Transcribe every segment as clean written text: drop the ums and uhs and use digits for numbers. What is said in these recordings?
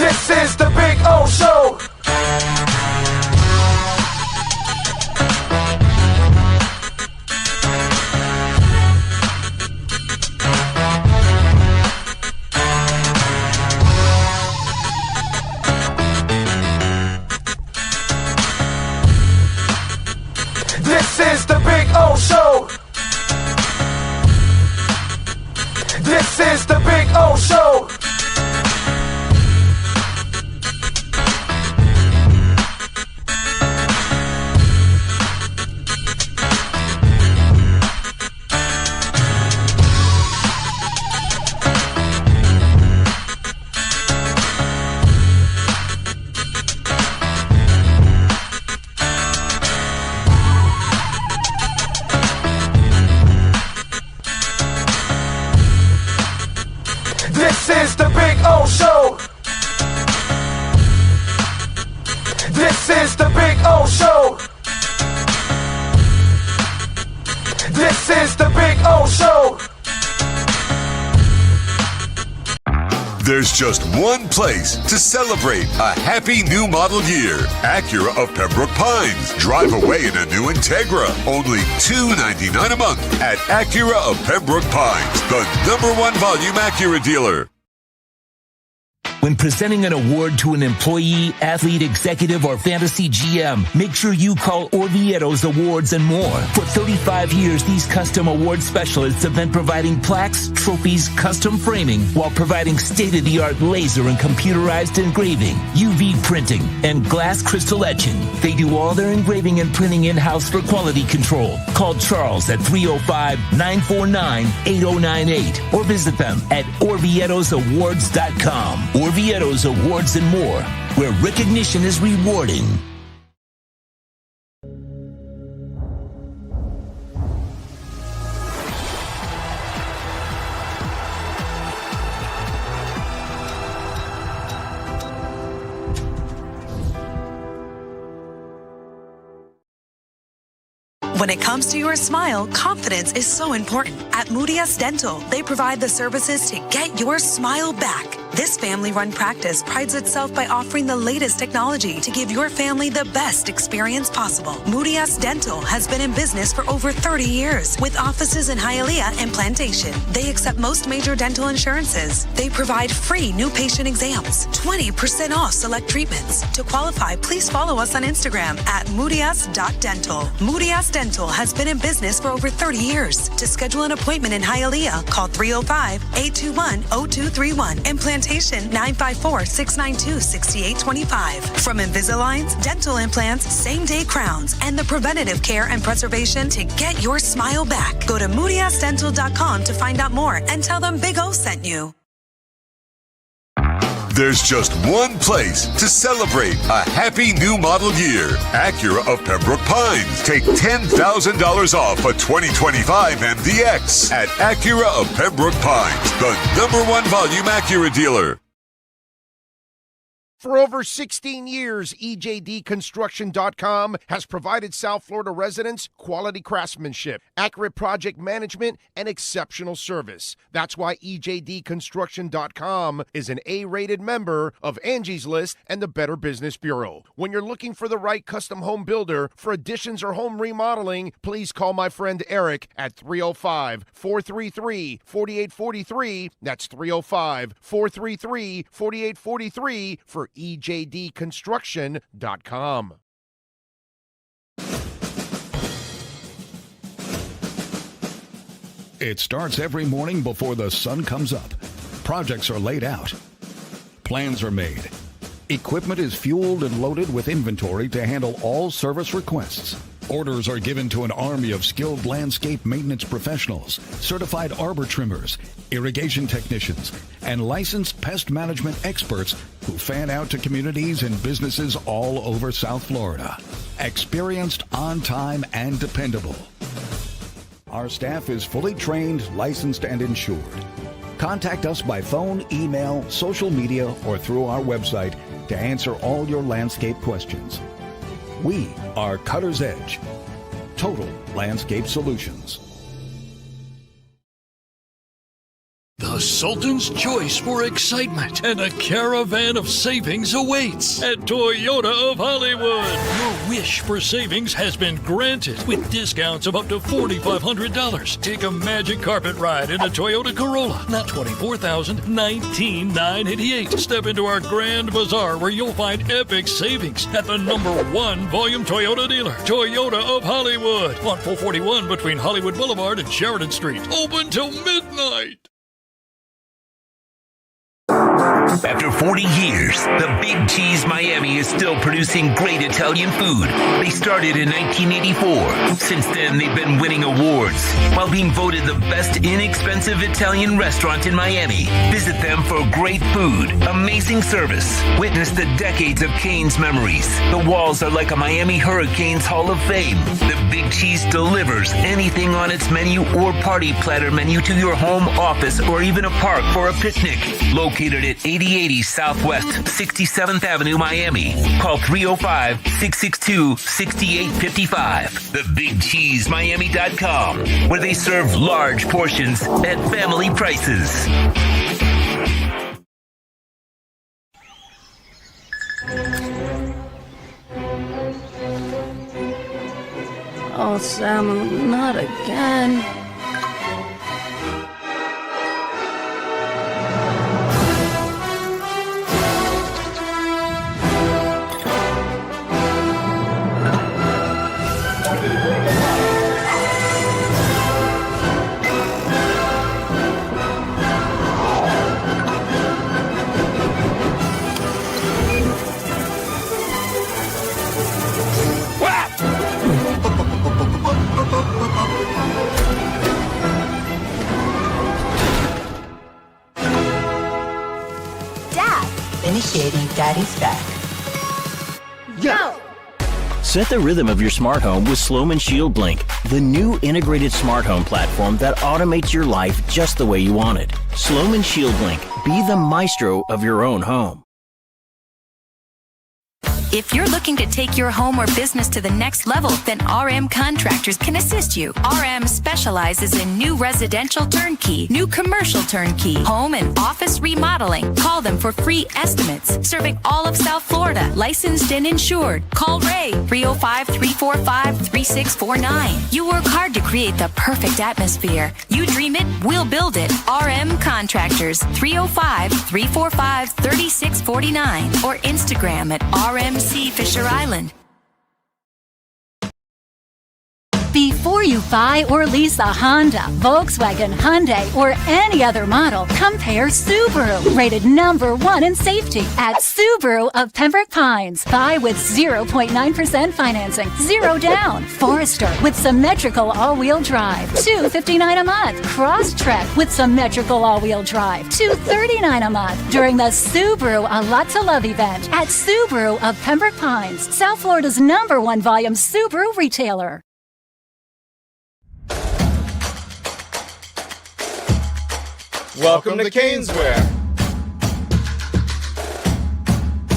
This is the Big O Show. This is the Big O Show. This is the Big O Show. This is the Big O Show. This is the Big O Show. This is the Big O Show. There's just one place to celebrate a happy new model year. Acura of Pembroke Pines. Drive away in a new Integra. Only $299 a month at Acura of Pembroke Pines, the #1 volume Acura dealer. When presenting an award to an employee, athlete, executive, or fantasy GM, make sure you call Orvieto's Awards and More. For 35 years, these custom award specialists have been providing plaques, trophies, custom framing, while providing state-of-the-art laser and computerized engraving, UV printing, and glass crystal etching. They do all their engraving and printing in-house for quality control. Call Charles at 305-949-8098 or visit them at orvietosawards.com. Orvieto's Awards and More, where recognition is rewarding. When it comes to your smile, confidence is so important. At Moody S Dental, they provide the services to get your smile back. This family-run practice prides itself by offering the latest technology to give your family the best experience possible. Moody S Dental has been in business for over 30 years with offices in Hialeah and Plantation. They accept most major dental insurances. They provide free new patient exams, 20% off select treatments. To qualify, please follow us on Instagram at moodys.dental. Moody S Dental has been in business for over 30 years. To schedule an appointment in Hialeah, call 305-821-0231 and Plantation 954-692-6825. From Invisaligns, dental implants, same-day crowns, and the preventative care and preservation to get your smile back. Go to moodysdental.com to find out more and tell them Big O sent you. There's just one place to celebrate a happy new model year. Acura of Pembroke Pines. Take $10,000 off a 2025 MDX at Acura of Pembroke Pines, the #1 volume Acura dealer. For over 16 years, EJDconstruction.com has provided South Florida residents quality craftsmanship, accurate project management, and exceptional service. That's why EJDconstruction.com is an A-rated member of Angie's List and the Better Business Bureau. When you're looking for the right custom home builder for additions or home remodeling, please call my friend Eric at 305-433-4843. That's 305-433-4843 for EJDconstruction.com. It starts every morning before the sun comes up. Projects are laid out. Plans are made. Equipment is fueled and loaded with inventory to handle all service requests. Orders are given to an army of skilled landscape maintenance professionals, certified arbor trimmers, irrigation technicians, and licensed pest management experts who fan out to communities and businesses all over South Florida. Experienced, on time, and dependable. Our staff is fully trained, licensed, and insured. Contact us by phone, email, social media, or through our website to answer all your landscape questions. We are Cutter's Edge. Total Landscape Solutions. The Sultan's choice for excitement, and a caravan of savings awaits at Toyota of Hollywood. Your wish for savings has been granted with discounts of up to $4,500. Take a magic carpet ride in a Toyota Corolla, not $24,000, $19,988. Step into our Grand Bazaar where you'll find epic savings at the #1 volume Toyota dealer, Toyota of Hollywood, on 441 between Hollywood Boulevard and Sheridan Street. Open till midnight. After 40 years, the Big Cheese Miami is still producing great Italian food. They started in 1984. Since then, they've been winning awards while being voted the best inexpensive Italian restaurant in Miami. Visit them for great food, amazing service. Witness the decades of Cane's memories. The walls are like a Miami Hurricanes Hall of Fame. The Big Cheese delivers anything on its menu or party platter menu to your home, office, or even a park for a picnic. Located at 8080 Southwest 67th Avenue, Miami. Call 305-662-6855. TheBigCheeseMiami.com, where they serve large portions at family prices. Oh, Samu, not again. Initiating Daddy's back. Go! Set the rhythm of your smart home with Sloman Shield Blink, the new integrated smart home platform that automates your life just the way you want it. Sloman Shield Blink. Be the maestro of your own home. If you're looking to take your home or business to the next level, then RM Contractors can assist you. RM specializes in new residential turnkey, new commercial turnkey, home and office remodeling. Call them for free estimates. Serving all of South Florida, licensed and insured. Call Ray, 305-345-3649. You work hard to create the perfect atmosphere. You dream it, we'll build it. RM Contractors, 305-345-3649. Or Instagram at RMC Fisher Island. Before you buy or lease a Honda, Volkswagen, Hyundai, or any other model, compare Subaru, rated #1 in safety at Subaru of Pembroke Pines. Buy with 0.9% financing, 0 down. Forester with symmetrical all-wheel drive, $259 a month. Crosstrek with symmetrical all-wheel drive, $239 a month. During the Subaru A Lot to Love event at Subaru of Pembroke Pines, South Florida's #1 volume Subaru retailer. Welcome to Caneswear.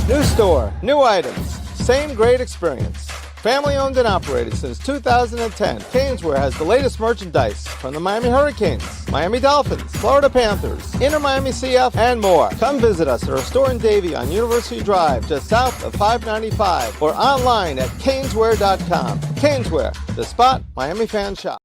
New store, new items, same great experience. Family owned and operated since 2010, Caneswear has the latest merchandise from the Miami Hurricanes, Miami Dolphins, Florida Panthers, Inter Miami CF, and more. Come visit us at our store in Davie on University Drive, just south of 595, or online at caneswear.com. Caneswear, the spot Miami fans shop.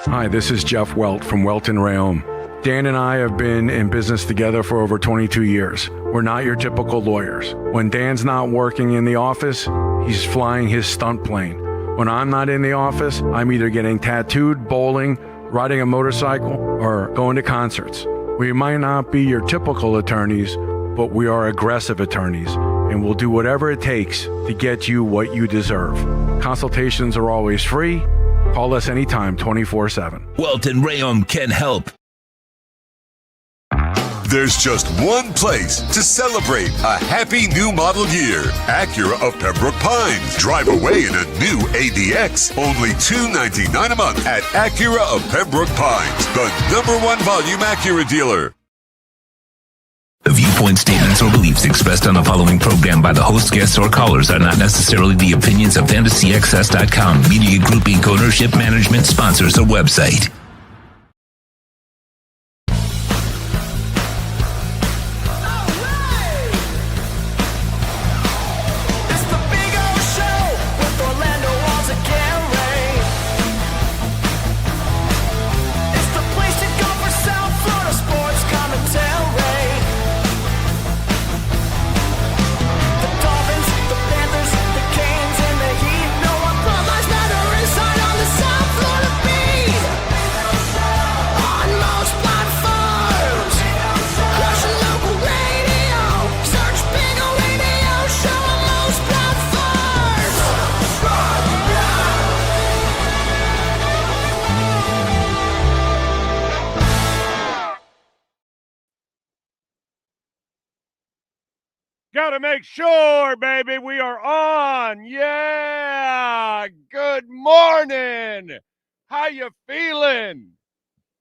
Hi, this is Jeff Welt from Welton Rayom. Dan and I have been in business together for over 22 years. We're not your typical lawyers. When Dan's not working in the office, he's flying his stunt plane. When I'm not in the office, I'm either getting tattooed, bowling, riding a motorcycle, or going to concerts. We might not be your typical attorneys, but we are aggressive attorneys, and we'll do whatever it takes to get you what you deserve. Consultations are always free. Call us anytime, 24/7. Welton Rayom can help. There's just one place to celebrate a happy new model year. Acura of Pembroke Pines. Drive away in a new ADX. Only $299 a month at Acura of Pembroke Pines, the #1 volume Acura dealer. The viewpoint statements or beliefs expressed on the following program by the host, guests, or callers are not necessarily the opinions of FantasyXS.com, Media Group Inc. ownership, management, sponsors, or website. Gotta make sure, baby, we are on. Yeah. Good morning. How you feeling?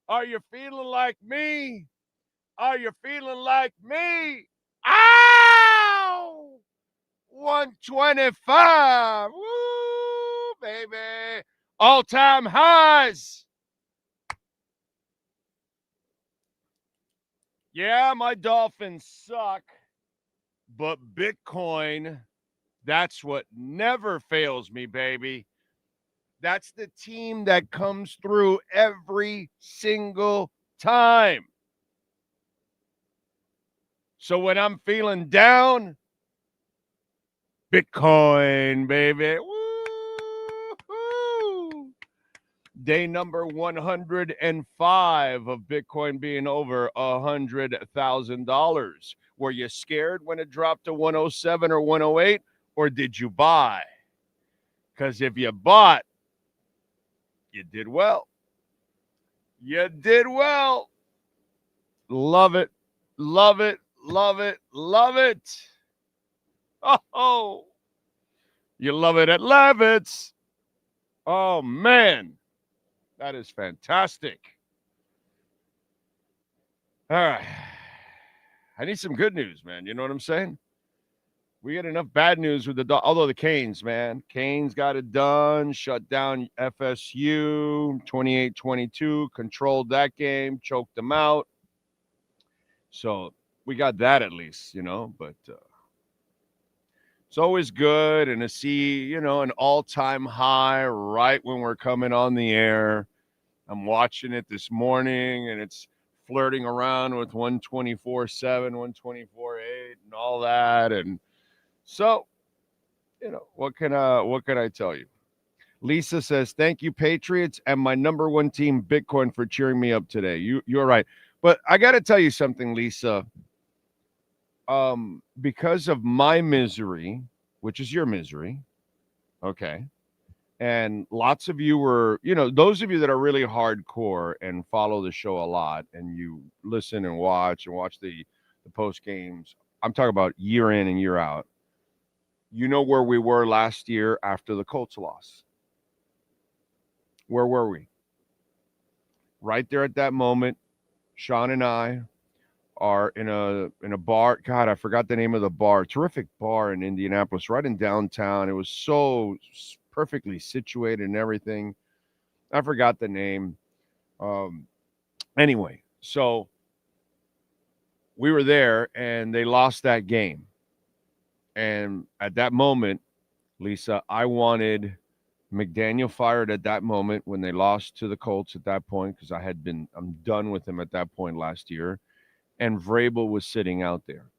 Are you feeling like me? Are you feeling like me? Ow! 125. Woo, baby. All-time highs. Yeah, my Dolphins suck. But Bitcoin, that's what never fails me, baby. That's the team that comes through every single time. So when I'm feeling down, Bitcoin, baby. Woo-hoo. Day number 105 of Bitcoin being over $100,000. Were you scared when it dropped to 107 or 108, or did you buy? Because if you bought, you did well. You did well. Love it. Love it. Love it. Love it. Oh, you love it at Levitt's. Oh, man. That is fantastic. All right. I need some good news, man. You know what I'm saying? We get enough bad news with although the Canes, man. Canes got it done, shut down FSU, 28-22, controlled that game, choked them out. So we got that at least, but it's always good. And to see, an all-time high right when we're coming on the air. I'm watching it this morning, and it's flirting around with 124.7, 124.8, and all that. And so, what can I tell you? Lisa says, "Thank you, Patriots, and my number one team, Bitcoin, for cheering me up today." You're right, but I got to tell you something, Lisa. Because of my misery, which is your misery, okay. And lots of you were, those of you that are really hardcore and follow the show a lot, and you listen and watch the post games. I'm talking about year in and year out. You know where we were last year after the Colts loss. Where were we? Right there at that moment, Sean and I are in a bar. God, I forgot the name of the bar. Terrific bar in Indianapolis, right in downtown. It was so perfectly situated and everything. I forgot the name. Anyway, so we were there, and they lost that game. And at that moment, Lisa, I wanted McDaniel fired at that moment when they lost to the Colts at that point, because I'm done with him at that point last year. And Vrabel was sitting out there.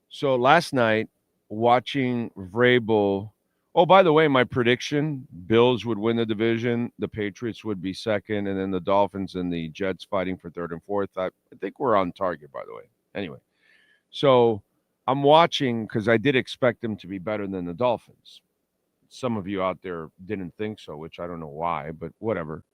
So last night, watching Vrabel. Oh, by the way, my prediction, Bills would win the division, the Patriots would be second, and then the Dolphins and the Jets fighting for third and fourth. I think we're on target, by the way. Anyway, so I'm watching because I did expect them to be better than the Dolphins. Some of you out there didn't think so, which I don't know why, but whatever.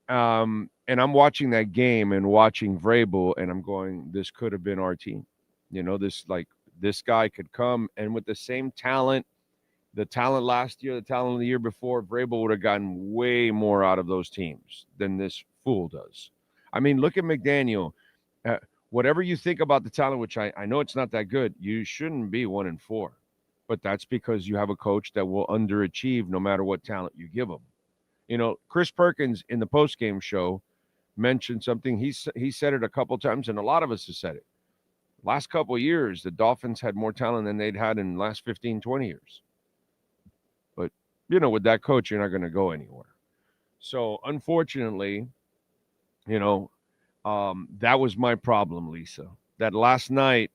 And I'm watching that game and watching Vrabel, and I'm going, this could have been our team. This guy could come, and with the same talent, the talent last year, the talent the year before, Vrabel would have gotten way more out of those teams than this fool does. I mean, look at McDaniel. Whatever you think about the talent, which I know it's not that good, you shouldn't be 1-4. But that's because you have a coach that will underachieve no matter what talent you give him. Chris Perkins in the postgame show mentioned something. He said it a couple times, and a lot of us have said it. Last couple of years, the Dolphins had more talent than they'd had in the last 15, 20 years. But, with that coach, you're not going to go anywhere. So, unfortunately, that was my problem, Lisa. That last night,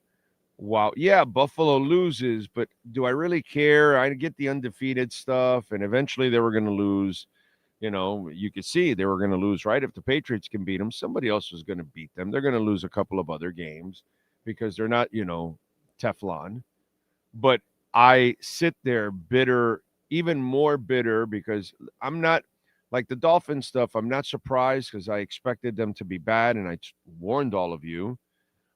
Buffalo loses, but do I really care? I get the undefeated stuff, and eventually they were going to lose. You could see they were going to lose, right? If the Patriots can beat them, somebody else was going to beat them. They're going to lose a couple of other games because they're not, Teflon. But I sit there bitter, even more bitter, because I'm not like the Dolphins stuff. I'm not surprised because I expected them to be bad, and I warned all of you.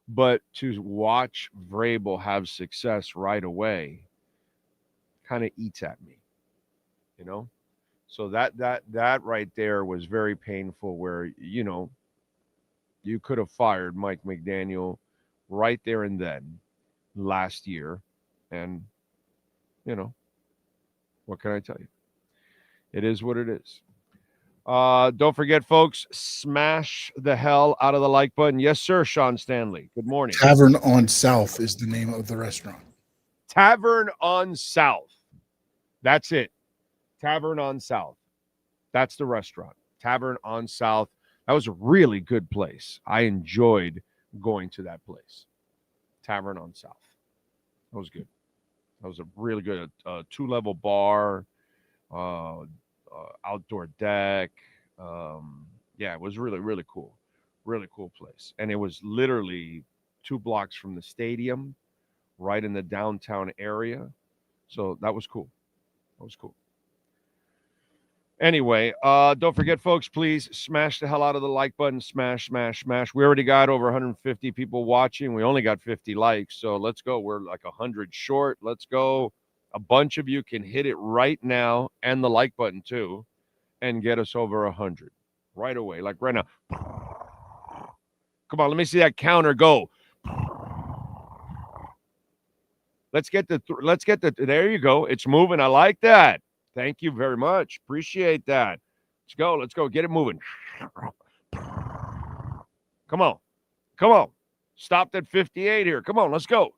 But to watch Vrabel have success right away kind of eats at me, you know? So that right there was very painful where, you could have fired Mike McDaniel right there and then last year. And, what can I tell you? It is what it is. Don't forget, folks, smash the hell out of the like button. Yes, sir, Sean Stanley. Good morning. Tavern on South is the name of the restaurant. Tavern on South. That's it. Tavern on South. That's the restaurant. Tavern on South. That was a really good place. I enjoyed going to that place. Tavern on South. That was good. That was a really good 2-level bar, outdoor deck. Yeah, it was really, really cool. Really cool place. And it was literally 2 blocks from the stadium, right in the downtown area. So that was cool. That was cool. Anyway, don't forget, folks, please smash the hell out of the like button. Smash, smash, smash. We already got over 150 people watching. We only got 50 likes, so let's go. We're like 100 short. Let's go. A bunch of you can hit it right now, and the like button too, and get us over 100 right away, like right now. Come on, let me see that counter go. Let's get the there you go. It's moving. I like that. Thank you very much. Appreciate that. Let's go. Let's go. Get it moving. Come on. Come on. Stopped at 58 here. Come on. Let's go.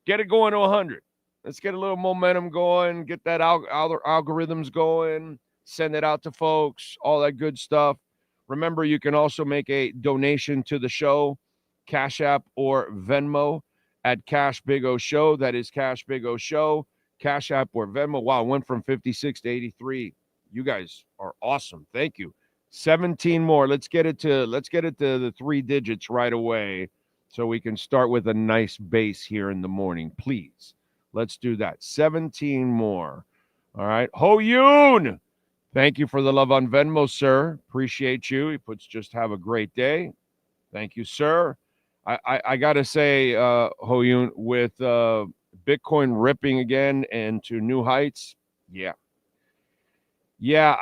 Get it going to 100. Let's get a little momentum going. Get that algorithms going. Send it out to folks. All that good stuff. Remember, you can also make a donation to the show, Cash App or Venmo at Cash Big O Show. That is Cash Big O Show. Cash App or Venmo. Wow, went from 56 to 83. You guys are awesome. Thank you. 17 more. Let's get it to the 3 digits right away so we can start with a nice base here in the morning. Please. Let's do that. 17 more. All right. Ho Yoon. Thank you for the love on Venmo, sir. Appreciate you. He puts just have a great day. Thank you, sir. I got to say, Ho Yoon, with Bitcoin ripping again and to new heights. Yeah,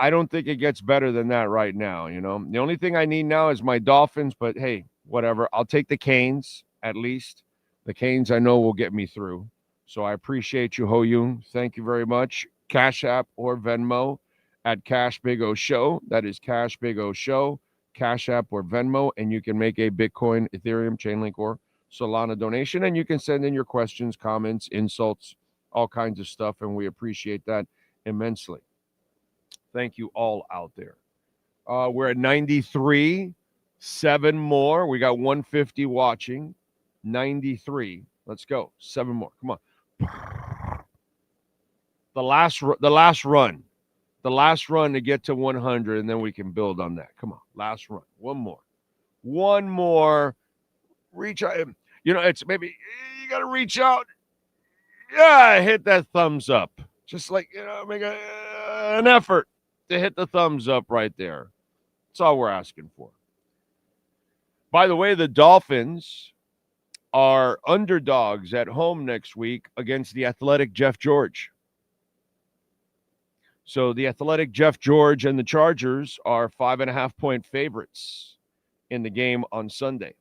I don't think it gets better than that right now. The only thing I need now is my Dolphins, but hey, whatever. I'll take the Canes at least. The Canes I know will get me through. So I appreciate you, Ho Yoon. Thank you very much. Cash App or Venmo at Cash Big O Show. That is Cash Big O Show. Cash App or Venmo, and you can make a Bitcoin, Ethereum, Chainlink, or Solana donation, and you can send in your questions, comments, insults, all kinds of stuff, and we appreciate that immensely. Thank you all out there. We're at 93, 7 more. We got 150 watching. 93. Let's go. 7 more. Come on. The last run. The last run to get to 100, and then we can build on that. Come on. Last run. One more. Reach out. It's maybe you got to reach out. Yeah, hit that thumbs up. Just like, make an effort to hit the thumbs up right there. That's all we're asking for. By the way, the Dolphins are underdogs at home next week against the athletic Jeff George. So the athletic Jeff George and the Chargers are 5.5-point favorites in the game on Sunday.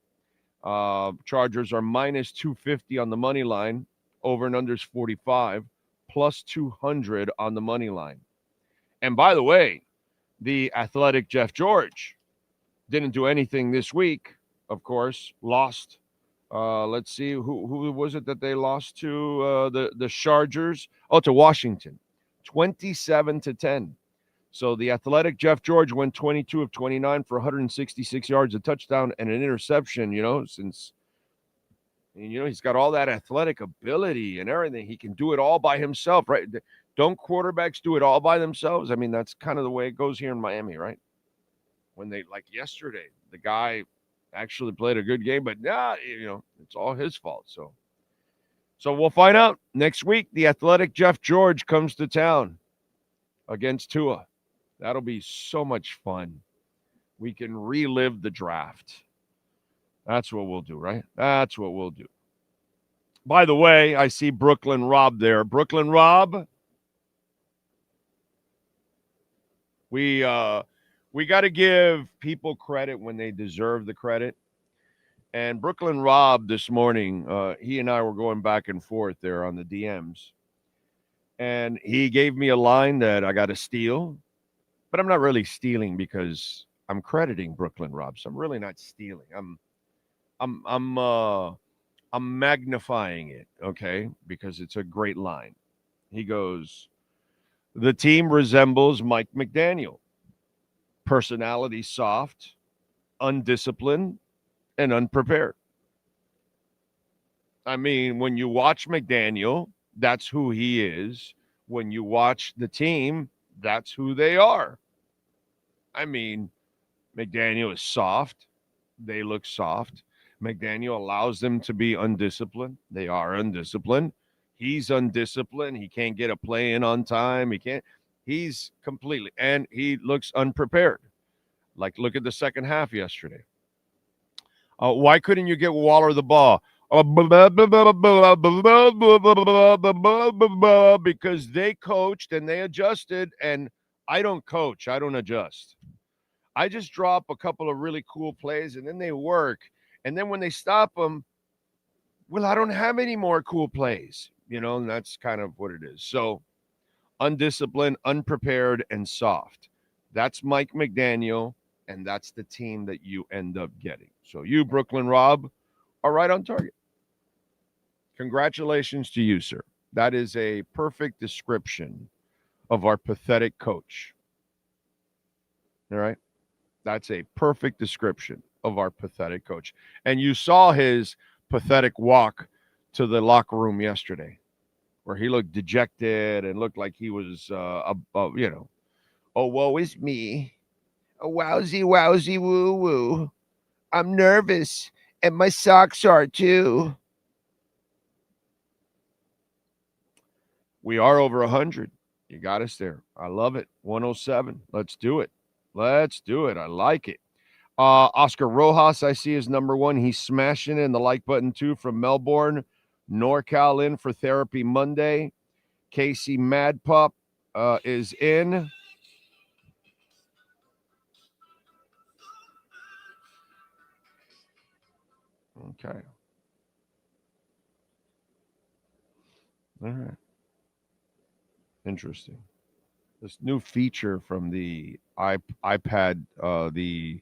Chargers are minus 250 on the money line. Over and unders 45, plus 200 on the money line. And by the way, the athletic Jeff George didn't do anything this week, of course, lost. Let's see, who was it that they lost to? The Chargers. Oh, to Washington, 27-10. So the athletic Jeff George went 22 of 29 for 166 yards, a touchdown, and an interception, since he's got all that athletic ability and everything. He can do it all by himself, right? Don't quarterbacks do it all by themselves? I mean, that's kind of the way it goes here in Miami, right? When they, like yesterday, the guy actually played a good game, but it's all his fault. So we'll find out next week. The athletic Jeff George comes to town against Tua. That'll be so much fun. We can relive the draft. That's what we'll do, right? That's what we'll do. By the way, I see Brooklyn Rob there. Brooklyn Rob, we got to give people credit when they deserve the credit. And Brooklyn Rob this morning, he and I were going back and forth there on the DMs. And he gave me a line that I got to steal, but I'm not really stealing because I'm crediting Brooklyn Rob. So I'm really not stealing. I'm magnifying it, okay? Because it's a great line. He goes, the team resembles Mike McDaniel. Personality soft, undisciplined, and unprepared. I mean, when you watch McDaniel, that's who he is. When you watch the team, that's who they are. I mean, McDaniel is soft. They look soft. McDaniel allows them to be undisciplined. They are undisciplined. He's undisciplined. He can't get a play in on time. He's completely, and he looks unprepared. Like, look at the second half yesterday. Why couldn't you get Waller the ball? Because they coached and they adjusted, and I don't coach. I don't adjust. I just drop a couple of really cool plays, and then they work. And then when they stop them, well, I don't have any more cool plays, and that's kind of what it is. So undisciplined, unprepared, and soft. That's Mike McDaniel, and that's the team that you end up getting. So you, Brooklyn Rob, are right on target. Congratulations to you, sir. That is a perfect description of our pathetic coach. All right? That's a perfect description of our pathetic coach. And you saw his pathetic walk to the locker room yesterday, where he looked dejected and looked like he was, oh, woe is me. Oh, wowsy, wowsy, woo, woo. I'm nervous, and my socks are too. We are over 100. You got us there. I love it. 107. Let's do it. Let's do it. I like it. Oscar Rojas, I see, is number one. He's smashing in the like button, too, from Melbourne. NorCal in for therapy Monday. Casey Madpup is in. Okay. All right. Interesting. This new feature from the iPad, the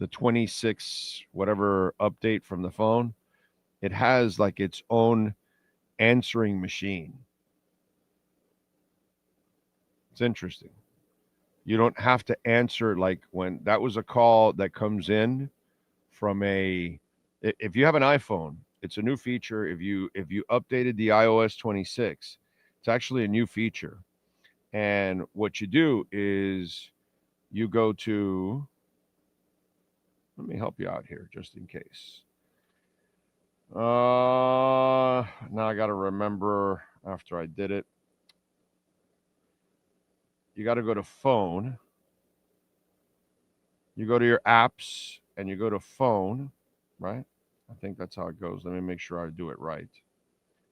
26 whatever update from the phone, it has like its own answering machine. It's interesting. You don't have to answer, like when that was a call that comes in from if you have an iPhone, it's a new feature. If you updated the iOS 26, it's actually a new feature. And what you do is you go to, let me help you out here just in case. Now I got to remember after I did it. You got to go to phone. You go to your apps and you go to phone, right? I think that's how it goes. Let me make sure I do it right.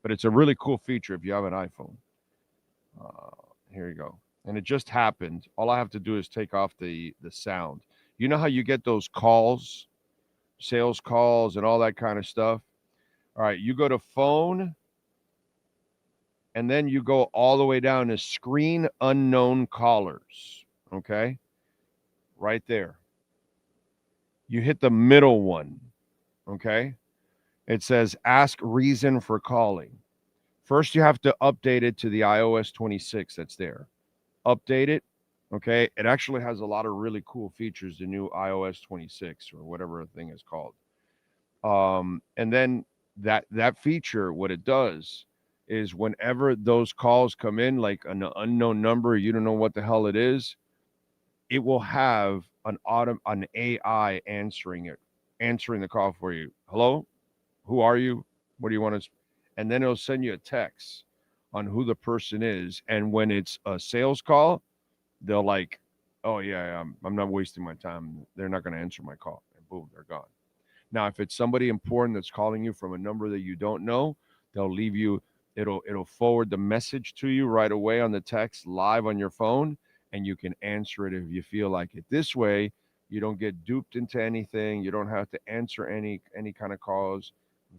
But it's a really cool feature if you have an iPhone. Here you go. And it just happened. All I have to do is take off the sound. You know how you get those calls, sales calls and all that kind of stuff? All right, you go to phone, and then you go all the way down to screen unknown callers, okay? Right there. You hit the middle one, okay? It says ask reason for calling. First, you have to update it to the iOS 26 that's there. Update it, okay? It actually has a lot of really cool features, the new iOS 26 or whatever the thing is called. And then that feature, what it does is whenever those calls come in, like an unknown number, you don't know what the hell it is, it will have an AI answering the call for you. Hello? Who are you? What do you want to... And then it'll send you a text on who the person is. And when it's a sales call, they'll like, oh, yeah, I'm not wasting my time. They're not going to answer my call. And boom, they're gone. Now, if it's somebody important that's calling you from a number that you don't know, they'll leave you, it'll forward the message to you right away on the text live on your phone, and you can answer it if you feel like it. This way, you don't get duped into anything. You don't have to answer any kind of calls.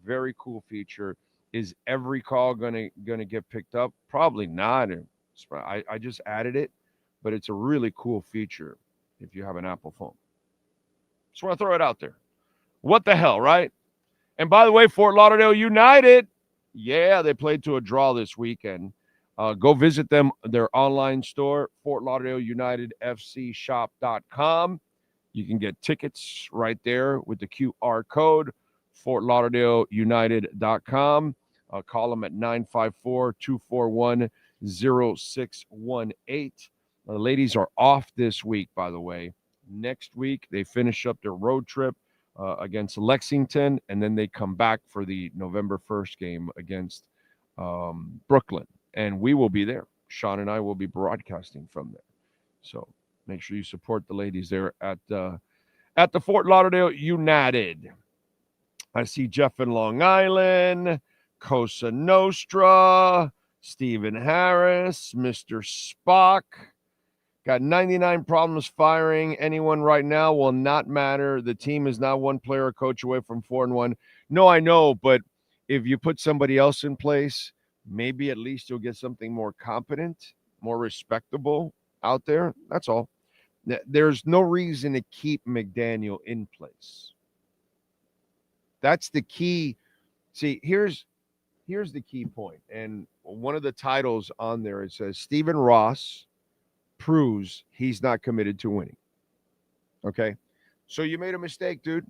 Very cool feature. Is every call gonna get picked up? Probably not. I just added it, but it's a really cool feature if you have an Apple phone. Just want to throw it out there. What the hell, right? And by the way, Fort Lauderdale United, yeah, they played to a draw this weekend. Go visit them, their online store, FortLauderdaleUnitedFCShop.com. You can get tickets right there with the QR code, FortLauderdaleUnited.com. Call them at 954-241-0618. The ladies are off this week, by the way. Next week, they finish up their road trip against Lexington, and then they come back for the November 1st game against Brooklyn. And we will be there. Sean and I will be broadcasting from there. So make sure you support the ladies there at the Fort Lauderdale United. I see Jeff in Long Island, Cosa Nostra, Stephen Harris, Mr. Spock. Got 99 problems firing anyone right now will not matter. The team is now one player or coach away from 4-1. No, I know, but if you put somebody else in place, maybe at least you'll get something more competent, more respectable out there. That's all. There's no reason to keep McDaniel in place. That's the key. See, here's the key point. And one of the titles on there, it says Stephen Ross proves he's not committed to winning. Okay? So you made a mistake, dude.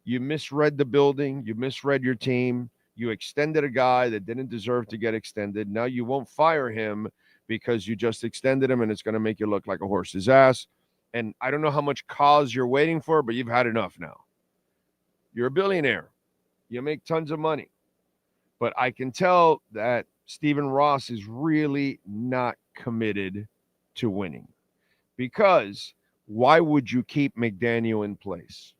You misread the building. You misread your team. You extended a guy that didn't deserve to get extended. Now you won't fire him because you just extended him, and it's going to make you look like a horse's ass. And I don't know how much cause you're waiting for, but you've had enough now. You're a billionaire. You make tons of money. But I can tell that Stephen Ross is really not committed to winning. Because why would you keep McDaniel in place?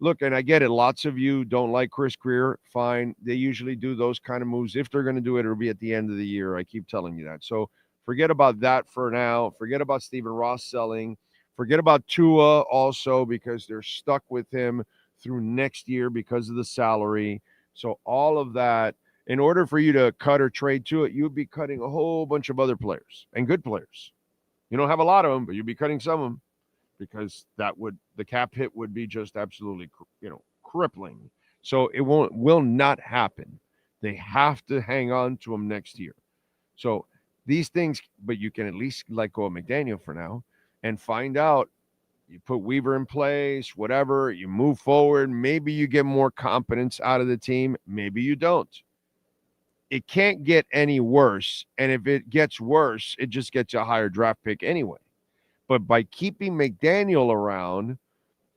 Look, and I get it. Lots of you don't like Chris Greer. Fine. They usually do those kind of moves. If they're going to do it, it'll be at the end of the year. I keep telling you that. So forget about that for now. Forget about Stephen Ross selling. Forget about Tua also, because they're stuck with him through next year because of the salary. So all of that, in order for you to cut or trade Tua, you'd be cutting a whole bunch of other players and good players. You don't have a lot of them, but you'd be cutting some of them, because the cap hit would be just absolutely, crippling. So it will not happen. They have to hang on to him next year. So these things, but you can at least let go of McDaniel for now and find out. You put Weaver in place, whatever, you move forward. Maybe you get more competence out of the team. Maybe you don't. It can't get any worse. And if it gets worse, it just gets you a higher draft pick anyway. But by keeping McDaniel around,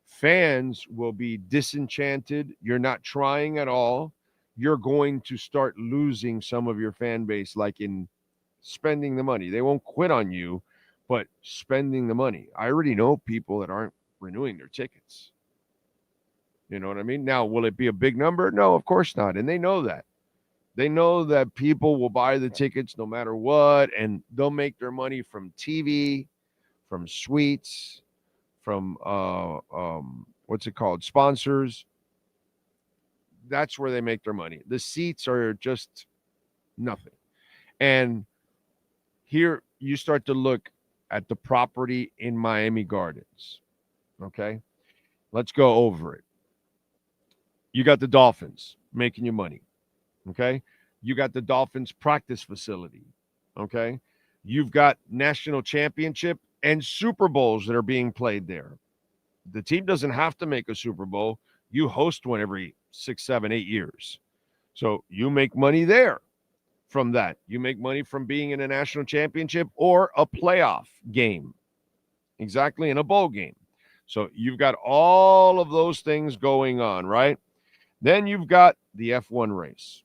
fans will be disenchanted. You're not trying at all. You're going to start losing some of your fan base, like in spending the money. They won't quit on you, but spending the money. I already know people that aren't renewing their tickets. You know what I mean? Now, will it be a big number? No, of course not. And they know that. They know that people will buy the tickets no matter what, and they'll make their money from TV, from suites, from sponsors. That's where they make their money. The seats are just nothing. And here you start to look at the property in Miami Gardens. Okay? Let's go over it. You got the Dolphins making you money. Okay? You got the Dolphins practice facility. Okay? You've got national championship and Super Bowls that are being played there. The team doesn't have to make a Super Bowl. You host one every 6, 7, 8 years. So you make money there from that. You make money from being in a national championship or a playoff game. Exactly, in a bowl game. So you've got all of those things going on, right? Then you've got the F1 race.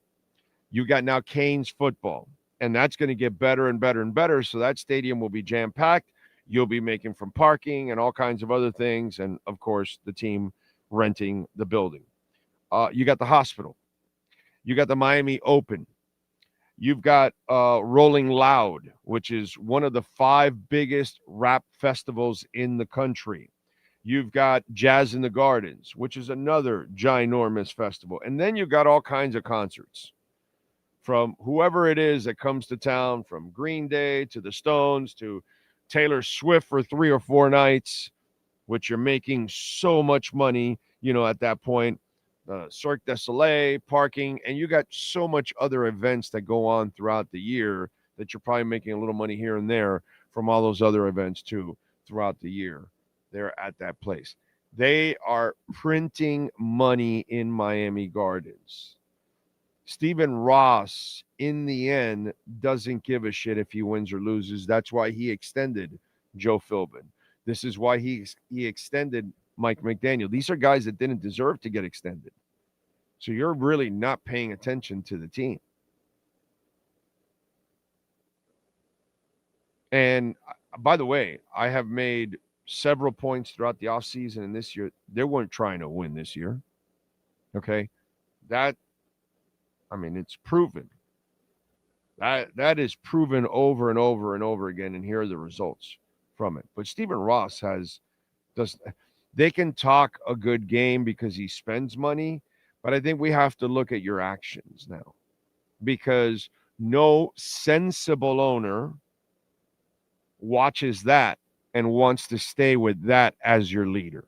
You've got now Canes football, and that's going to get better and better and better. So that stadium will be jam-packed. You'll be making from parking and all kinds of other things. And, of course, the team renting the building. You got the hospital. You got the Miami Open. You've got Rolling Loud, which is one of the 5 biggest rap festivals in the country. You've got Jazz in the Gardens, which is another ginormous festival. And then you've got all kinds of concerts from whoever it is that comes to town, from Green Day to the Stones to Taylor Swift for 3 or 4 nights, which you're making so much money, at that point. Cirque du Soleil, parking, and you got so much other events that go on throughout the year that you're probably making a little money here and there from all those other events too throughout the year. They're at that place. They are printing money in Miami Gardens. Stephen Ross, in the end, doesn't give a shit if he wins or loses. That's why he extended Joe Philbin. This is why he extended Mike McDaniel. These are guys that didn't deserve to get extended. So you're really not paying attention to the team. And by the way, I have made several points throughout the offseason and this year. They weren't trying to win this year. Okay? It's proven. That is proven over and over and over again, and here are the results from it. But Stephen Ross they can talk a good game because he spends money, but I think we have to look at your actions now, because no sensible owner watches that and wants to stay with that as your leader.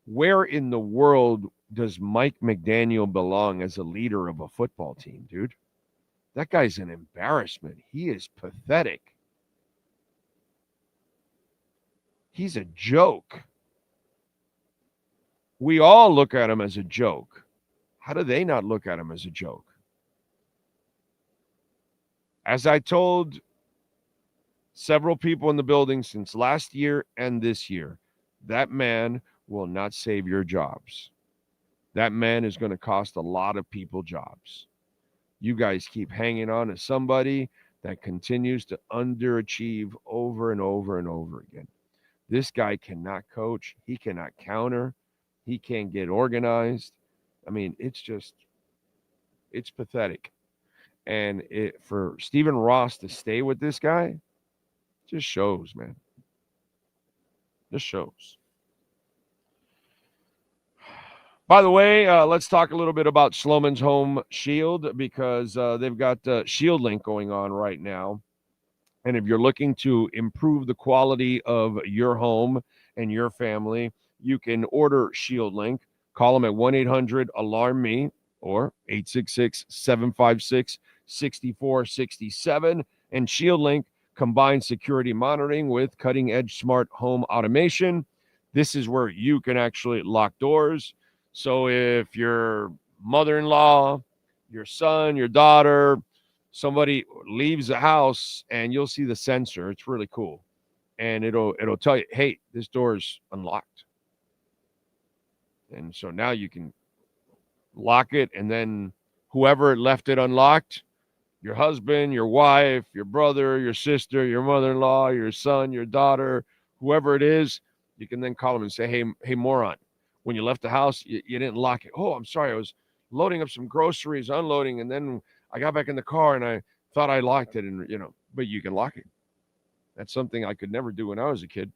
Where in the world does Mike McDaniel belong as a leader of a football team, dude? That guy's an embarrassment. He is pathetic. He's a joke. We all look at him as a joke. How do they not look at him as a joke? As I told several people in the building since last year and this year, that man will not save your jobs. That man is going to cost a lot of people jobs. You guys keep hanging on to somebody that continues to underachieve over and over and over again. This guy cannot coach. He cannot counter. He can't get organized. It's pathetic. And for Stephen Ross to stay with this guy just shows, man. Just shows. By the way, let's talk a little bit about Sloman's Home Shield, because they've got Shield Link going on right now. And if you're looking to improve the quality of your home and your family, you can order Shield Link. Call them at 1-800-ALARM-ME or 866-756-6467. And Shield Link combines security monitoring with cutting-edge smart home automation. This is where you can actually lock doors. So if your mother-in-law, your son, your daughter, somebody leaves the house, and you'll see the sensor. It's really cool. And it'll tell you, hey, this door's unlocked. And so now you can lock it, and then whoever left it unlocked, your husband, your wife, your brother, your sister, your mother-in-law, your son, your daughter, whoever it is, you can then call them and say, hey, moron, when you left the house, you didn't lock it. Oh, I'm sorry. I was loading up some groceries, unloading, and then I got back in the car and I thought I locked it, and but you can lock it. That's something I could never do when I was a kid.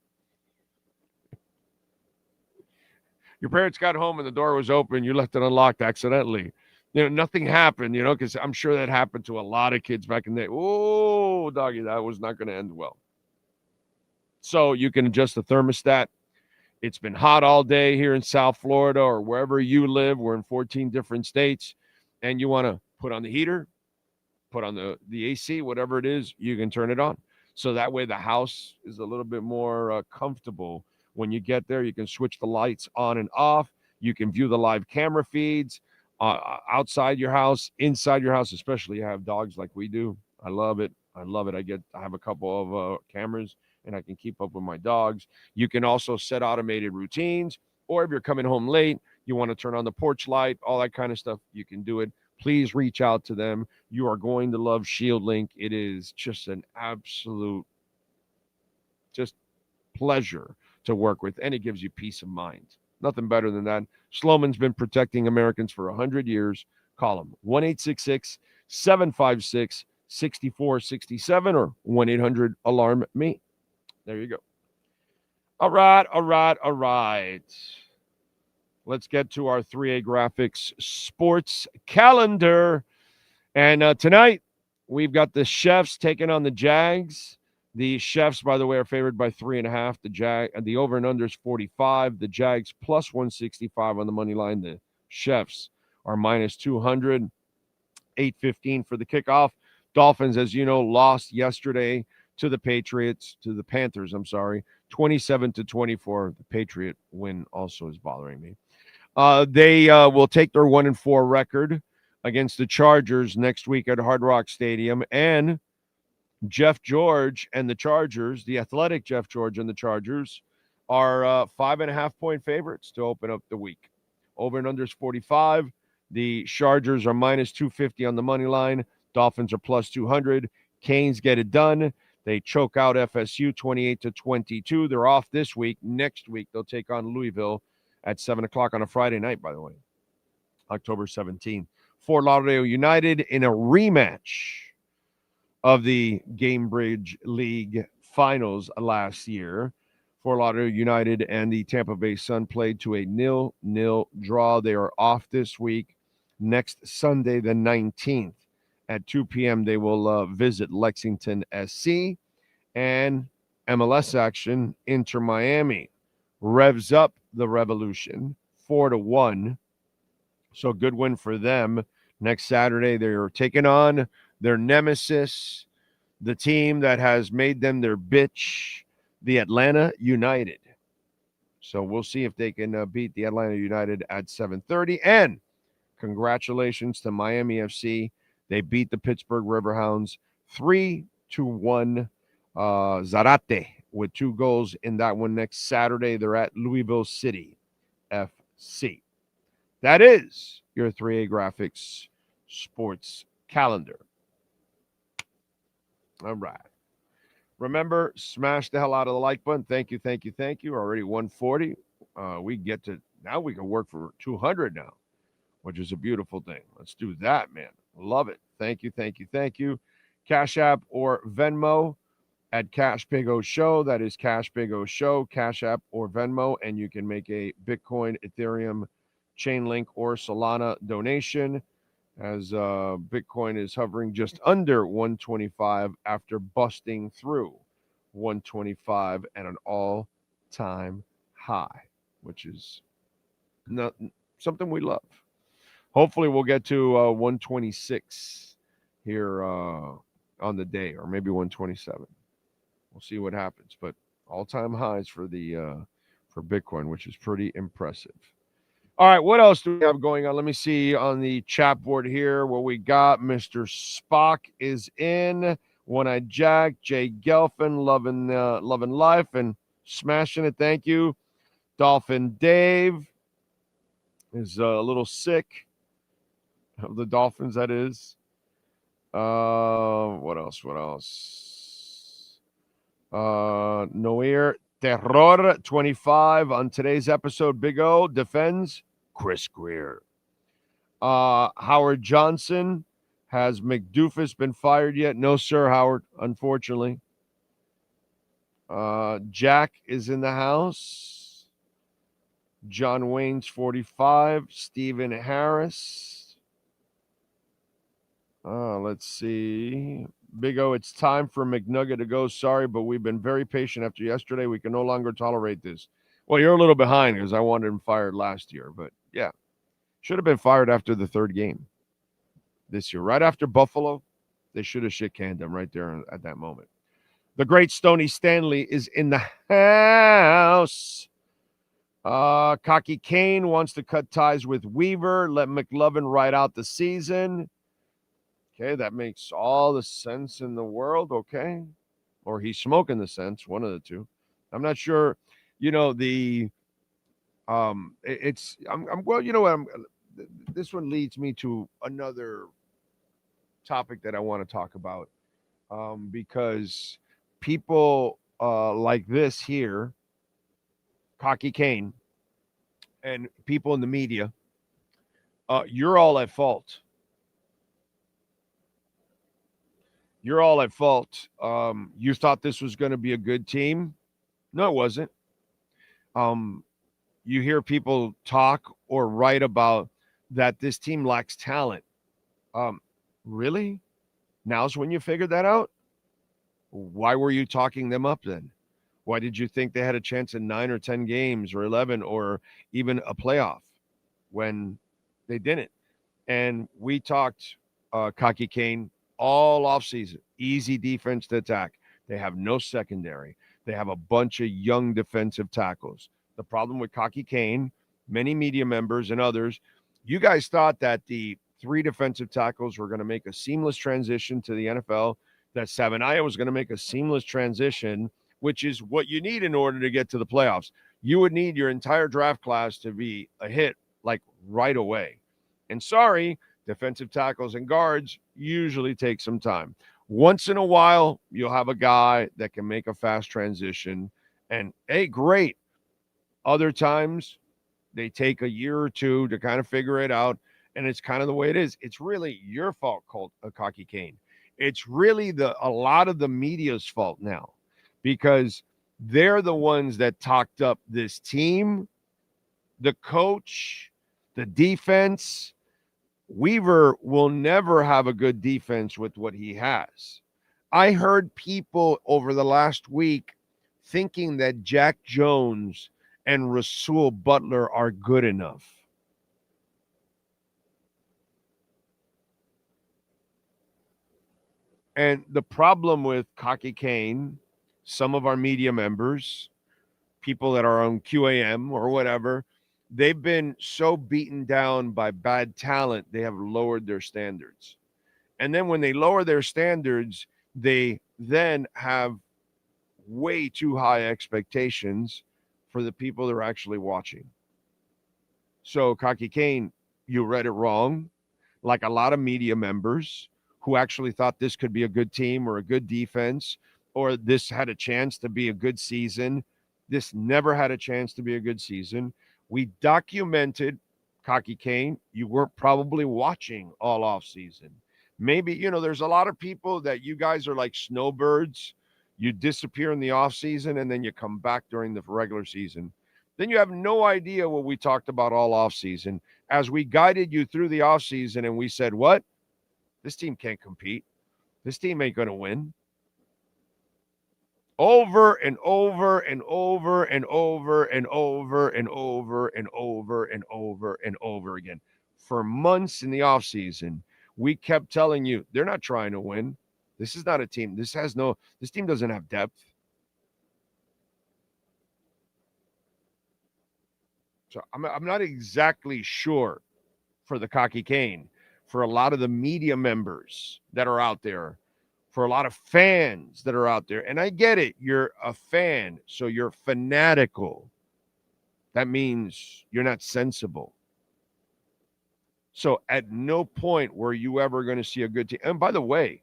Your parents got home and the door was open. You left it unlocked accidentally. Nothing happened, because I'm sure that happened to a lot of kids back in the day. Oh, doggy, that was not going to end well. So you can adjust the thermostat. It's been hot all day here in South Florida or wherever you live. We're in 14 different states. And you want to put on the heater, put on the AC, whatever it is, you can turn it on. So that way the house is a little bit more comfortable. When you get there, you can switch the lights on and off. You can view the live camera feeds outside your house, inside your house, especially you have dogs like we do. I love it. I have a couple of cameras, and I can keep up with my dogs. You can also set automated routines, or if you're coming home late, you want to turn on the porch light, all that kind of stuff, you can do it. Please reach out to them. You are going to love Shield Link. It is just an absolute pleasure to work with, and it gives you peace of mind. Nothing better than that. Sloman's been protecting Americans for 100 years. Call him 1-866-756-6467 or 1-800-ALARM-ME. There you go. All right. Let's get to our 3A Graphics sports calendar. And tonight, we've got the Chefs taking on the Jags. The Chefs, by the way, are favored by 3.5. The over and under is 45. The Jags plus 165 on the money line. The Chefs are minus 200. 8:15 for the kickoff. Dolphins, as you know, lost yesterday to the Panthers, 27-24. The Patriot win also is bothering me. They will take their 1-4 record against the Chargers next week at Hard Rock Stadium. And Jeff George and the Chargers, the athletic Jeff George and the Chargers, are 5.5-point favorites to open up the week. Over and under is 45. The Chargers are minus 250 on the money line. Dolphins are plus 200. Canes get it done. They choke out FSU 28-22. They're off this week. Next week, they'll take on Louisville at 7 o'clock on a Friday night, by the way, October 17th. Fort Lauderdale United in a rematch of the Gamebridge League finals last year. Fort Lauderdale United and the Tampa Bay Sun played to a 0-0 draw. They are off this week. Next Sunday, the 19th, at 2 p.m., they will visit Lexington SC. And MLS action, Inter Miami revs up the Revolution 4-1. So good win for them. Next Saturday, they're taking on their nemesis, the team that has made them their bitch, the Atlanta United. So we'll see if they can beat the Atlanta United at 7:30. And congratulations to Miami FC. They beat the Pittsburgh Riverhounds 3-1. Zarate with 2 goals in that one. Next Saturday, they're at Louisville City FC. That is your 3A Graphics sports calendar. All right. Remember, smash the hell out of the like button. Thank you. Already 140. We can work for 200 now, which is a beautiful thing. Let's do that, man. Love it. Thank you. Cash App or Venmo at Cash Big O Show. That is Cash Big O Show, Cash App or Venmo, and you can make a Bitcoin, Ethereum, Chainlink, or Solana donation, as Bitcoin is hovering just under 125 after busting through 125 at an all-time high, which is not something we love. Hopefully we'll get to 126 here on the day, or maybe 127. We'll see what happens, but all-time highs for Bitcoin, which is pretty impressive. All right, what else do we have going on? Let me see on the chat board here what we got. Mr. Spock is in. One-Eyed Jack, Jay Gelfin, loving life and smashing it. Thank you. Dolphin Dave is a little sick of the Dolphins, that is. What else? Noir Terror 25 on today's episode. Big O defends Chris Greer. Howard Johnson, has McDoofus been fired yet? No, sir, Howard, unfortunately. Jack is in the house. John Wayne's 45. Stephen Harris. Let's see. Big O, it's time for McNugget to go. Sorry, but we've been very patient after yesterday. We can no longer tolerate this. Well, you're a little behind because I wanted him fired last year. But, yeah, should have been fired after the third game this year. Right after Buffalo, they should have shit-canned him right there at that moment. The great Stoney Stanley is in the house. Cocky Kane wants to cut ties with Weaver. Let McLovin ride out the season. Okay, that makes all the sense in the world, okay? Or he's smoking the sense, one of the two. I'm not sure, this one leads me to another topic that I want to talk about, because people like this here, Cocky Kane, and people in the media, you're all at fault. You're all at fault. You thought this was going to be a good team. No, it wasn't. You hear people talk or write about that this team lacks talent. Really? Now's when you figured that out? Why were you talking them up then? Why did you think they had a chance in 9 or 10 games or 11 or even a playoff when they didn't? And we talked Kaki Kane all offseason. Easy defense to attack. They have no secondary. They have a bunch of young defensive tackles. The problem with Kaki Kane, many media members and others, you guys thought that the 3 defensive tackles were going to make a seamless transition to the NFL, that Savanaya was going to make a seamless transition, which is what you need in order to get to the playoffs. You would need your entire draft class to be a hit, like right away. And sorry, defensive tackles and guards usually take some time. Once in a while, you'll have a guy that can make a fast transition, and hey, great. Other times, they take a year or two to kind of figure it out, and it's kind of the way it is. It's really your fault, Kaki Kane. It's really a lot of the media's fault now, because they're the ones that talked up this team, the coach, the defense. Weaver will never have a good defense with what he has. I heard people over the last week thinking that Jack Jones and Rasul Butler are good enough. And the problem with Kaki Kane, some of our media members, people that are on QAM or whatever, they've been so beaten down by bad talent, they have lowered their standards. And then when they lower their standards, they then have way too high expectations for the people that are actually watching. So, Kaki Kane, you read it wrong. Like a lot of media members who actually thought this could be a good team or a good defense, or this had a chance to be a good season. This never had a chance to be a good season. We documented, Kaki Kane, you weren't probably watching all off season. Maybe, there's a lot of people that you guys are like snowbirds. You disappear in the off season and then you come back during the regular season. Then you have no idea what we talked about all off season as we guided you through the off season, and we said, what? This team can't compete. This team ain't going to win. Over and over and over and over and over and over and over and over and over again. For months in the offseason, we kept telling you, they're not trying to win. This is not a team. This team doesn't have depth. So I'm not exactly sure for the Kaki Kane, for a lot of the media members that are out there, for a lot of fans that are out there. And I get it. You're a fan, so you're fanatical. That means you're not sensible. So at no point were you ever going to see a good team. And by the way,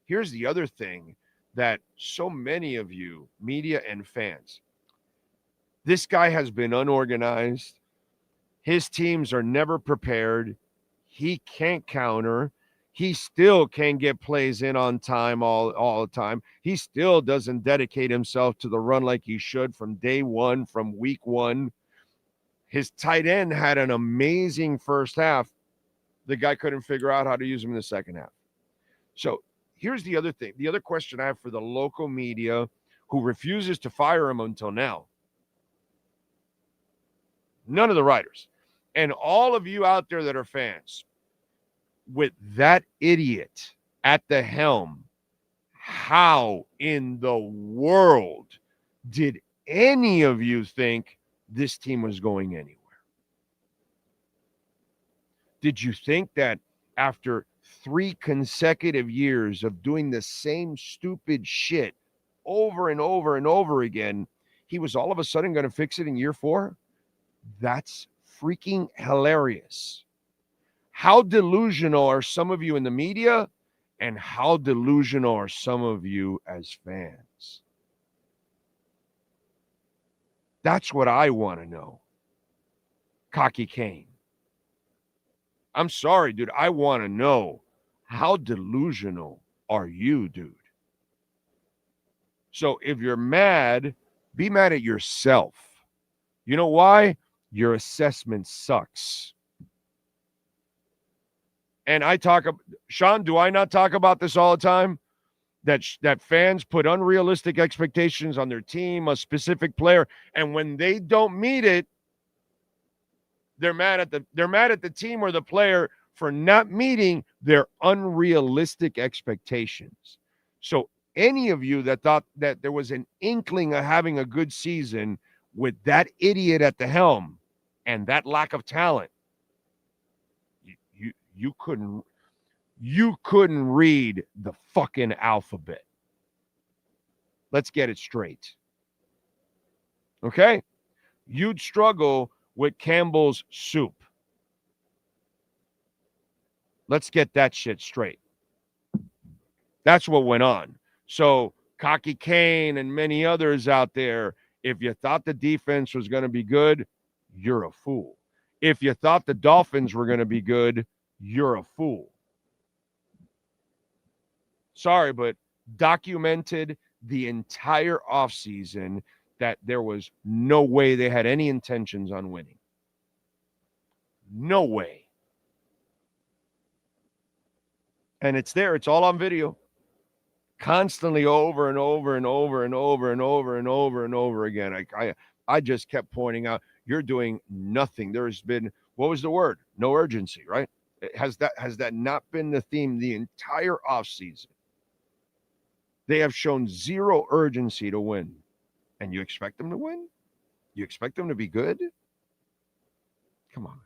here's the other thing that so many of you, media and fans, this guy has been unorganized. His teams are never prepared. He can't counter. He still can't get plays in on time all the time. He still doesn't dedicate himself to the run like he should from day one, from week one. His tight end had an amazing first half. The guy couldn't figure out how to use him in the second half. So here's the other thing. The other question I have for the local media who refuses to fire him until now. None of the writers. And all of you out there that are fans, with that idiot at the helm, how in the world did any of you think this team was going anywhere? Did you think that after 3 consecutive years of doing the same stupid shit over and over and over again, he was all of a sudden going to fix it in year 4? That's freaking hilarious. How delusional are some of you in the media, and how delusional are some of you as fans? That's what I want to know. Cocky Kane. I'm sorry, dude. I want to know, how delusional are you, dude? So if you're mad, be mad at yourself. You know why? Your assessment sucks. And Sean, do I not talk about this all the time? That fans put unrealistic expectations on their team, a specific player, and when they don't meet it, they're mad at the team or the player for not meeting their unrealistic expectations. So any of you that thought that there was an inkling of having a good season with that idiot at the helm and that lack of talent, you couldn't read the fucking alphabet. Let's get it straight. Okay? You'd struggle with Campbell's soup. Let's get that shit straight. That's what went on. So Cocky Kane and many others out there, if you thought the defense was going to be good, you're a fool. If you thought the Dolphins were going to be good, you're a fool. Sorry, but documented the entire offseason that there was no way they had any intentions on winning. No way. And it's there. It's all on video. Constantly over and over and over and over and over and over and over again. I just kept pointing out, you're doing nothing. There's been, what was the word? No urgency, right? Has that not been the theme the entire offseason? They have shown zero urgency to win. And you expect them to win? You expect them to be good? Come on, man.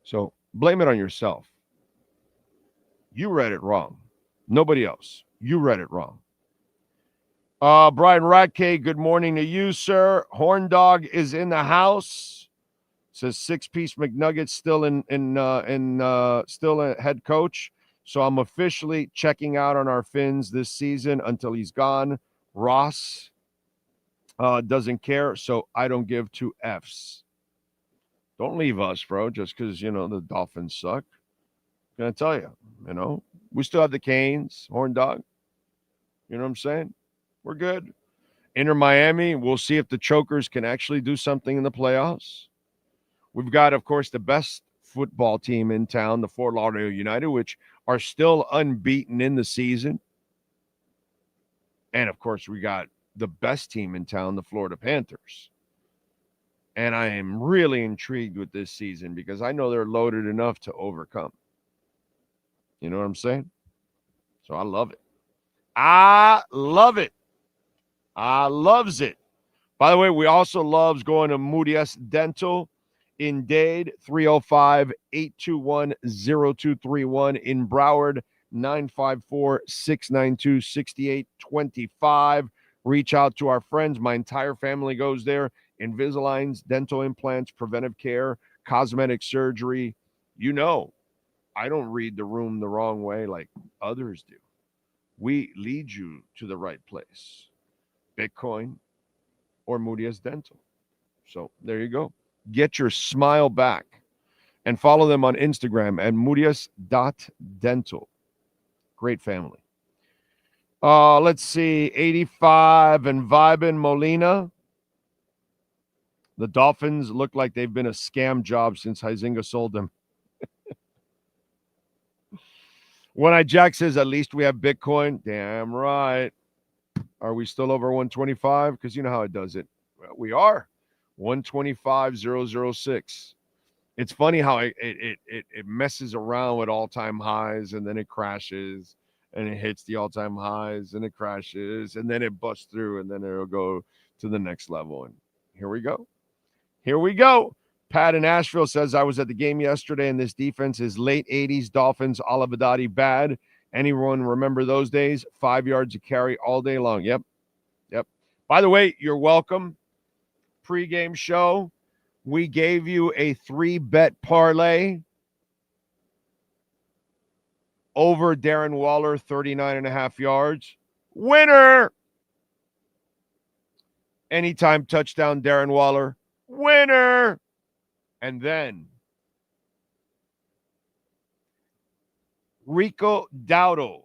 So blame it on yourself. You read it wrong. Nobody else. You read it wrong. Brian Radke, good morning to you, sir. Horn Dog is in the house. Says 6-piece McNuggets still a head coach. So I'm officially checking out on our Finns this season until he's gone. Ross doesn't care, so I don't give 2 Fs. Don't leave us, bro, just because, the Dolphins suck. I'm going to tell you, we still have the Canes, Horn Dog. You know what I'm saying? We're good. Inter Miami, we'll see if the Chokers can actually do something in the playoffs. We've got, of course, the best football team in town, the Fort Lauderdale United, which are still unbeaten in the season. And, of course, we got the best team in town, the Florida Panthers. And I am really intrigued with this season because I know they're loaded enough to overcome. You know what I'm saying? So I love it. I love it. I loves it. By the way, we also loves going to Moody's Dental in Dade, 305-821-0231 in Broward, 954-692-6825. Reach out to our friends. My entire family goes there. Invisaligns, dental implants, preventive care, cosmetic surgery. I don't read the room the wrong way like others do. We lead you to the right place. Bitcoin or Moody's Dental. So there you go. Get your smile back. And follow them on Instagram at moodius.dental. Great family. Let's see. 85 and Vibin Molina. The Dolphins look like they've been a scam job since Huizinga sold them. One Eye Jack says, at least we have Bitcoin. Damn right. Are we still over 125? Because you know how it does it. Well, we are. 125,006. It's funny how it messes around with all-time highs, and then it crashes, and it hits the all-time highs, and it crashes, and then it busts through, and then it'll go to the next level. And here we go. Here we go. Pat in Asheville says, I was at the game yesterday, and this defense is late 80s Dolphins, Olivedati bad. Anyone remember those days? 5 yards of carry all day long. Yep. By the way, you're welcome. Pre-game show, we gave you a 3-bet parlay over Darren Waller, 39.5 yards. Winner! Anytime touchdown, Darren Waller. Winner! And then Rico Dowdle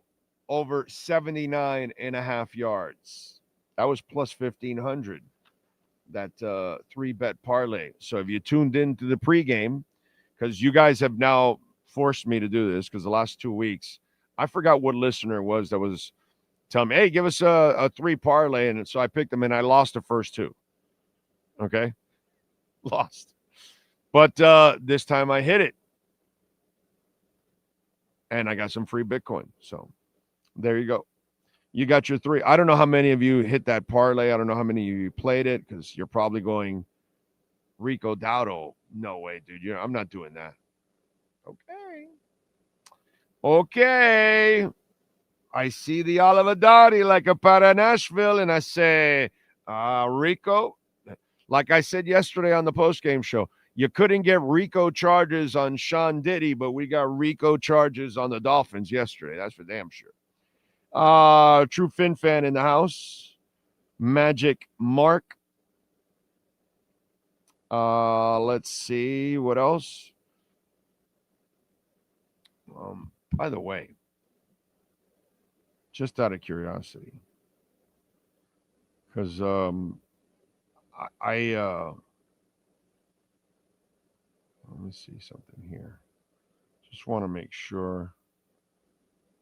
over 79.5 yards. That was plus 1,500. That 3-bet parlay. So if you tuned into the pregame, because you guys have now forced me to do this, because the last 2 weeks, I forgot what listener it was that was telling me, hey, give us a 3 parlay. And so I picked them, and I lost the first 2. Okay? Lost. But this time I hit it. And I got some free Bitcoin. So there you go. You got your 3. I don't know how many of you hit that parlay. I don't know how many of you played it, because you're probably going, Rico Dowdle. No way, dude. I'm not doing that. Okay. I see the Olivadari like a part of Nashville, and I say, Rico, like I said yesterday on the postgame show, you couldn't get Rico charges on Sean Diddy, but we got Rico charges on the Dolphins yesterday. That's for damn sure. True Fin fan in the house. Magic Mark. Let's see what else. By the way, just out of curiosity, because let me see something here. Just want to make sure.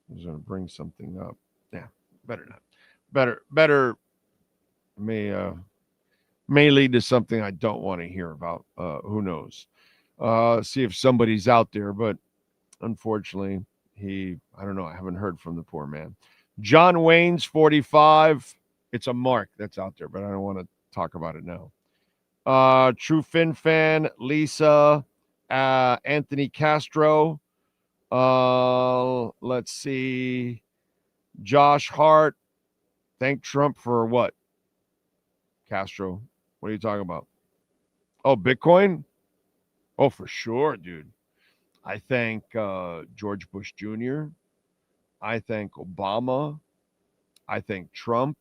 I was going to bring something up. Yeah, better not. Better may lead to something I don't want to hear about. Who knows? See if somebody's out there, but unfortunately, I don't know. I haven't heard from the poor man. John Wayne's 45. It's a mark that's out there, but I don't want to talk about it now. True Fin fan, Lisa, Anthony Castro. Let's see. Josh Hart. Thank Trump for what? Castro. What are you talking about? Oh, Bitcoin? Oh, for sure, dude. I thank George Bush Jr. I thank Obama. I thank Trump.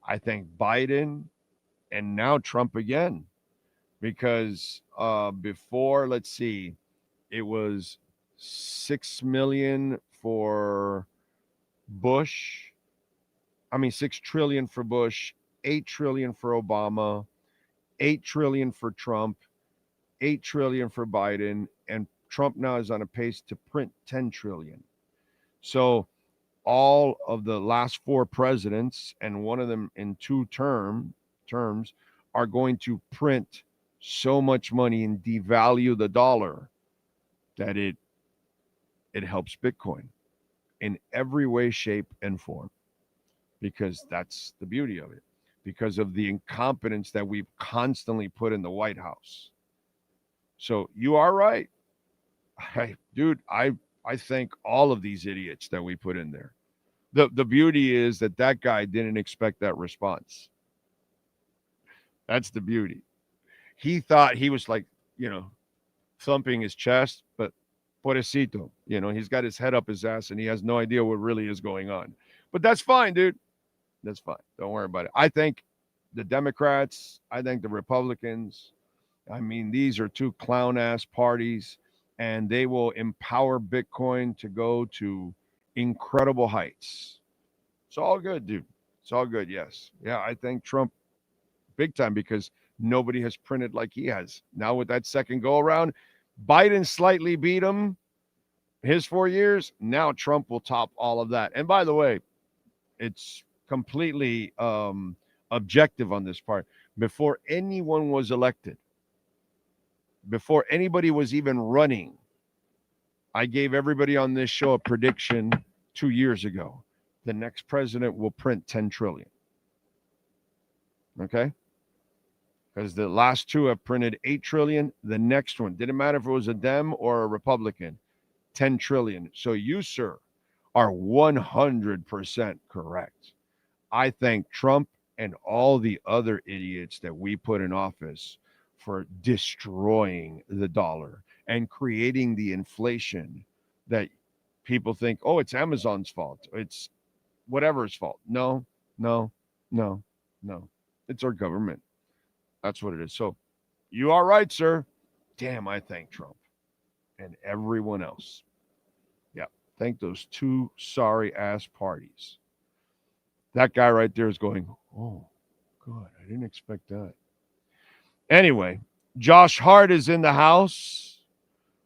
I thank Biden. And now Trump again. Because before, let's see, it was 6 million for Bush. 6 trillion for Bush, 8 trillion for Obama, 8 trillion for Trump, 8 trillion for Biden, and Trump now is on a pace to print 10 trillion. So all of the last 4 presidents, and one of them in 2 terms, are going to print so much money and devalue the dollar that it helps Bitcoin in every way, shape, and form, because that's the beauty of it, because of the incompetence that we've constantly put in the White House. So you are right. Hey, dude, I thank all of these idiots that we put in there. The beauty is that guy didn't expect that response. That's the beauty. He thought he was like, thumping his chest, but pobrecito, he's got his head up his ass and he has no idea what really is going on. But that's fine, dude. That's fine. Don't worry about it. I thank the Democrats. I thank the Republicans. These are 2 clown-ass parties, and they will empower Bitcoin to go to incredible heights. It's all good, dude. It's all good, yes. Yeah, I thank Trump big time, because nobody has printed like he has. Now with that second go-around, Biden slightly beat him his 4 years. Now Trump will top all of that. And by the way, it's completely objective on this part. Before anyone was elected, before anybody was even running, I gave everybody on this show a prediction 2 years ago. The next president will print 10 trillion. Okay? Because the last 2 have printed 8 trillion. The next one, didn't matter if it was a Dem or a Republican, 10 trillion. So you, sir, are 100% correct. I thank Trump and all the other idiots that we put in office for destroying the dollar and creating the inflation that people think, oh, it's Amazon's fault. It's whatever's fault. No. It's our government. That's what it is. So you are right, sir. damn, I thank Trump and everyone else. Yeah, thank those two sorry-ass parties. That guy right there is going, oh, God, I didn't expect that. Anyway, Josh Hart is in the house.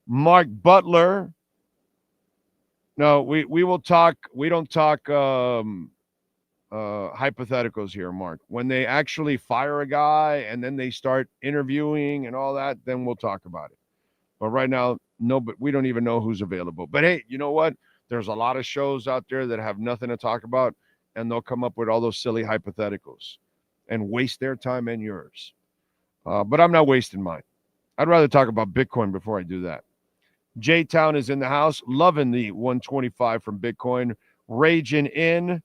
Mark Butler. No, we will talk. We don't talk hypotheticals here, Mark. When they actually fire a guy and then they start interviewing and all that, then we'll talk about it. But right now, no, but we don't even know who's available. But hey, you know what? There's a lot of shows out there that have nothing to talk about, and they'll come up with all those silly hypotheticals and waste their time and yours. But I'm not wasting mine. I'd rather talk about Bitcoin before I do that. J-Town is in the house, loving the 125 from Bitcoin, raging in.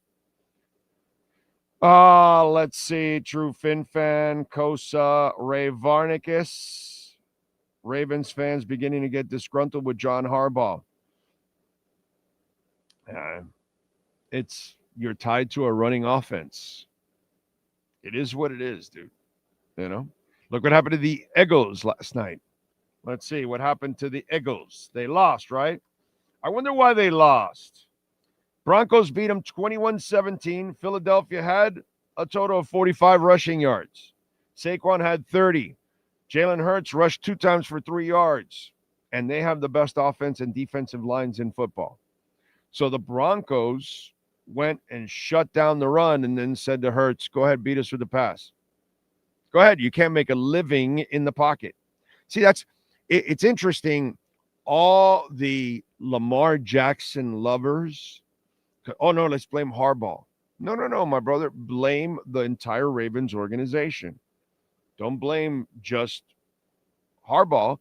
Let's see. True Fin Fan, Kosa, Ray Varnicus. Ravens fans beginning to get disgruntled with John Harbaugh. You're tied to a running offense. It is what it is, dude. You know? Look what happened to the Eagles last night. Let's see what happened to the Eagles. They lost, right? I wonder why they lost. Broncos beat them 21-17. Philadelphia had a total of 45 rushing yards. Saquon had 30. Jalen Hurts rushed 2 times for 3 yards. And they have the best offense and defensive lines in football. So the Broncos went and shut down the run and then said to Hurts, go ahead, beat us with the pass. Go ahead. You can't make a living in the pocket. See, it's interesting. All the Lamar Jackson lovers, oh, no, let's blame Harbaugh. No, my brother. Blame the entire Ravens organization. Don't blame just Harbaugh.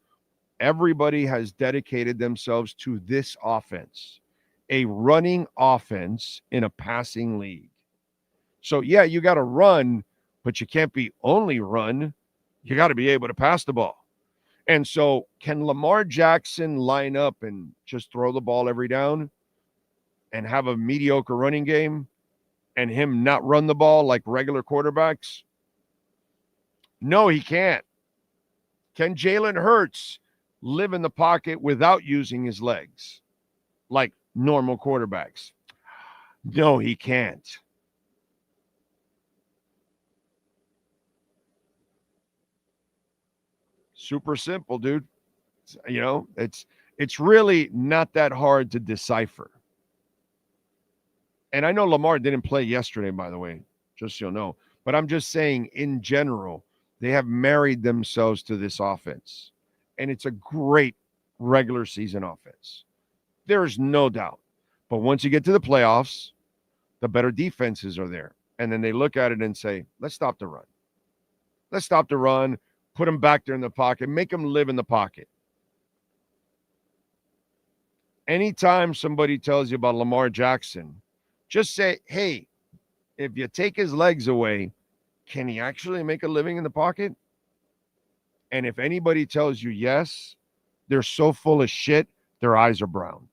Everybody has dedicated themselves to this offense, a running offense in a passing league. So, yeah, you got to run, but you can't be only run. You got to be able to pass the ball. And so can Lamar Jackson line up and just throw the ball every down and have a mediocre running game and him not run the ball like regular quarterbacks? No, he can't. Can Jalen Hurts live in the pocket without using his legs like normal quarterbacks? No, he can't. Super simple, dude. You know, it's really not that hard to decipher. And I know Lamar didn't play yesterday, by the way, just so you know. But I'm just saying, in general, they have married themselves to this offense. And it's a great regular season offense. There's no doubt. But once you get to the playoffs, the better defenses are there. And then they look at it and say, let's stop the run. Let's stop the run. Put them back there in the pocket. Make them live in the pocket. Anytime somebody tells you about Lamar Jackson, just say, hey, if you take his legs away, can he actually make a living in the pocket? And if anybody tells you yes, they're so full of shit, their eyes are brown.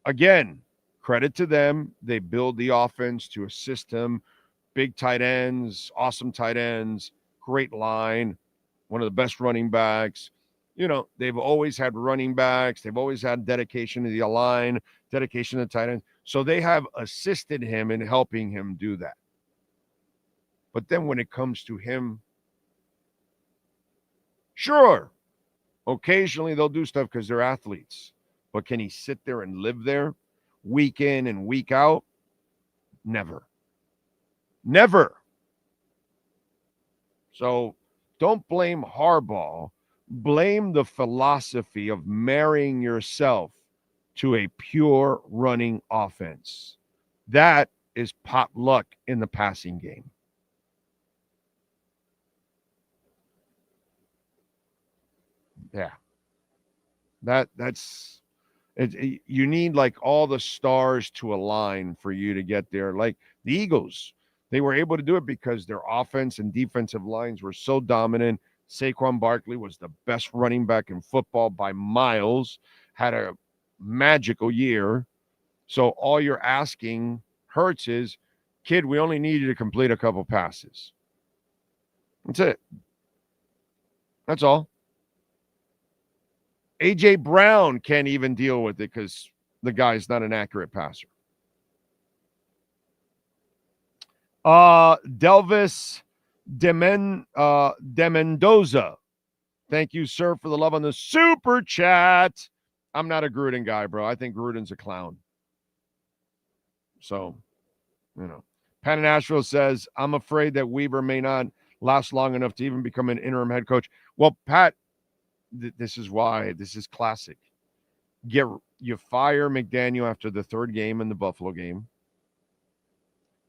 Again, credit to them. They build the offense to a system. Big tight ends, awesome tight ends, great line, one of the best running backs. You know, they've always had running backs. They've always had dedication to the line, dedication to tight ends. So they have assisted him in helping him do that. But then when it comes to him, sure, occasionally they'll do stuff because they're athletes. But can he sit there and live there week in and week out? Never. Never. So don't blame Harbaugh. Blame the philosophy of marrying yourself to a pure running offense. That is pot luck in the passing game. Yeah. That's it, you need like all the stars to align for you to get there. Like the Eagles, they were able to do it because their offense and defensive lines were so dominant. Saquon Barkley was the best running back in football by miles, had a magical year. So all you're asking Hurts is, kid, we only need you to complete a couple passes. That's it. That's all. A.J. Brown can't even deal with it because the guy's not an accurate passer. Delvis de Mendoza. Thank you, sir, for the love on the super chat. I'm not a Gruden guy, bro. I think Gruden's a clown. So, Pat in Asheville says, I'm afraid that Weaver may not last long enough to even become an interim head coach. Well, Pat, this is why. This is classic. You fire McDaniel after the third game in the Buffalo game.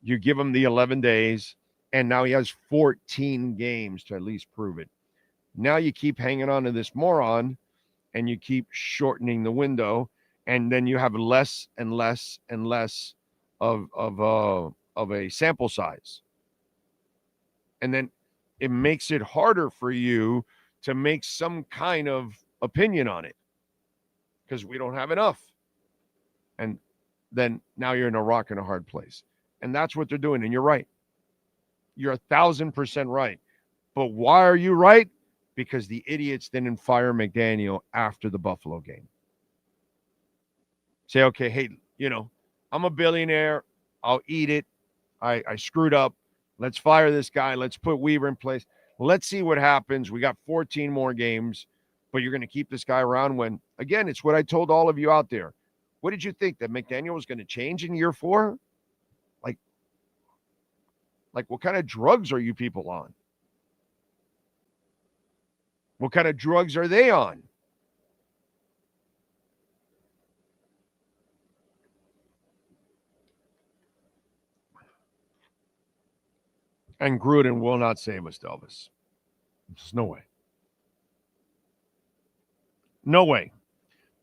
You give him the 11 days, and now he has 14 games to at least prove it. Now you keep hanging on to this moron, and you keep shortening the window, and then you have less and less and less of a sample size. And then it makes it harder for you to make some kind of opinion on it because we don't have enough. And then now you're in a rock and a hard place. And that's what they're doing. And you're right. You're 1,000% right. But why are you right? Because the idiots didn't fire McDaniel after the Buffalo game. Say, okay, hey, I'm a billionaire. I'll eat it. I screwed up. Let's fire this guy. Let's put Weaver in place. Let's see what happens. We got 14 more games, but you're going to keep this guy around when, again, it's what I told all of you out there. What did you think, that McDaniel was going to change in year 4? Like, what kind of drugs are you people on? What kind of drugs are they on? And Gruden will not save us, Elvis. There's no way. No way.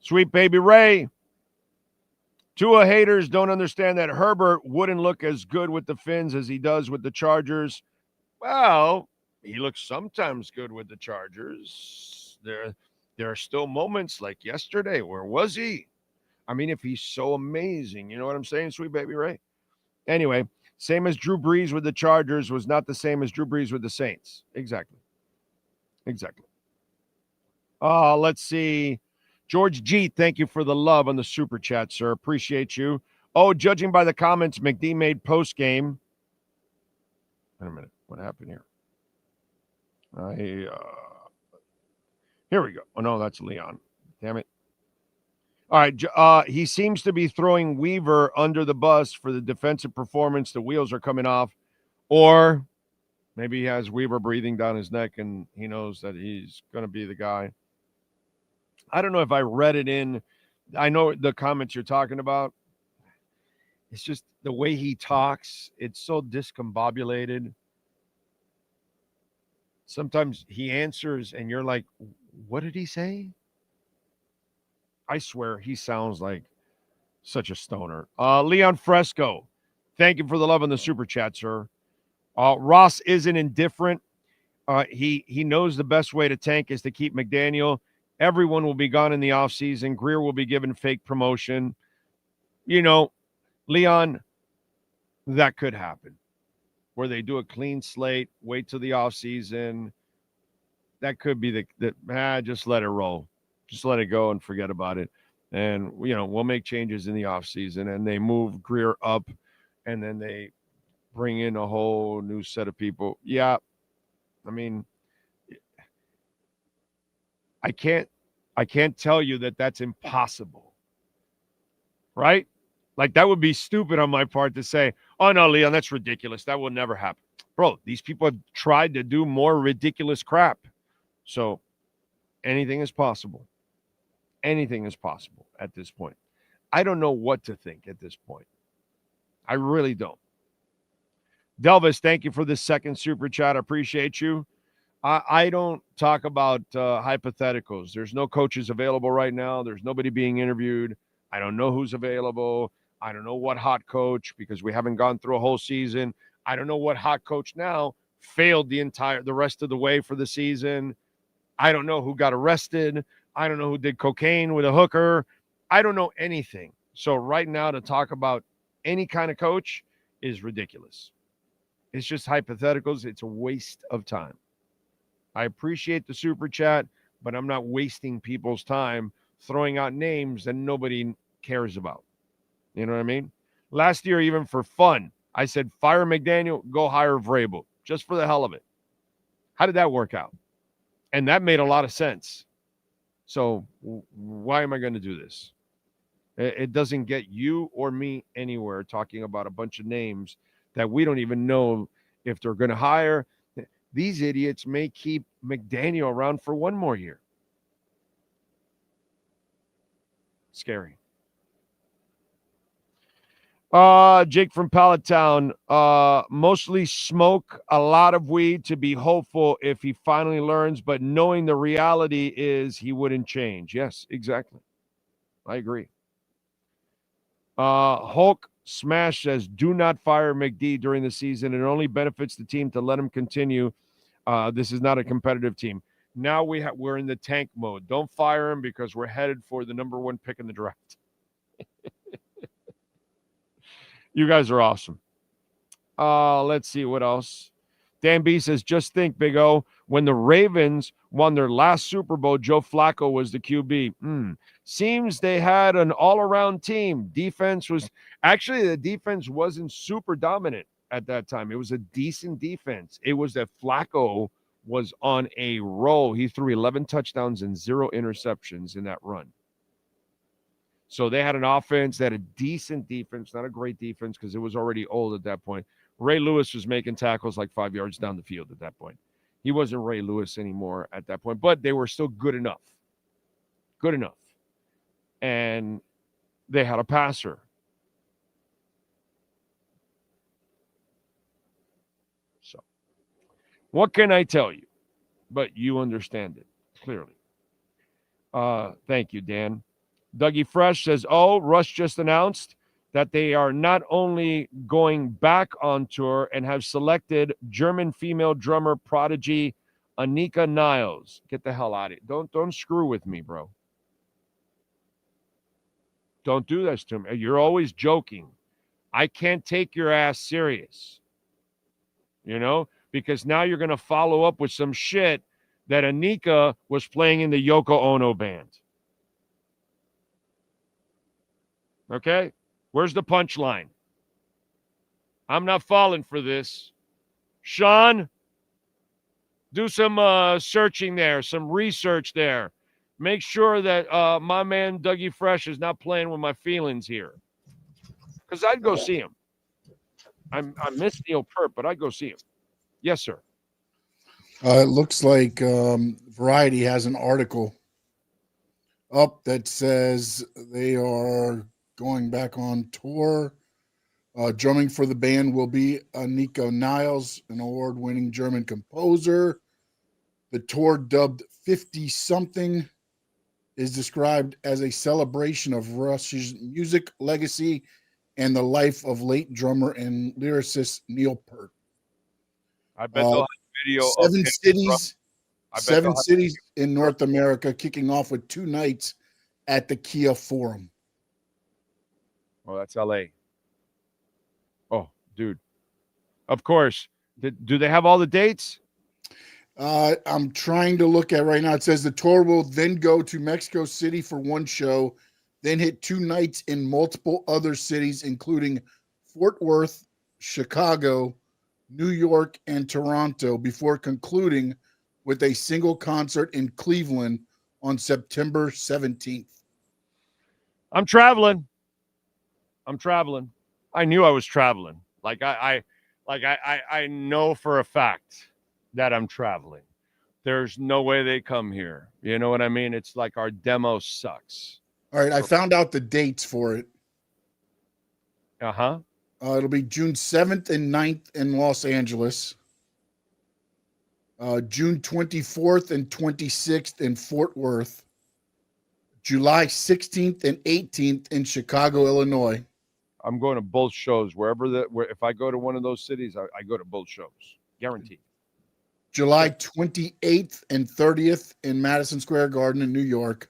Sweet baby Ray. Tua haters don't understand that Herbert wouldn't look as good with the Fins as he does with the Chargers. Well, he looks sometimes good with the Chargers. There are still moments like yesterday. Where was he? I mean, if he's so amazing, you know what I'm saying, sweet baby Ray? Anyway, same as Drew Brees with the Chargers was not the same as Drew Brees with the Saints. Exactly. Let's see. George G, thank you for the love on the super chat, sir. Appreciate you. Oh, judging by the comments McD made post-game. Wait a minute. What happened here? Here we go. Oh, no, that's Leon. Damn it. All right. He seems to be throwing Weaver under the bus for the defensive performance. The wheels are coming off. Or maybe he has Weaver breathing down his neck and he knows that he's going to be the guy. I don't know if I read it in. I know the comments you're talking about. It's just the way he talks. It's so discombobulated. Sometimes he answers and you're like, what did he say? I swear he sounds like such a stoner. Leon Fresco, thank you for the love on the super chat, sir. Ross isn't indifferent. He knows the best way to tank is to keep McDaniel. Everyone will be gone in the offseason. Greer will be given fake promotion. Leon, that could happen. Where they do a clean slate, wait till the offseason. That could be just let it roll. Just let it go and forget about it. And, we'll make changes in the offseason. And they move Greer up, and then they bring in a whole new set of people. Yeah, I mean, I can't tell you that that's impossible, right? Like, that would be stupid on my part to say, oh, no, Leon, that's ridiculous. That will never happen. Bro, these people have tried to do more ridiculous crap. So anything is possible. Anything is possible at this point. I don't know what to think at this point. I really don't. Delvis, thank you for the second super chat. I appreciate you. I don't talk about hypotheticals. There's no coaches available right now. There's nobody being interviewed. I don't know who's available. I don't know what hot coach, because we haven't gone through a whole season. I don't know what hot coach now failed the rest of the way for the season. I don't know who got arrested. I don't know who did cocaine with a hooker. I don't know anything. So right now to talk about any kind of coach is ridiculous. It's just hypotheticals. It's a waste of time. I appreciate the super chat, but I'm not wasting people's time throwing out names that nobody cares about. You know what I mean? Last year, even for fun, I said, fire McDaniel, go hire Vrabel, just for the hell of it. How did that work out? And that made a lot of sense. So why am I going to do this? It doesn't get you or me anywhere talking about a bunch of names that we don't even know if they're going to hire. These idiots may keep McDaniel around for one more year. Scary. Jake from Palatown, mostly smoke a lot of weed to be hopeful if he finally learns, but knowing the reality is he wouldn't change. Yes, exactly. I agree. Hulk Smash says, do not fire McD during the season. It only benefits the team to let him continue. This is not a competitive team. Now we're in the tank mode. Don't fire him because we're headed for the number 1 pick in the draft. You guys are awesome. Let's see what else. Dan B says, just think, Big O, when the Ravens won their last Super Bowl, Joe Flacco was the QB. Seems they had an all-around team. The defense wasn't super dominant at that time. It was a decent defense. It was that Flacco was on a roll. He threw 11 touchdowns and 0 interceptions in that run. So they had an offense, they had a decent defense, not a great defense because it was already old at that point. Ray Lewis was making tackles like 5 yards down the field at that point. He wasn't Ray Lewis anymore at that point, but they were still good enough. Good enough. And they had a passer. So what can I tell you? But you understand it clearly. Thank you, Dan. Dougie Fresh says, Rush just announced that they are not only going back on tour and have selected German female drummer prodigy Anika Niles. Get the hell out of it. Don't screw with me, bro. Don't do this to me. You're always joking. I can't take your ass serious. You know? Because now you're going to follow up with some shit that Anika was playing in the Yoko Ono band. Okay? Where's the punchline? I'm not falling for this. Sean, do some searching there, some research there. Make sure that my man Dougie Fresh is not playing with my feelings here. Because I'd go see him. I miss Neil Peart, but I'd go see him. Yes, sir. It looks like Variety has an article up that says they are going back on tour. Drumming for the band will be Anika Niles, an award-winning German composer. The tour, dubbed 50-something, is described as a celebration of Rush's music legacy and the life of late drummer and lyricist Neil Peart. I bet they'll have video. Seven cities in North America, kicking off with 2 nights at the Kia Forum. Oh, that's L.A. Oh, dude. Of course. Do they have all the dates? I'm trying to look at right now. It says the tour will then go to Mexico City for 1 show, then hit 2 nights in multiple other cities, including Fort Worth, Chicago, New York, and Toronto, before concluding with a single concert in Cleveland on September 17th. I'm traveling. I knew I was traveling. I know for a fact that I'm traveling. There's no way they come here. You know what I mean? It's like our demo sucks. All right, I found out the dates for it. Uh-huh. It'll be June 7th and 9th in Los Angeles. June 24th and 26th in Fort Worth. July 16th and 18th in Chicago, Illinois. I'm going to both shows. If I go to one of those cities, I go to both shows. Guaranteed. July 28th and 30th in Madison Square Garden in New York.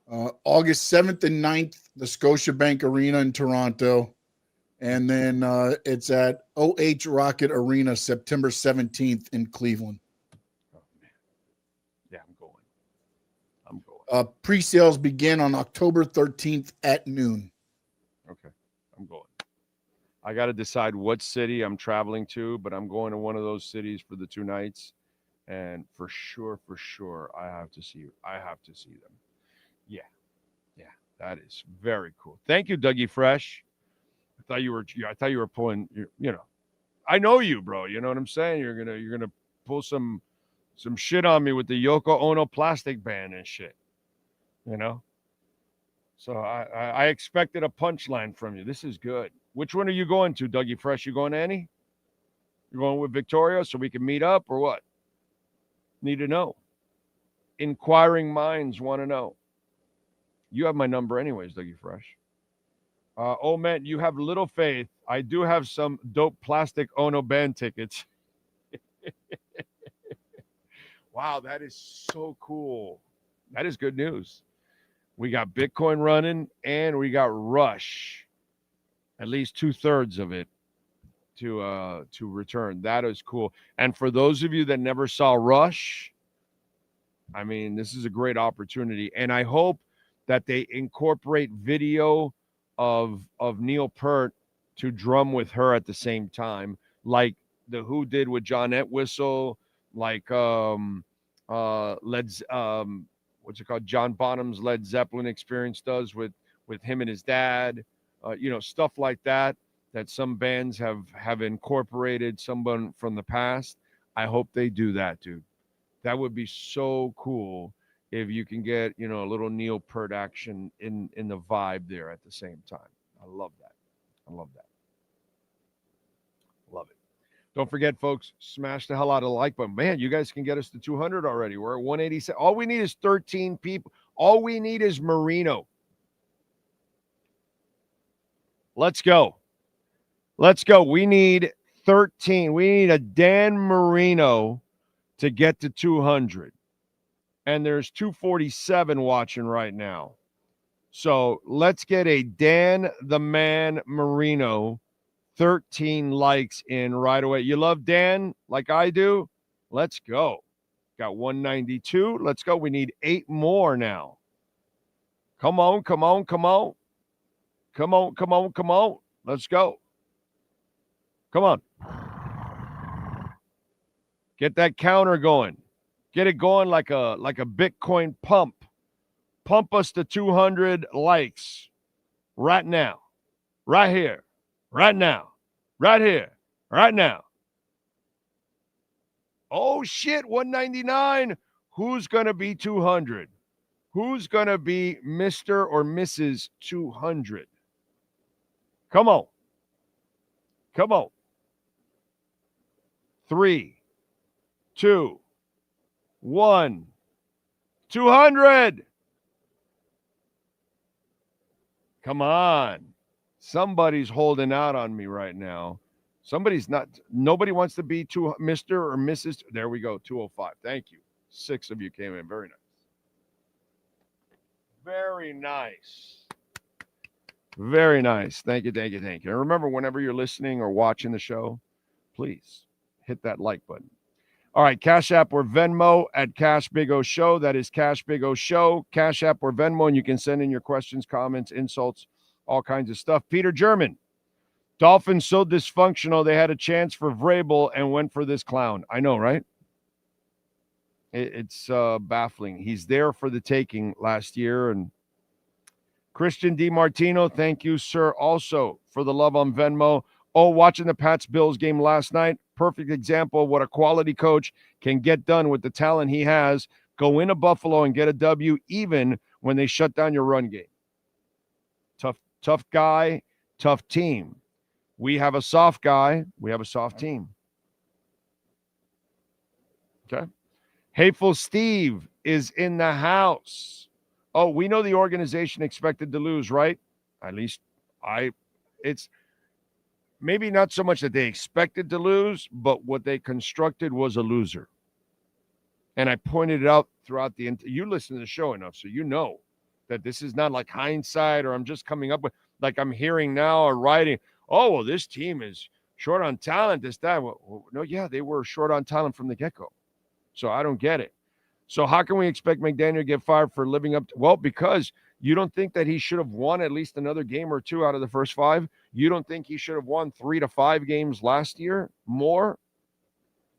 August 7th and 9th, the Scotiabank Arena in Toronto. And then it's at OH Rocket Arena, September 17th in Cleveland. Oh, man. Yeah, I'm going. Pre-sales begin on October 13th at noon. Okay, I'm going. I got to decide what city I'm traveling to, but I'm going to one of those cities for the 2 nights. And for sure, I have to see them. Yeah, that is very cool. Thank you, Dougie Fresh. I thought you were pulling. I know you, bro. You know what I'm saying? You're gonna pull some shit on me with the Yoko Ono plastic band and shit. So I expected a punchline from you. This is good. Which one are you going to, Dougie Fresh? You going to any? You're going with Victoria so we can meet up or what? Need to know. Inquiring minds want to know. You have my number anyways, Dougie Fresh. Oh, man, you have little faith. I do have some dope plastic Ono band tickets. Wow, that is so cool. That is good news. We got Bitcoin running, and we got Rush, at least 2/3 of it to return. That is cool. And for those of you that never saw Rush, I mean, this is a great opportunity. And I hope that they incorporate video of Neil Peart to drum with her at the same time, like the Who did with John Entwistle, like John Bonham's Led Zeppelin experience does with him and his dad, stuff like that some bands have incorporated someone from the past. I hope they do that, dude. That would be so cool if you can get, a little Neil Peart action in the vibe there at the same time. I love that. Love it. Don't forget, folks, smash the hell out of the like button. Man, you guys can get us to 200 already. We're at 187. All we need is 13 people. All we need is Marino. Let's go. We need 13. We need a Dan Marino to get to 200. And there's 247 watching right now. So let's get a Dan the Man Marino 13 likes in right away. You love Dan like I do? Let's go. Got 192. Let's go. We need 8 more now. Come on. Let's go. Come on. Get that counter going. Get it going like a Bitcoin pump. Pump us to 200 likes right now. Right here. Right now. Right here. Right now. Oh, shit. 199. Who's going to be 200? Who's going to be Mr. or Mrs. 200? Come on. 3, 2, 1. 200. Come on. Somebody's holding out on me right now. Nobody wants to be Mr. or Mrs. There we go. 205. Thank you. 6 of you came in. Very nice. Very nice. Very nice. Thank you. And remember, whenever you're listening or watching the show, please hit that like button. All right, Cash App or Venmo at Cash Big O Show. That is Cash Big O Show. Cash App or Venmo, and you can send in your questions, comments, insults, all kinds of stuff. Peter German. Dolphins so dysfunctional, they had a chance for Vrabel and went for this clown. I know, right? It's baffling. He's there for the taking last year. And Christian DiMartino, thank you, sir, also for the love on Venmo. Oh, watching the Pats-Bills game last night, perfect example of what a quality coach can get done with the talent he has. Go into Buffalo and get a W even when they shut down your run game. Tough guy, tough team. We have a soft guy. We have a soft team. Okay. Hateful Steve is in the house. Oh, we know the organization expected to lose, right? At least it's maybe not so much that they expected to lose, but what they constructed was a loser. And I pointed it out throughout you listen to the show enough, so you know That this is not like hindsight or I'm just coming up with, like I'm hearing now or writing, oh, well, this team is short on talent, this, that. Well, no, yeah, they were short on talent from the get-go. So I don't get it. So how can we expect McDaniel to get fired for living up to, well, because you don't think that he should have won at least another game or two out of the first 5? You don't think he should have won 3 to 5 games last year more?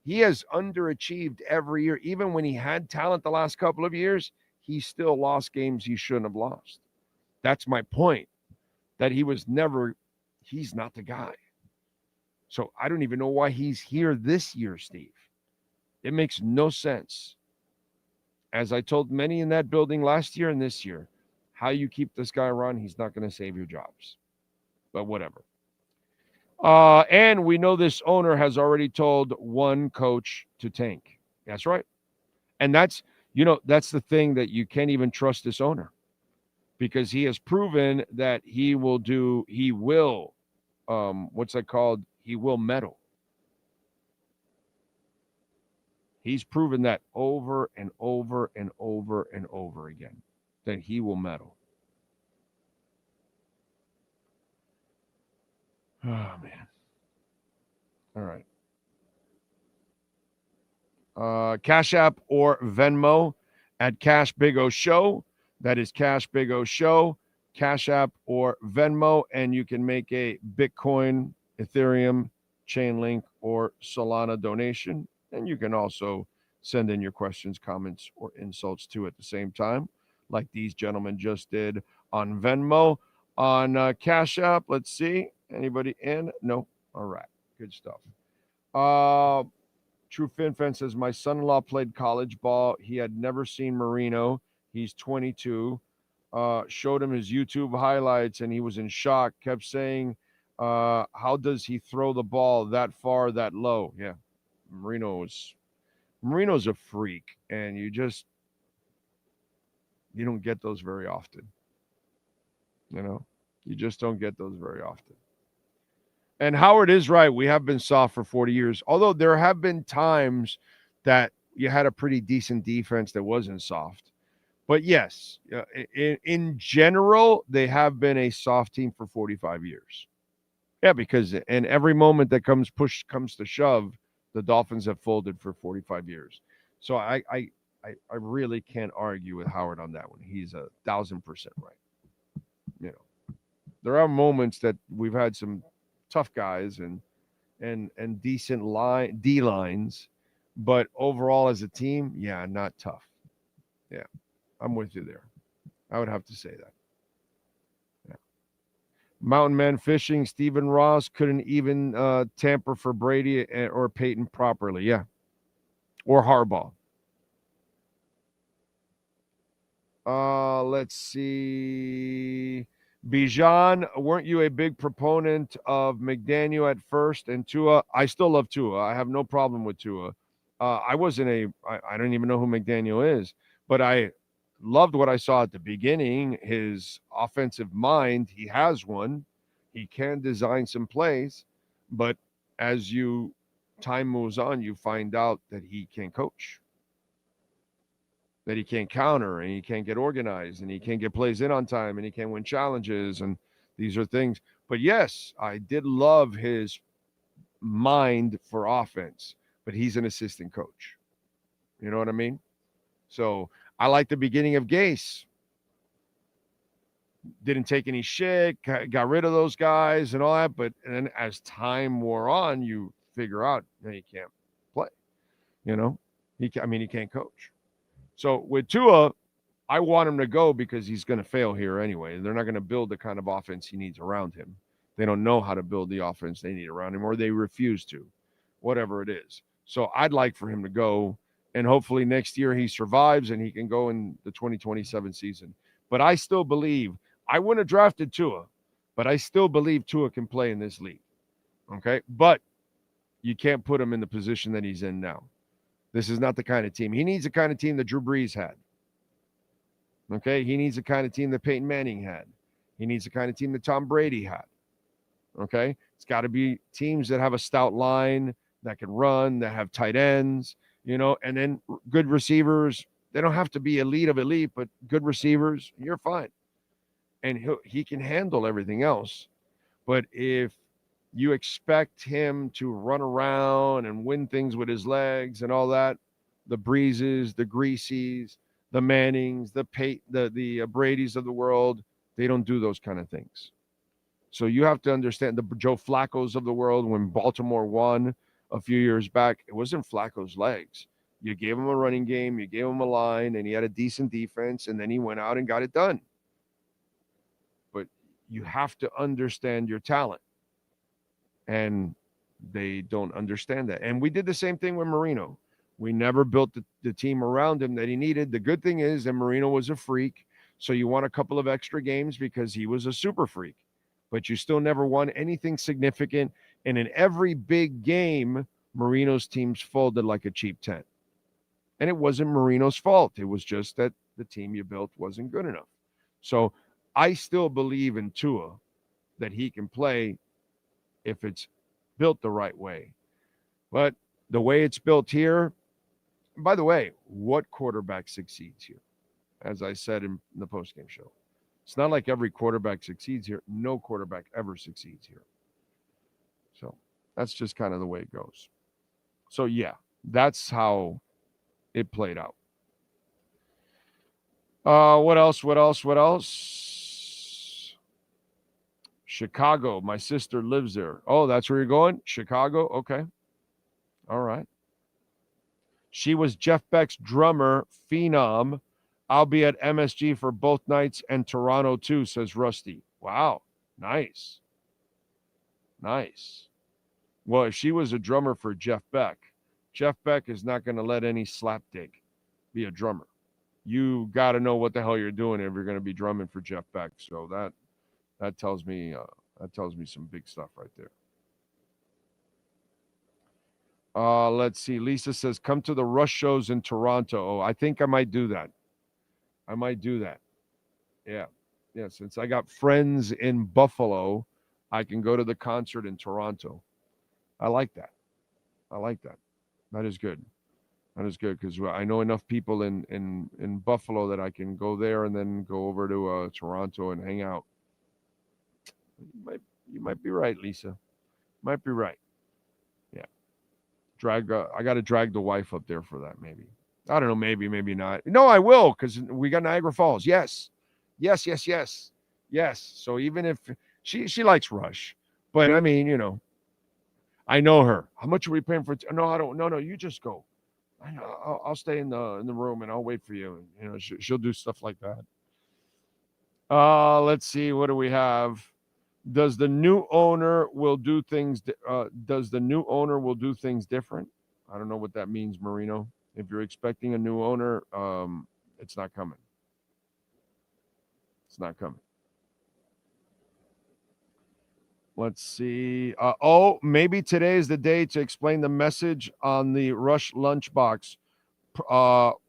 He has underachieved every year. Even when he had talent the last couple of years, he still lost games he shouldn't have lost. That's my point, that he's not the guy. So I don't even know why he's here this year, Steve. It makes no sense. As I told many in that building last year and this year, how you keep this guy around, he's not going to save your jobs. But whatever. And we know this owner has already told one coach to tank. That's right. And that's the thing, that you can't even trust this owner, because he has proven that he will meddle. He's proven that over and over and over and over again, that he will meddle. Oh, man. All right. Cash App or Venmo at Cash Big O Show. That is Cash Big O Show. Cash App or Venmo, and you can make a Bitcoin, Ethereum, Chainlink, or Solana donation. And you can also send in your questions, comments, or insults too at the same time, like these gentlemen just did on Venmo. On Cash App, let's see. Anybody in? No? All right. Good stuff. True Fin Fan says, my son-in-law played college ball. He had never seen Marino. He's 22. Showed him his YouTube highlights, and he was in shock. Kept saying, how does he throw the ball that far, that low? Yeah. Marino's a freak, and you don't get those very often. You just don't get those very often. And Howard is right. We have been soft for 40 years, although there have been times that you had a pretty decent defense that wasn't soft. But yes, in general, they have been a soft team for 45 years. Yeah, because in every moment that comes to shove, the Dolphins have folded for 45 years. So I really can't argue with Howard on that one. He's 1,000% right. There are moments that we've had some tough guys and decent D lines, but overall as a team, yeah, not tough. Yeah, I'm with you there. I would have to say that. Yeah. Mountain Man Fishing, Stephen Ross couldn't even tamper for Brady or Peyton properly. Yeah. Or Harbaugh. Let's see. Bijan, weren't you a big proponent of McDaniel at first and Tua? I still love Tua. I have no problem with Tua. I don't even know who McDaniel is, but I loved what I saw at the beginning. His offensive mind, he has one. He can design some plays, but as time moves on, you find out that he can't coach, that he can't counter, and he can't get organized, and he can't get plays in on time, and he can't win challenges, and these are things. But yes, I did love his mind for offense, but he's an assistant coach. You know what I mean? So I like the beginning of Gase. Didn't take any shit, got rid of those guys and all that, but then as time wore on, you figure out that he can't play. He can't coach. So with Tua, I want him to go because he's going to fail here anyway. They're not going to build the kind of offense he needs around him. They don't know how to build the offense they need around him, or they refuse to, whatever it is. So I'd like for him to go, and hopefully next year he survives and he can go in the 2027 season. But I still believe, I wouldn't have drafted Tua, but I still believe Tua can play in this league. Okay? But you can't put him in the position that he's in now. This is not the kind of team. He needs the kind of team that Drew Brees had. Okay? He needs the kind of team that Peyton Manning had. He needs the kind of team that Tom Brady had. Okay? It's got to be teams that have a stout line, that can run, that have tight ends, and then good receivers They don't have to be elite of elite, but good receivers, you're fine. And he can handle everything else. But if you expect him to run around and win things with his legs and all that, the Breezes, the Greasies, the Mannings, the Bradys of the world, they don't do those kind of things. So you have to understand the Joe Flacco's of the world. When Baltimore won a few years back, it wasn't Flacco's legs. You gave him a running game, you gave him a line, and he had a decent defense, and then he went out and got it done. But you have to understand your talent. And they don't understand that. And we did the same thing with Marino. We never built the team around him that he needed. The good thing is that Marino was a freak, so you won a couple of extra games because he was a super freak. But you still never won anything significant. And in every big game, Marino's teams folded like a cheap tent. And it wasn't Marino's fault. It was just that the team you built wasn't good enough. So I still believe in Tua that he can play if it's built the right way. But the way it's built here, by the way, what quarterback succeeds here? As I said in the postgame show, it's not like every quarterback succeeds here. No quarterback ever succeeds here. So that's just kind of the way it goes. So yeah, that's how it played out. What else? Chicago. My sister lives there. Oh, that's where you're going? Chicago? Okay. All right. She was Jeff Beck's drummer, phenom. I'll be at MSG for both nights and Toronto too, says Rusty. Wow. Nice. Well, if she was a drummer for Jeff Beck is not going to let any slapdick be a drummer. You got to know what the hell you're doing if you're going to be drumming for Jeff Beck. So that tells me some big stuff right there. Let's see. Lisa says, come to the Rush shows in Toronto. Oh, I think I might do that. Yeah. Since I got friends in Buffalo, I can go to the concert in Toronto. I like that. That is good because I know enough people in Buffalo that I can go there and then go over to Toronto and hang out. You might be right, Lisa. Might be right. Yeah. I got to drag the wife up there for that, maybe. I don't know, maybe not. No, I will, because we got Niagara Falls. Yes. So even if she likes Rush, but I mean, I know her. How much are we paying for? No, I don't. No, you just go. I'll stay in the room and I'll wait for you. And, she'll do stuff like that. Let's see. What do we have? Does the new owner will do things different? I don't know what that means, Marino. If you're expecting a new owner, it's not coming. Let's see. Maybe today is the day to explain the message on the Rush lunchbox.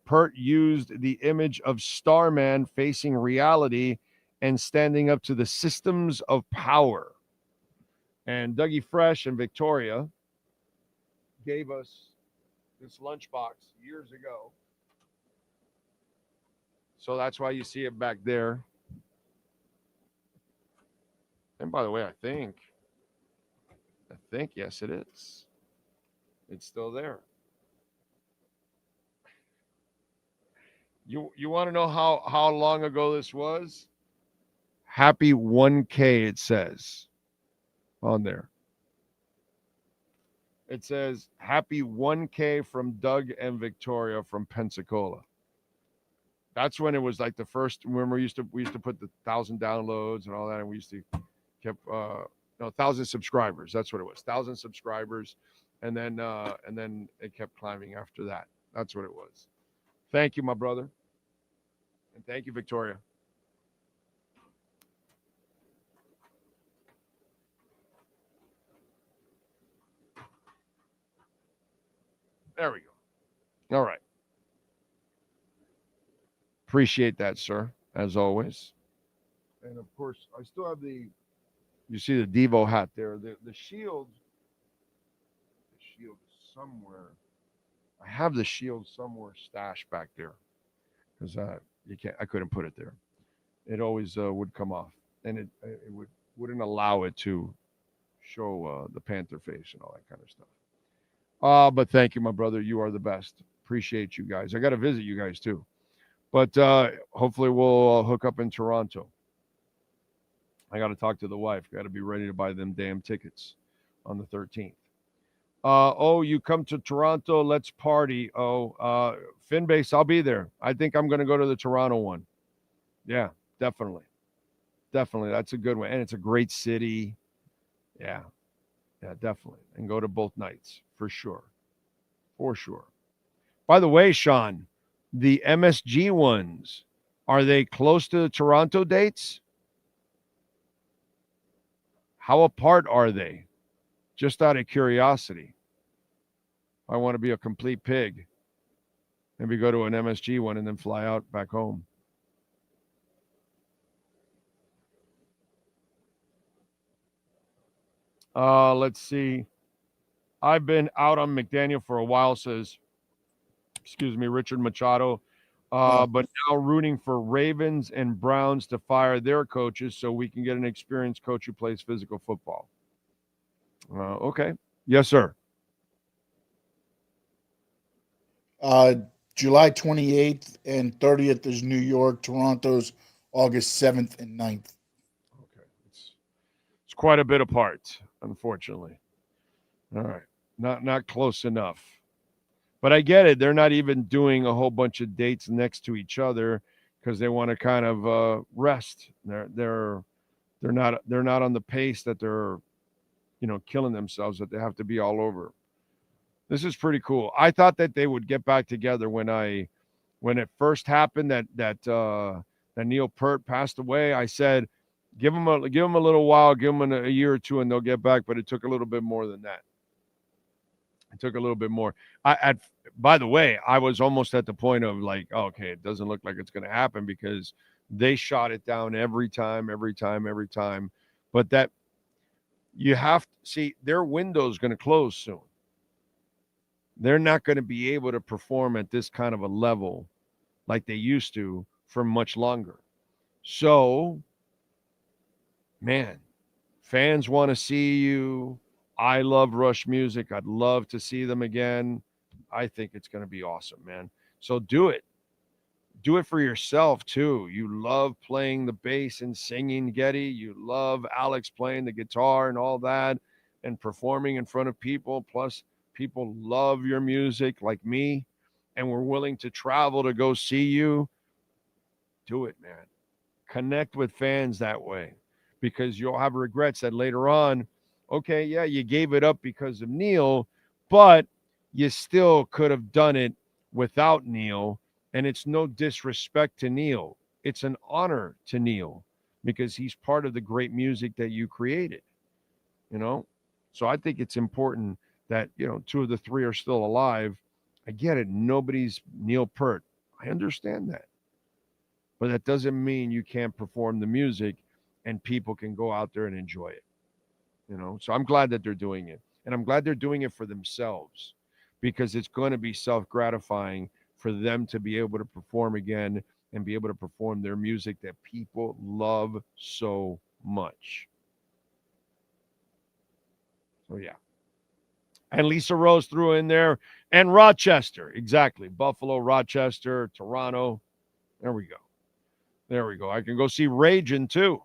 Pert used the image of Starman facing reality and standing up to the systems of power. And Dougie Fresh and Victoria gave us this lunchbox years ago. So that's why you see it back there. And by the way, I think, yes, it is. It's still there. You want to know how long ago this was? Happy 1K, it says on there. It says happy 1K from Doug and Victoria from Pensacola. That's when it was like the first. Remember, we used to put the 1,000 downloads and all that, and we used to kept 1,000 subscribers. That's what it was, 1,000 subscribers, and then it kept climbing after that. That's what it was. Thank you, my brother, and thank you, Victoria. There we go. All right. Appreciate that, sir, as always. And of course, I still have you see the Devo hat there. The shield. The shield is somewhere. I have the shield somewhere stashed back there. because I couldn't put it there. It always would come off, and it wouldn't allow it to show the panther face and all that kind of stuff. But thank you, my brother. You are the best. Appreciate you guys. I got to visit you guys too. But hopefully we'll hook up in Toronto. I got to talk to the wife. Got to be ready to buy them damn tickets on the 13th. You come to Toronto. Let's party. Finbase, I'll be there. I think I'm going to go to the Toronto one. Yeah, definitely. Definitely. That's a good one. And it's a great city. Yeah, definitely. And go to both nights for sure. For sure. By the way, Sean, the MSG ones, are they close to the Toronto dates? How apart are they? Just out of curiosity. I want to be a complete pig. Maybe go to an MSG one and then fly out back home. Let's see. I've been out on McDaniel for a while, says, Richard Machado. But now rooting for Ravens and Browns to fire their coaches so we can get an experienced coach who plays physical football. Okay. Yes, sir. July 28th and 30th is New York. Toronto's August 7th and 9th. Okay. It's quite a bit apart, unfortunately. All right. Not close enough. But I get it. They're not even doing a whole bunch of dates next to each other because they want to kind of rest. They're not on the pace that they're, killing themselves, that they have to be all over. This is pretty cool. I thought that they would get back together when it first happened that Neil Peart passed away. I said, give them a little while, give them a year or two, and they'll get back. But it took a little bit more than that. It took a little bit more. By the way, I was almost at the point of like, okay, it doesn't look like it's going to happen because they shot it down every time. But that you have to see their window is going to close soon. They're not going to be able to perform at this kind of a level like they used to for much longer. So, man, fans want to see you. I love Rush music. I'd love to see them again. I think it's going to be awesome, man. So do it. Do it for yourself, too. You love playing the bass and singing, Getty. You love Alex playing the guitar and all that and performing in front of people. Plus, people love your music like me, and we're willing to travel to go see you. Do it, man. Connect with fans that way because you'll have regrets that later on, okay, yeah, you gave it up because of Neil, but you still could have done it without Neil, and it's no disrespect to Neil. It's an honor to Neil because he's part of the great music that you created, So I think it's important that, two of the three are still alive. I get it. Nobody's Neil Peart. I understand that. But that doesn't mean you can't perform the music and people can go out there and enjoy it. So I'm glad that they're doing it. And I'm glad they're doing it for themselves because it's going to be self-gratifying for them to be able to perform again and be able to perform their music that people love so much. So, yeah. And Lisa Rose threw in there. And Rochester. Exactly. Buffalo, Rochester, Toronto. There we go. I can go see Ragin' too.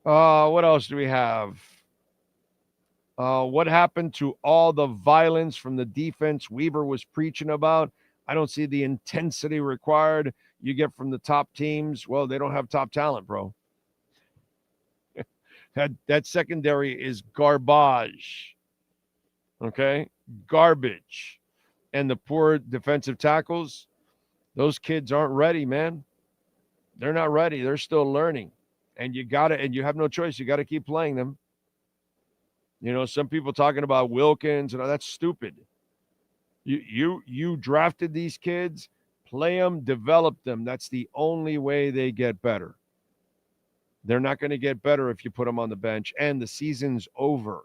What else do we have? What happened to all the violence from the defense Weber was preaching about? I don't see the intensity required you get from the top teams. Well, they don't have top talent, bro. That secondary is garbage. Okay? Garbage. And the poor defensive tackles, those kids aren't ready, man. They're not ready. They're still learning. And you have no choice. You got to keep playing them. Some people talking about Wilkins, that's stupid. You drafted these kids, play them, develop them. That's the only way they get better. They're not going to get better if you put them on the bench, and the season's over.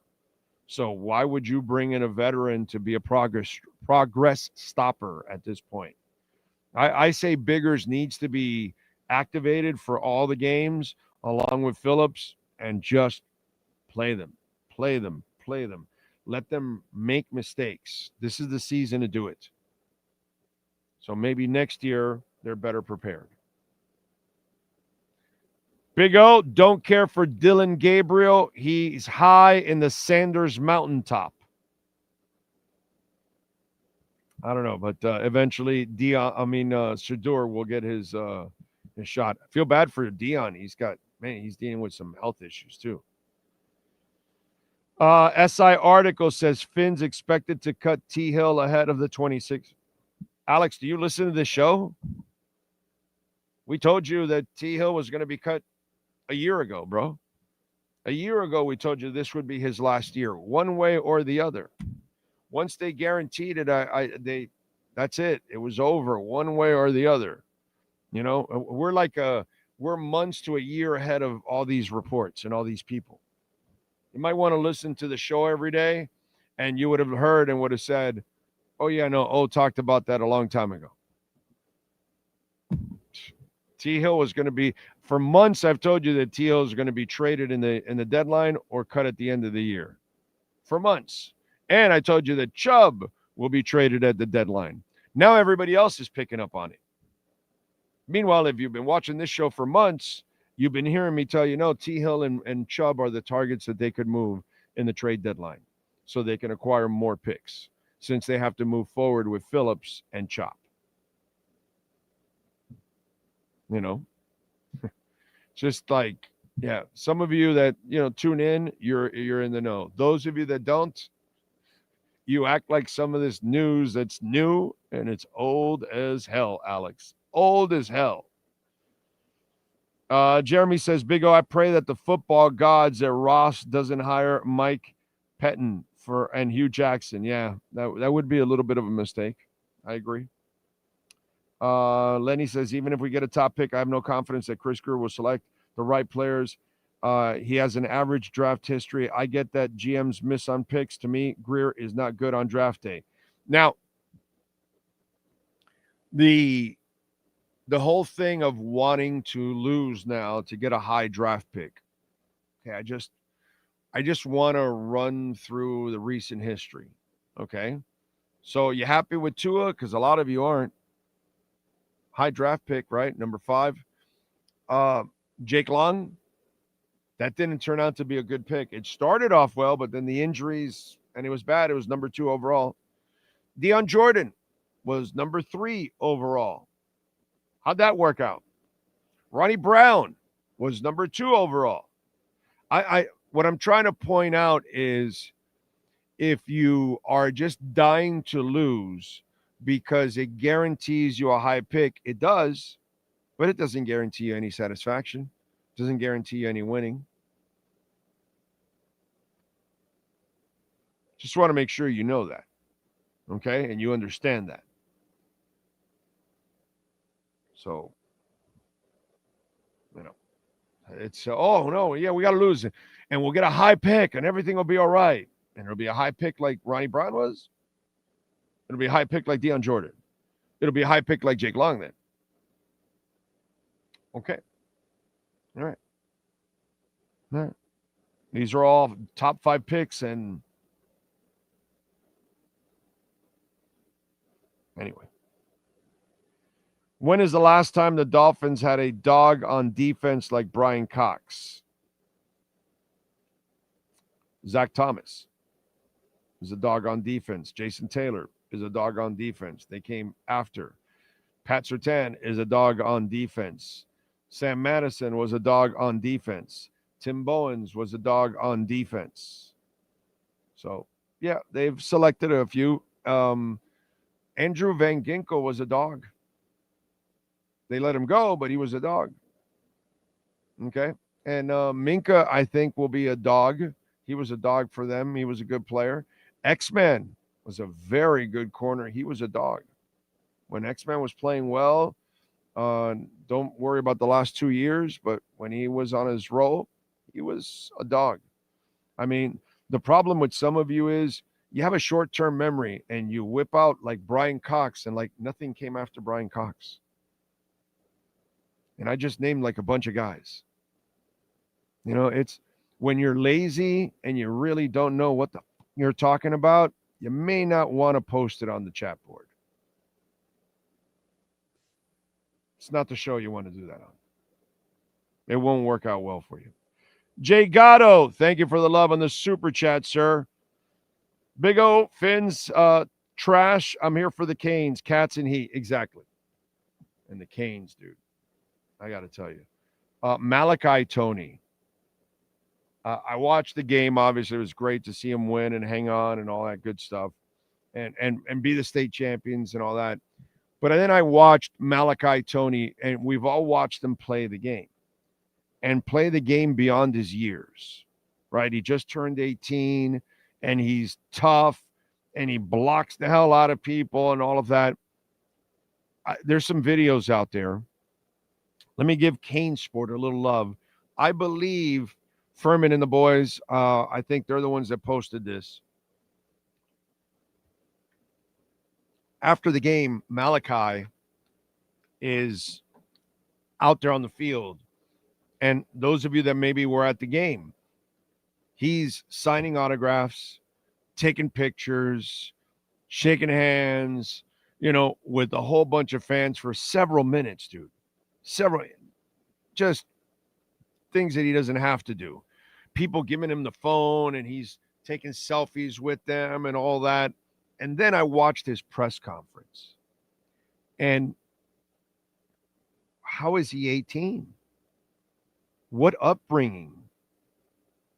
So why would you bring in a veteran to be a progress stopper at this point? I say Biggers needs to be activated for all the games along with Phillips and just play them, play them, play them. Let them make mistakes. This is the season to do it. So maybe next year they're better prepared. Big O, don't care for Dylan Gabriel. He's high in the Sanders mountaintop. I don't know, but eventually Shador will get his shot. I feel bad for Dion. He's dealing with some health issues too. SI article says Finn's expected to cut T. Hill ahead of the 26th. Alex, do you listen to this show? We told you that T. Hill was going to be cut a year ago, bro. A year ago, we told you this would be his last year, one way or the other. Once they guaranteed it, that's it. It was over, one way or the other. You know, we're months to a year ahead of all these reports and all these people. You might want to listen to the show every day, and you would have heard and would have said, "Oh yeah, no, talked about that a long time ago." T. Hill was going to be, for months I've told you that T. Hill is going to be traded in the deadline or cut at the end of the year. For months. And I told you that Chubb will be traded at the deadline. Now everybody else is picking up on it. Meanwhile, if you've been watching this show for months, you've been hearing me tell you, no, T. Hill and Chubb are the targets that they could move in the trade deadline so they can acquire more picks since they have to move forward with Phillips and Chop. You know, just like, yeah, some of you that, tune in, you're in the know. Those of you that don't, you act like some of this news that's new and it's old as hell, Alex. Old as hell. Jeremy says, Big O, I pray that the football gods that Ross doesn't hire Mike Pettin and Hugh Jackson. Yeah, that would be a little bit of a mistake. I agree. Lenny says, even if we get a top pick, I have no confidence that Chris Greer will select the right players. He has an average draft history. I get that GMs miss on picks. To me, Greer is not good on draft day. Now, the whole thing of wanting to lose now to get a high draft pick. Okay, I just want to run through the recent history. Okay, so you happy with Tua? Because a lot of you aren't. High draft pick, right? Number 5. Jake Long, that didn't turn out to be a good pick. It started off well, but then the injuries, and it was bad. It was number 2 overall. Deion Jordan was number 3 overall. How'd that work out? Ronnie Brown was number 2 overall. What I'm trying to point out is if you are just dying to lose because it guarantees you a high pick, it does, but it doesn't guarantee you any satisfaction. It doesn't guarantee you any winning. Just want to make sure you know that, okay, and you understand that. So, it's, oh, no, yeah, we got to lose it, and we'll get a high pick, and everything will be all right. And it'll be a high pick like Ronnie Brown was. It'll be a high pick like Deion Jordan. It'll be a high pick like Jake Long then. Okay. All right. All right. These are all top 5 picks, and anyway. When is the last time the Dolphins had a dog on defense like Brian Cox? Zach Thomas is a dog on defense. Jason Taylor is a dog on defense. They came after. Pat Surtain is a dog on defense. Sam Madison was a dog on defense. Tim Bowens was a dog on defense. So, yeah, they've selected a few. Andrew Van Ginkel was a dog. They let him go, but he was a dog. Okay. And Minka, I think, will be a dog. He was a dog for them. He was a good player. X-Man was a very good corner. He was a dog. When X-Man was playing well, don't worry about the last 2 years, but when he was on his roll, he was a dog. I mean, the problem with some of you is you have a short-term memory and you whip out like Brian Cox and like nothing came after Brian Cox. And I just named like a bunch of guys. You know, it's when you're lazy and you really don't know what you're talking about, you may not want to post it on the chat board. It's not the show you want to do that on. It won't work out well for you. Jay Gatto, thank you for the love on the super chat, sir. Big O, Finn's trash. I'm here for the Canes, Cats and Heat. Exactly. And the Canes, dude. I got to tell you. Malachi Tony. I watched the game. Obviously, it was great to see him win and hang on and all that good stuff and be the state champions and all that. But then I watched Malachi Tony, and we've all watched him play the game and play the game beyond his years, right? He just turned 18, and he's tough, and he blocks the hell out of people and all of that. There's some videos out there. Let me give Kane Sport a little love. I believe Furman and the boys, I think they're the ones that posted this. After the game, Malachi is out there on the field. And those of you that maybe were at the game, he's signing autographs, taking pictures, shaking hands, you know, with a whole bunch of fans for several minutes, dude. Several, just things that he doesn't have to do. People giving him the phone and he's taking selfies with them and all that. And then I watched his press conference. And how is he 18? What upbringing?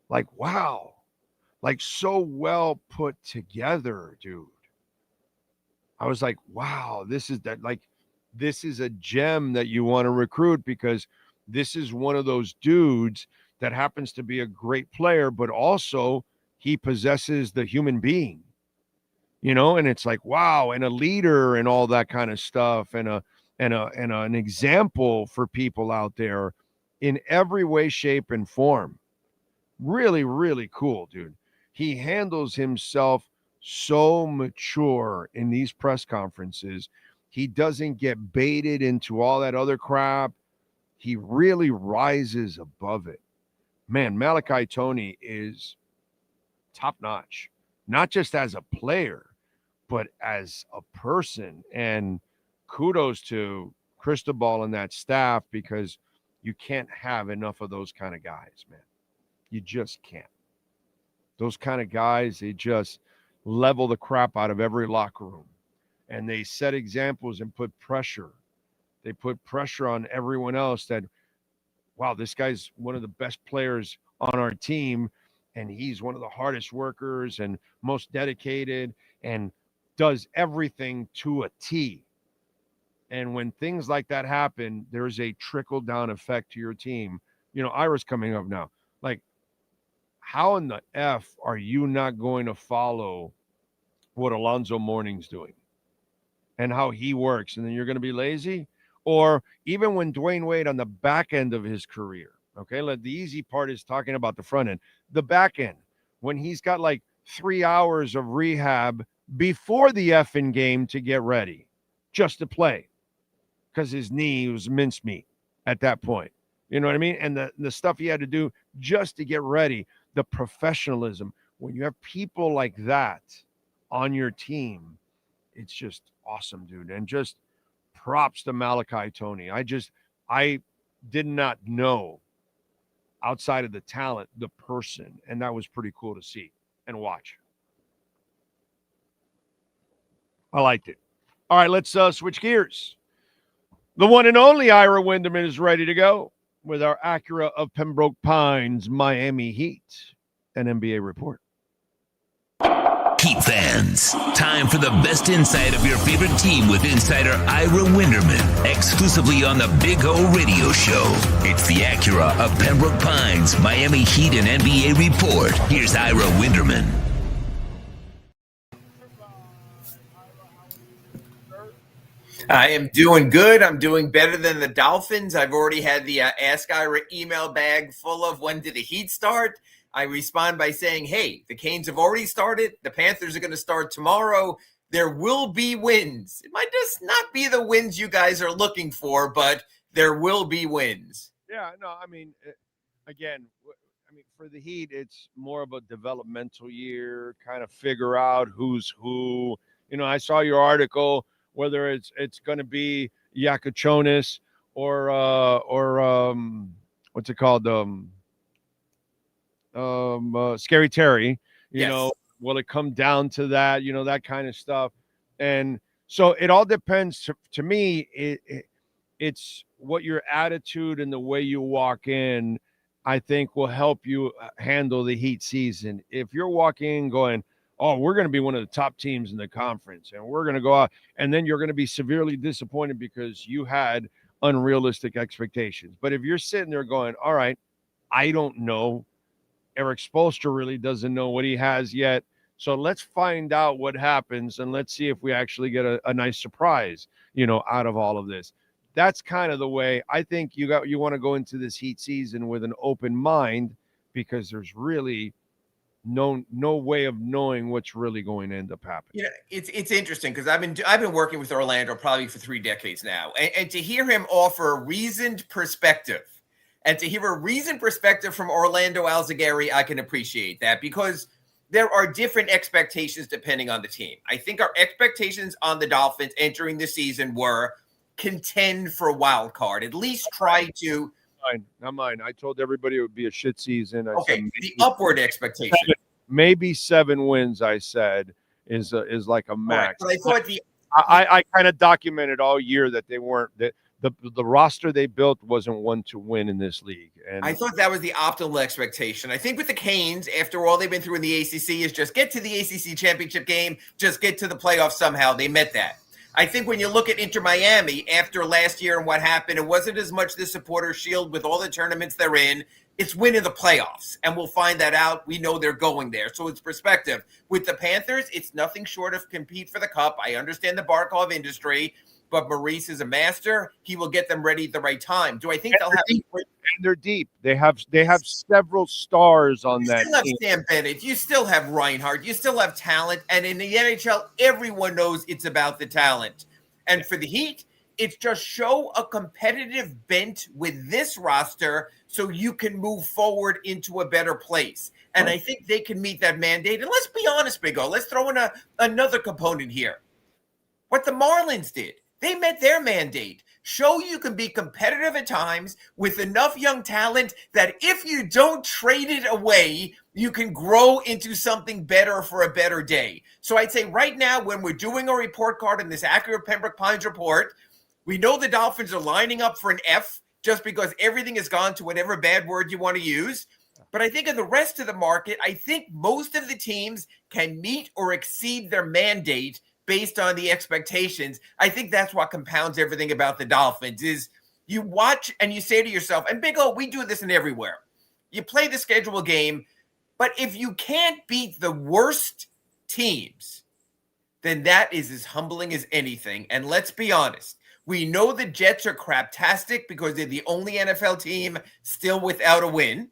Like, wow. Like, so well put together, dude. I was like, wow, this is a gem that you want to recruit, because this is one of those dudes that happens to be a great player, but also he possesses the human being. You know, and it's like, wow, and a leader and all that kind of stuff, and an example for people out there in every way, shape, and form. Really, really cool, dude. He handles himself so mature in these press conferences. He doesn't get baited into all that other crap. He really rises above it. Man, Malachi Tony is top notch, not just as a player, but as a person. And kudos to Cristobal and that staff, because you can't have enough of those kind of guys, man. You just can't. Those kind of guys, they just level the crap out of every locker room. And they set examples and put pressure. They put pressure on everyone else that, wow, this guy's one of the best players on our team, and he's one of the hardest workers and most dedicated and does everything to a T. And when things like that happen, there's a trickle-down effect to your team. You know, Ira's coming up now. Like, how in the F are you not going to follow what Alonzo Mourning's doing and how he works, and then you're going to be lazy? Or even when Dwayne Wade on the back end of his career, okay, the easy part is talking about the front end. The back end, when he's got like 3 hours of rehab before the effing game to get ready, just to play, because his knee was mincemeat at that point. You know what I mean? And the stuff he had to do just to get ready, the professionalism. When you have people like that on your team, it's just awesome, dude. And just props to Malachi Tony. I did not know, outside of the talent, the person. And that was pretty cool to see and watch. I liked it. All right, let's switch gears. The one and only Ira Winderman is ready to go with our Acura of Pembroke Pines Miami Heat and NBA report. Heat fans, time for the best insight of your favorite team with insider Ira Winderman, exclusively on the Big O Radio Show. It's the Acura of Pembroke Pines Miami Heat and NBA report. Here's Ira Winderman. I am doing good. I'm doing better than the Dolphins. I've already had the Ask Ira email bag full of when did the Heat start. I respond by saying, hey, the Canes have already started. The Panthers are going to start tomorrow. There will be wins. It might just not be the wins you guys are looking for, but there will be wins. Yeah, no, I mean, again, for the Heat, it's more of a developmental year, kind of figure out who's who. I saw your article, whether it's going to be Yakachonis or what's it called? Scary Terry. You know, will it come down to that? That kind of stuff. And so it all depends. To me, it's what your attitude and the way you walk in, I think, will help you handle the Heat season. If you're walking in going, oh, we're going to be one of the top teams in the conference, and we're going to go out, and then you're going to be severely disappointed because you had unrealistic expectations. But if you're sitting there going, all right, I don't know. Eric Spoelstra really doesn't know what he has yet. So let's find out what happens, and let's see if we actually get a nice surprise, out of all of this. That's kind of the way I think you want to go into this Heat season with an open mind, because there's really no way of knowing what's really going to end up happening. It's interesting because I've been working with Orlando probably for 3 decades now, and to hear him offer a reasoned perspective, and to hear a reasoned perspective from Orlando Alzagari, I can appreciate that, because there are different expectations depending on the team. I think our expectations on the Dolphins entering the season were contend for a wild card, at least try to. Not mine. I told everybody it would be a shit season. I said the upward expectation. Maybe 7 wins, I said, is like a max. Right, but I thought I kind of documented all year that they weren't, that the roster they built wasn't one to win in this league. And I thought that was the optimal expectation. I think with the Canes, after all they've been through in the ACC, is just get to the ACC championship game, just get to the playoffs somehow. They met that. I think when you look at Inter Miami after last year and what happened, it wasn't as much the supporter shield with all the tournaments they're in. It's winning the playoffs, and we'll find that out. We know they're going there. So it's perspective. With the Panthers, it's nothing short of compete for the cup. I understand the Barkov industry, but Maurice is a master. He will get them ready at the right time. Do I think they'll have – And they're deep. They have several stars on that team. You still have Sam Bennett. You still have Reinhardt. You still have talent. And in the NHL, everyone knows it's about the talent. And for the Heat, it's just show a competitive bent with this roster so you can move forward into a better place. And I think they can meet that mandate. And let's be honest, Big O. Let's throw in another component here. What the Marlins did, they met their mandate. Show you can be competitive at times with enough young talent that if you don't trade it away, you can grow into something better for a better day. So I'd say right now, when we're doing a report card in this accurate Pembroke Pines report, we know the Dolphins are lining up for an F just because everything has gone to whatever bad word you want to use. But I think in the rest of the market, I think most of the teams can meet or exceed their mandate based on the expectations. I think that's what compounds everything about the Dolphins is you watch and you say to yourself, and Big O, we do this in everywhere. You play the schedule game, but if you can't beat the worst teams, then that is as humbling as anything. And let's be honest, we know the Jets are craptastic because they're the only NFL team still without a win.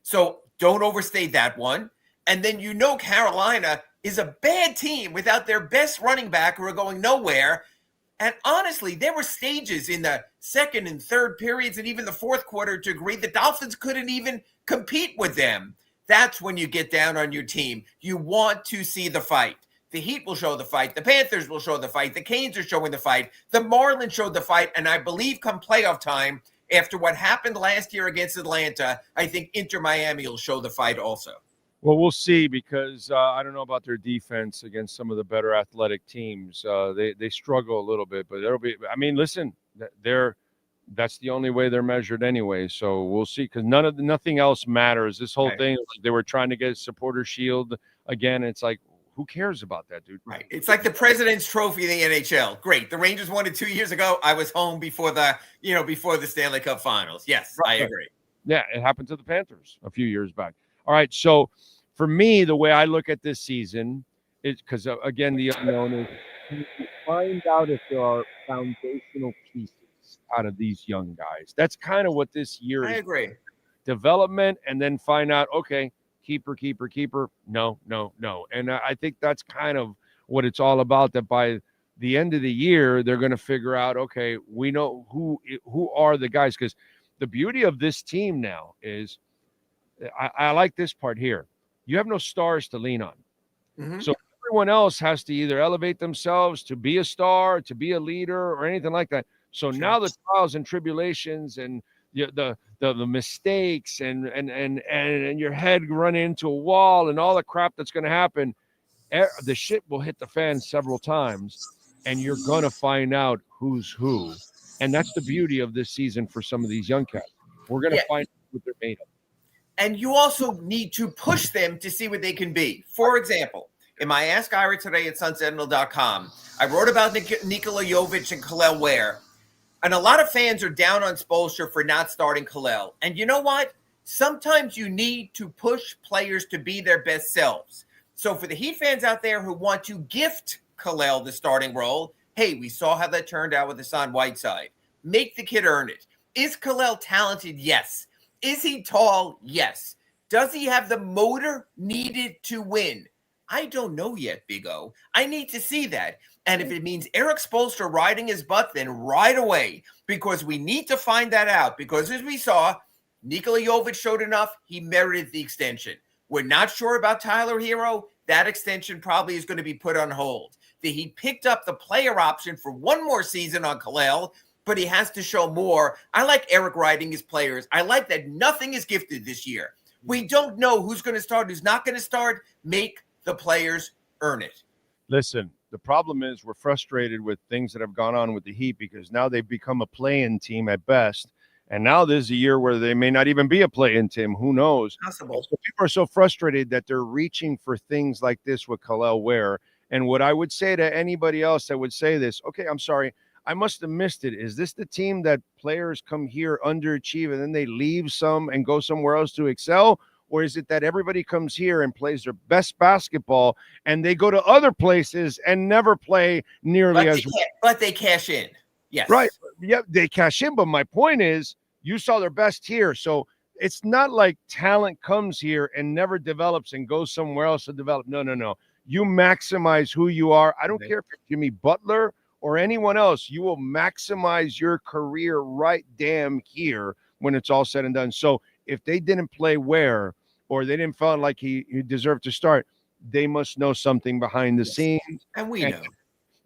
So don't overstate that one. And then you know Carolina is a bad team without their best running back who are going nowhere. And honestly, there were stages in the second and third periods and even the fourth quarter to agree the Dolphins couldn't even compete with them. That's when you get down on your team. You want to see the fight. The Heat will show the fight. The Panthers will show the fight. The Canes are showing the fight. The Marlins showed the fight. And I believe come playoff time, after what happened last year against Atlanta, I think Inter Miami will show the fight also. Well, we'll see, because I don't know about their defense against some of the better athletic teams. They struggle a little bit, but it'll be. I mean, listen, that's the only way they're measured anyway. So we'll see, because nothing else matters. This whole thing, they were trying to get a supporter shield again. It's like, who cares about that, dude? Right. It's like the President's Trophy in the NHL. Great. The Rangers won it 2 years ago. I was home before the Stanley Cup Finals. Yes, right. I agree. Yeah, it happened to the Panthers a few years back. All right, so for me, the way I look at this season is because, again, the unknown is to find out if there are foundational pieces out of these young guys. That's kind of what this year is. I agree. Development, and then find out, okay, keeper. No. And I think that's kind of what it's all about, that by the end of the year, they're going to figure out, okay, we know who are the guys. Because the beauty of this team now is, I like this part here. You have no stars to lean on. Mm-hmm. So everyone else has to either elevate themselves to be a star, to be a leader, or anything like that. So now the trials and tribulations and the mistakes and your head running into a wall and all the crap that's going to happen, the shit will hit the fan several times, and you're going to find out who's who. And that's the beauty of this season for some of these young cats. We're going to find out what they're made of. And you also need to push them to see what they can be. For example, in my Ask Ira today at sunsentinel.com, I wrote about Nikola Jovic and Khalil Ware. And a lot of fans are down on Spoelstra for not starting Khalil. And you know what? Sometimes you need to push players to be their best selves. So for the Heat fans out there who want to gift Khalil the starting role, hey, we saw how that turned out with Hassan Whiteside. Make the kid earn it. Is Khalil talented? Yes. Is he tall? Yes. Does he have the motor needed to win? I don't know yet, Big O. I need to see that. And if it means Eric Spoelstra riding his butt, then right away, because we need to find that out. Because as we saw, Nikola Jovic showed enough. He merited the extension. We're not sure about Tyler Hero. That extension probably is going to be put on hold. He picked up the player option for one more season on Khalil, but he has to show more. I like Eric riding his players. I like that nothing is gifted this year. We don't know who's going to start, who's not going to start. Make the players earn it. Listen, the problem is we're frustrated with things that have gone on with the Heat because now they've become a play-in team at best. And now there's a year where they may not even be a play-in team. Who knows? Possible. So people are so frustrated that they're reaching for things like this with Khalil Ware. And what I would say to anybody else that would say this, okay, I'm sorry, I must have missed it. Is this the team that players come here, underachieve, and then they leave some and go somewhere else to excel? Or is it that everybody comes here and plays their best basketball and they go to other places and never play nearly as well? But they cash in. Yes. Right. Yeah, they cash in. But my point is, you saw their best here. So it's not like talent comes here and never develops and goes somewhere else to develop. No. You maximize who you are. I don't care if you're Jimmy Butler or anyone else. You will maximize your career right damn here when it's all said and done. So if they didn't play Ware or they didn't feel like he deserved to start, they must know something behind the scenes. And we know.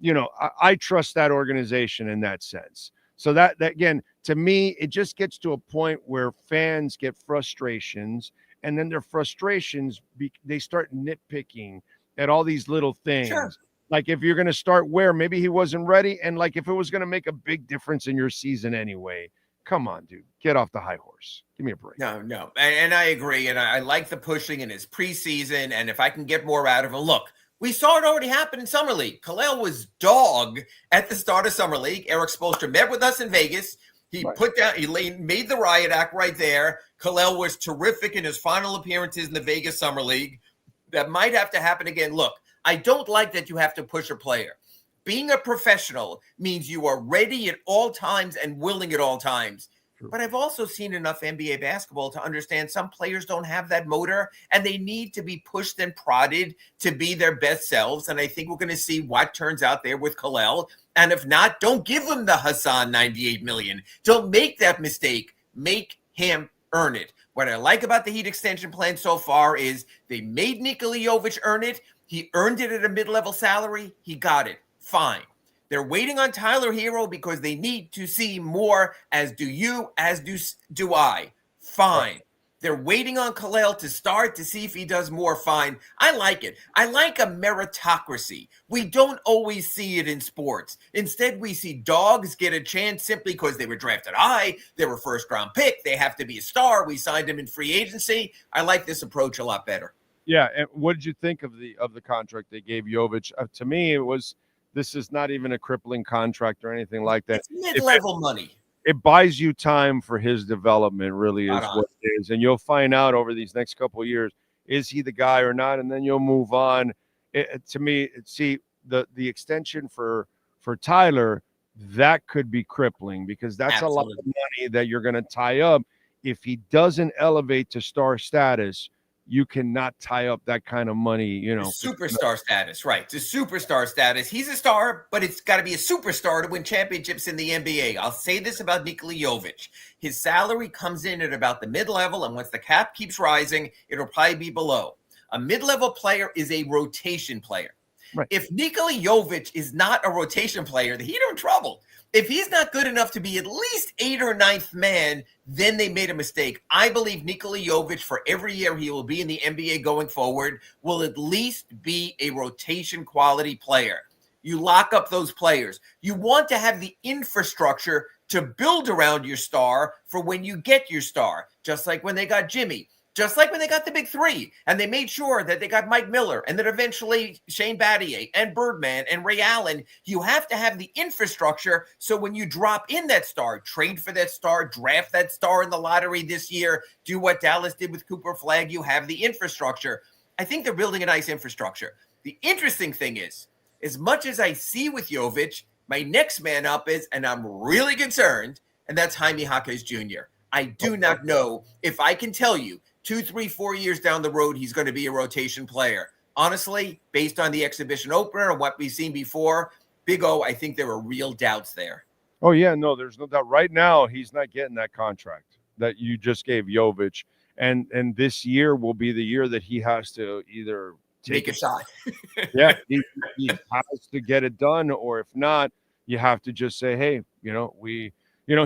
You know, I trust that organization in that sense. So that again, to me, it just gets to a point where fans get frustrations, and then their frustrations, they start nitpicking at all these little things. Sure. Like if you're going to start Ware, maybe he wasn't ready. And like if it was going to make a big difference in your season anyway, come on, dude, get off the high horse. Give me a break. No. And I agree. And I like the pushing in his preseason. And if I can get more out of him, look, we saw it already happen in Summer League. Khalil was dog at the start of Summer League. Eric Spoelstra met with us in Vegas. He made the riot act right there. Khalil was terrific in his final appearances in the Vegas Summer League. That might have to happen again. Look, I don't like that you have to push a player. Being a professional means you are ready at all times and willing at all times. But I've also seen enough NBA basketball to understand some players don't have that motor and they need to be pushed and prodded to be their best selves. And I think we're going to see what turns out there with Khalil. And if not, don't give him the Hassan $98 million. Don't make that mistake. Make him earn it. What I like about the Heat extension plan so far is they made Nikola Jovic earn it. He earned it at a mid-level salary. He got it. Fine. They're waiting on Tyler Hero because they need to see more, as do you, as do I. Fine. They're waiting on Khalil to start to see if he does more. Fine. I like it. I like a meritocracy. We don't always see it in sports. Instead, we see dogs get a chance simply because they were drafted high. They were first-round pick. They have to be a star. We signed them in free agency. I like this approach a lot better. Yeah, and what did you think of the contract they gave Jovic? To me, this is not even a crippling contract or anything like that. It's mid-level money. It buys you time for his development, really is what it is. And you'll find out over these next couple of years, is he the guy or not? And then you'll move on. To me, the extension for Tyler, that could be crippling because that's a lot of money that you're going to tie up. If he doesn't elevate to star status, you cannot tie up that kind of money, you know. Superstar status, right? It's a superstar status. He's a star, but it's got to be a superstar to win championships in the NBA. I'll say this about Nikola Jovic. His salary comes in at about the mid-level, and once the cap keeps rising, it'll probably be below. A mid-level player is a rotation player. Right. If Nikola Jovic is not a rotation player, the Heat are in trouble. If he's not good enough to be at least 8th or 9th man, then they made a mistake. I believe Nikola Jovic, for every year he will be in the NBA going forward, will at least be a rotation quality player. You lock up those players. You want to have the infrastructure to build around your star for when you get your star, just like when they got Jimmy. Just like when they got the big three, and they made sure that they got Mike Miller, and then eventually Shane Battier and Birdman and Ray Allen. You have to have the infrastructure so when you drop in that star, trade for that star, draft that star in the lottery this year, do what Dallas did with Cooper Flagg, you have the infrastructure. I think they're building a nice infrastructure. The interesting thing is, as much as I see with Jovic, my next man up is, and I'm really concerned, and that's Jaime Jaquez Jr. I do not know if I can tell you 2, 3, 4 years down the road, he's going to be a rotation player. Honestly, based on the exhibition opener and what we've seen before, Big O, I think there are real doubts there. Oh, yeah, no, there's no doubt. Right now, he's not getting that contract that you just gave Jovic. And this year will be the year that he has to either take a shot. Yeah, he has to get it done, or if not, you have to just say, hey,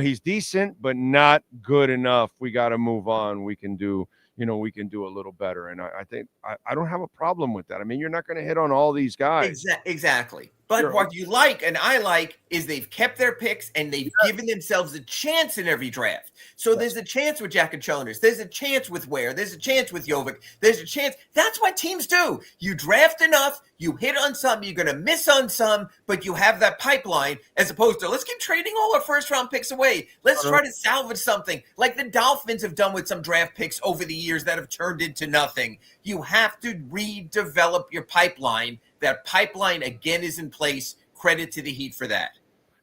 he's decent, but not good enough. We got to move on. We can do a little better. And I think I don't have a problem with that. I mean, you're not going to hit on all these guys. Exactly. But what you like, and I like, is they've kept their picks and they've given themselves a chance in every draft. So there's a chance with Jack and Jonas. There's a chance with Ware. There's a chance with Jovic. There's a chance. That's what teams do. You draft enough, you hit on some, you're going to miss on some, but you have that pipeline as opposed to let's keep trading all our first-round picks away. Let's try to salvage something like the Dolphins have done with some draft picks over the years that have turned into nothing. You have to redevelop your pipeline. That pipeline, again, is in place. Credit to the Heat for that.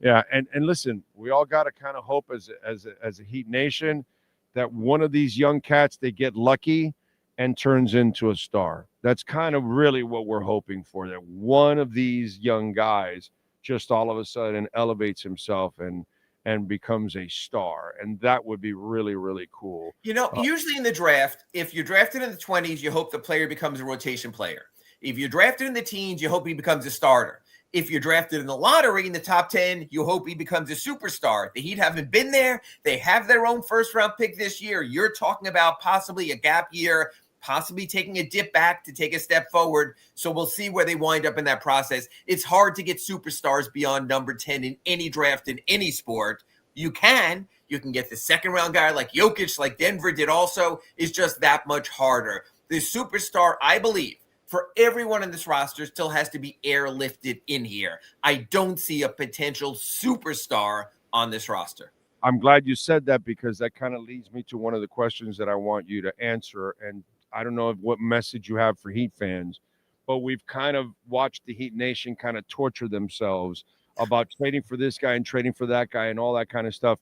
Yeah, and listen, we all got to kind of hope as a Heat Nation that one of these young cats, they get lucky and turns into a star. That's kind of really what we're hoping for, that one of these young guys just all of a sudden elevates himself and becomes a star. And that would be really, really cool. Usually in the draft, if you're drafted in the 20s, you hope the player becomes a rotation player. If you're drafted in the teens, you hope he becomes a starter. If you're drafted in the lottery in the top 10, you hope he becomes a superstar. The Heat haven't been there. They have their own first-round pick this year. You're talking about possibly a gap year, possibly taking a dip back to take a step forward. So we'll see where they wind up in that process. It's hard to get superstars beyond number 10 in any draft in any sport. You can get the second-round guy like Jokic, like Denver did also. It's just that much harder. The superstar, I believe, for everyone in this roster still has to be airlifted in here. I don't see a potential superstar on this roster. I'm glad you said that because that kind of leads me to one of the questions that I want you to answer. And I don't know what message you have for Heat fans, but we've kind of watched the Heat Nation kind of torture themselves about trading for this guy and trading for that guy and all that kind of stuff.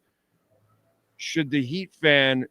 Should the Heat fan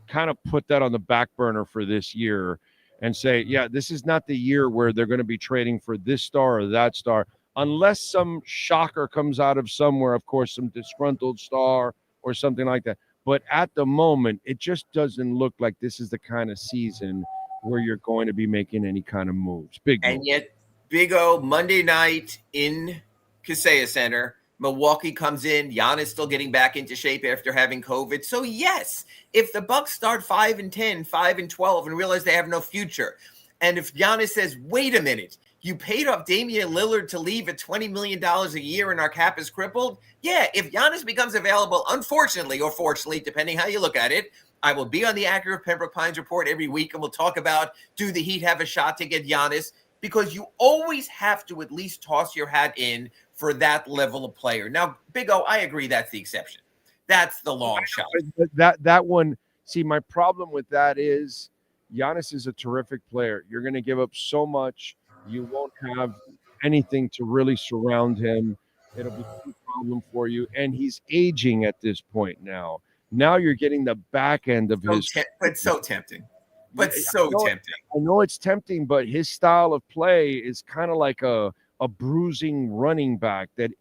kind of put that on the back burner for this year and say, yeah, this is not the year where they're going to be trading for this star or that star, unless some shocker comes out of somewhere, of course, some disgruntled star or something like that. But at the moment, it just doesn't look like this is the kind of season where you're going to be making any kind of moves. And yet, Big O, Monday night in Kaseya Center, Milwaukee comes in. Giannis still getting back into shape after having COVID. So yes, if the Bucks start 5-10, 5-12, and realize they have no future, and if Giannis says, "Wait a minute, you paid off Damian Lillard to leave at $20 million a year, and our cap is crippled," yeah, if Giannis becomes available, unfortunately or fortunately, depending how you look at it, I will be on the Accurate Pembroke Pines Report every week, and we'll talk about do the Heat have a shot to get Giannis, because you always have to at least toss your hat in for that level of player. Now, Big O, I agree that's the exception. That's the long shot. That one, see, my problem with that is Giannis is a terrific player. You're going to give up so much. You won't have anything to really surround him. It'll be a problem for you. And he's aging at this point now. Now you're getting the back end of his. But so tempting. but so tempting. I know it's tempting, but his style of play is kind of like a bruising running back that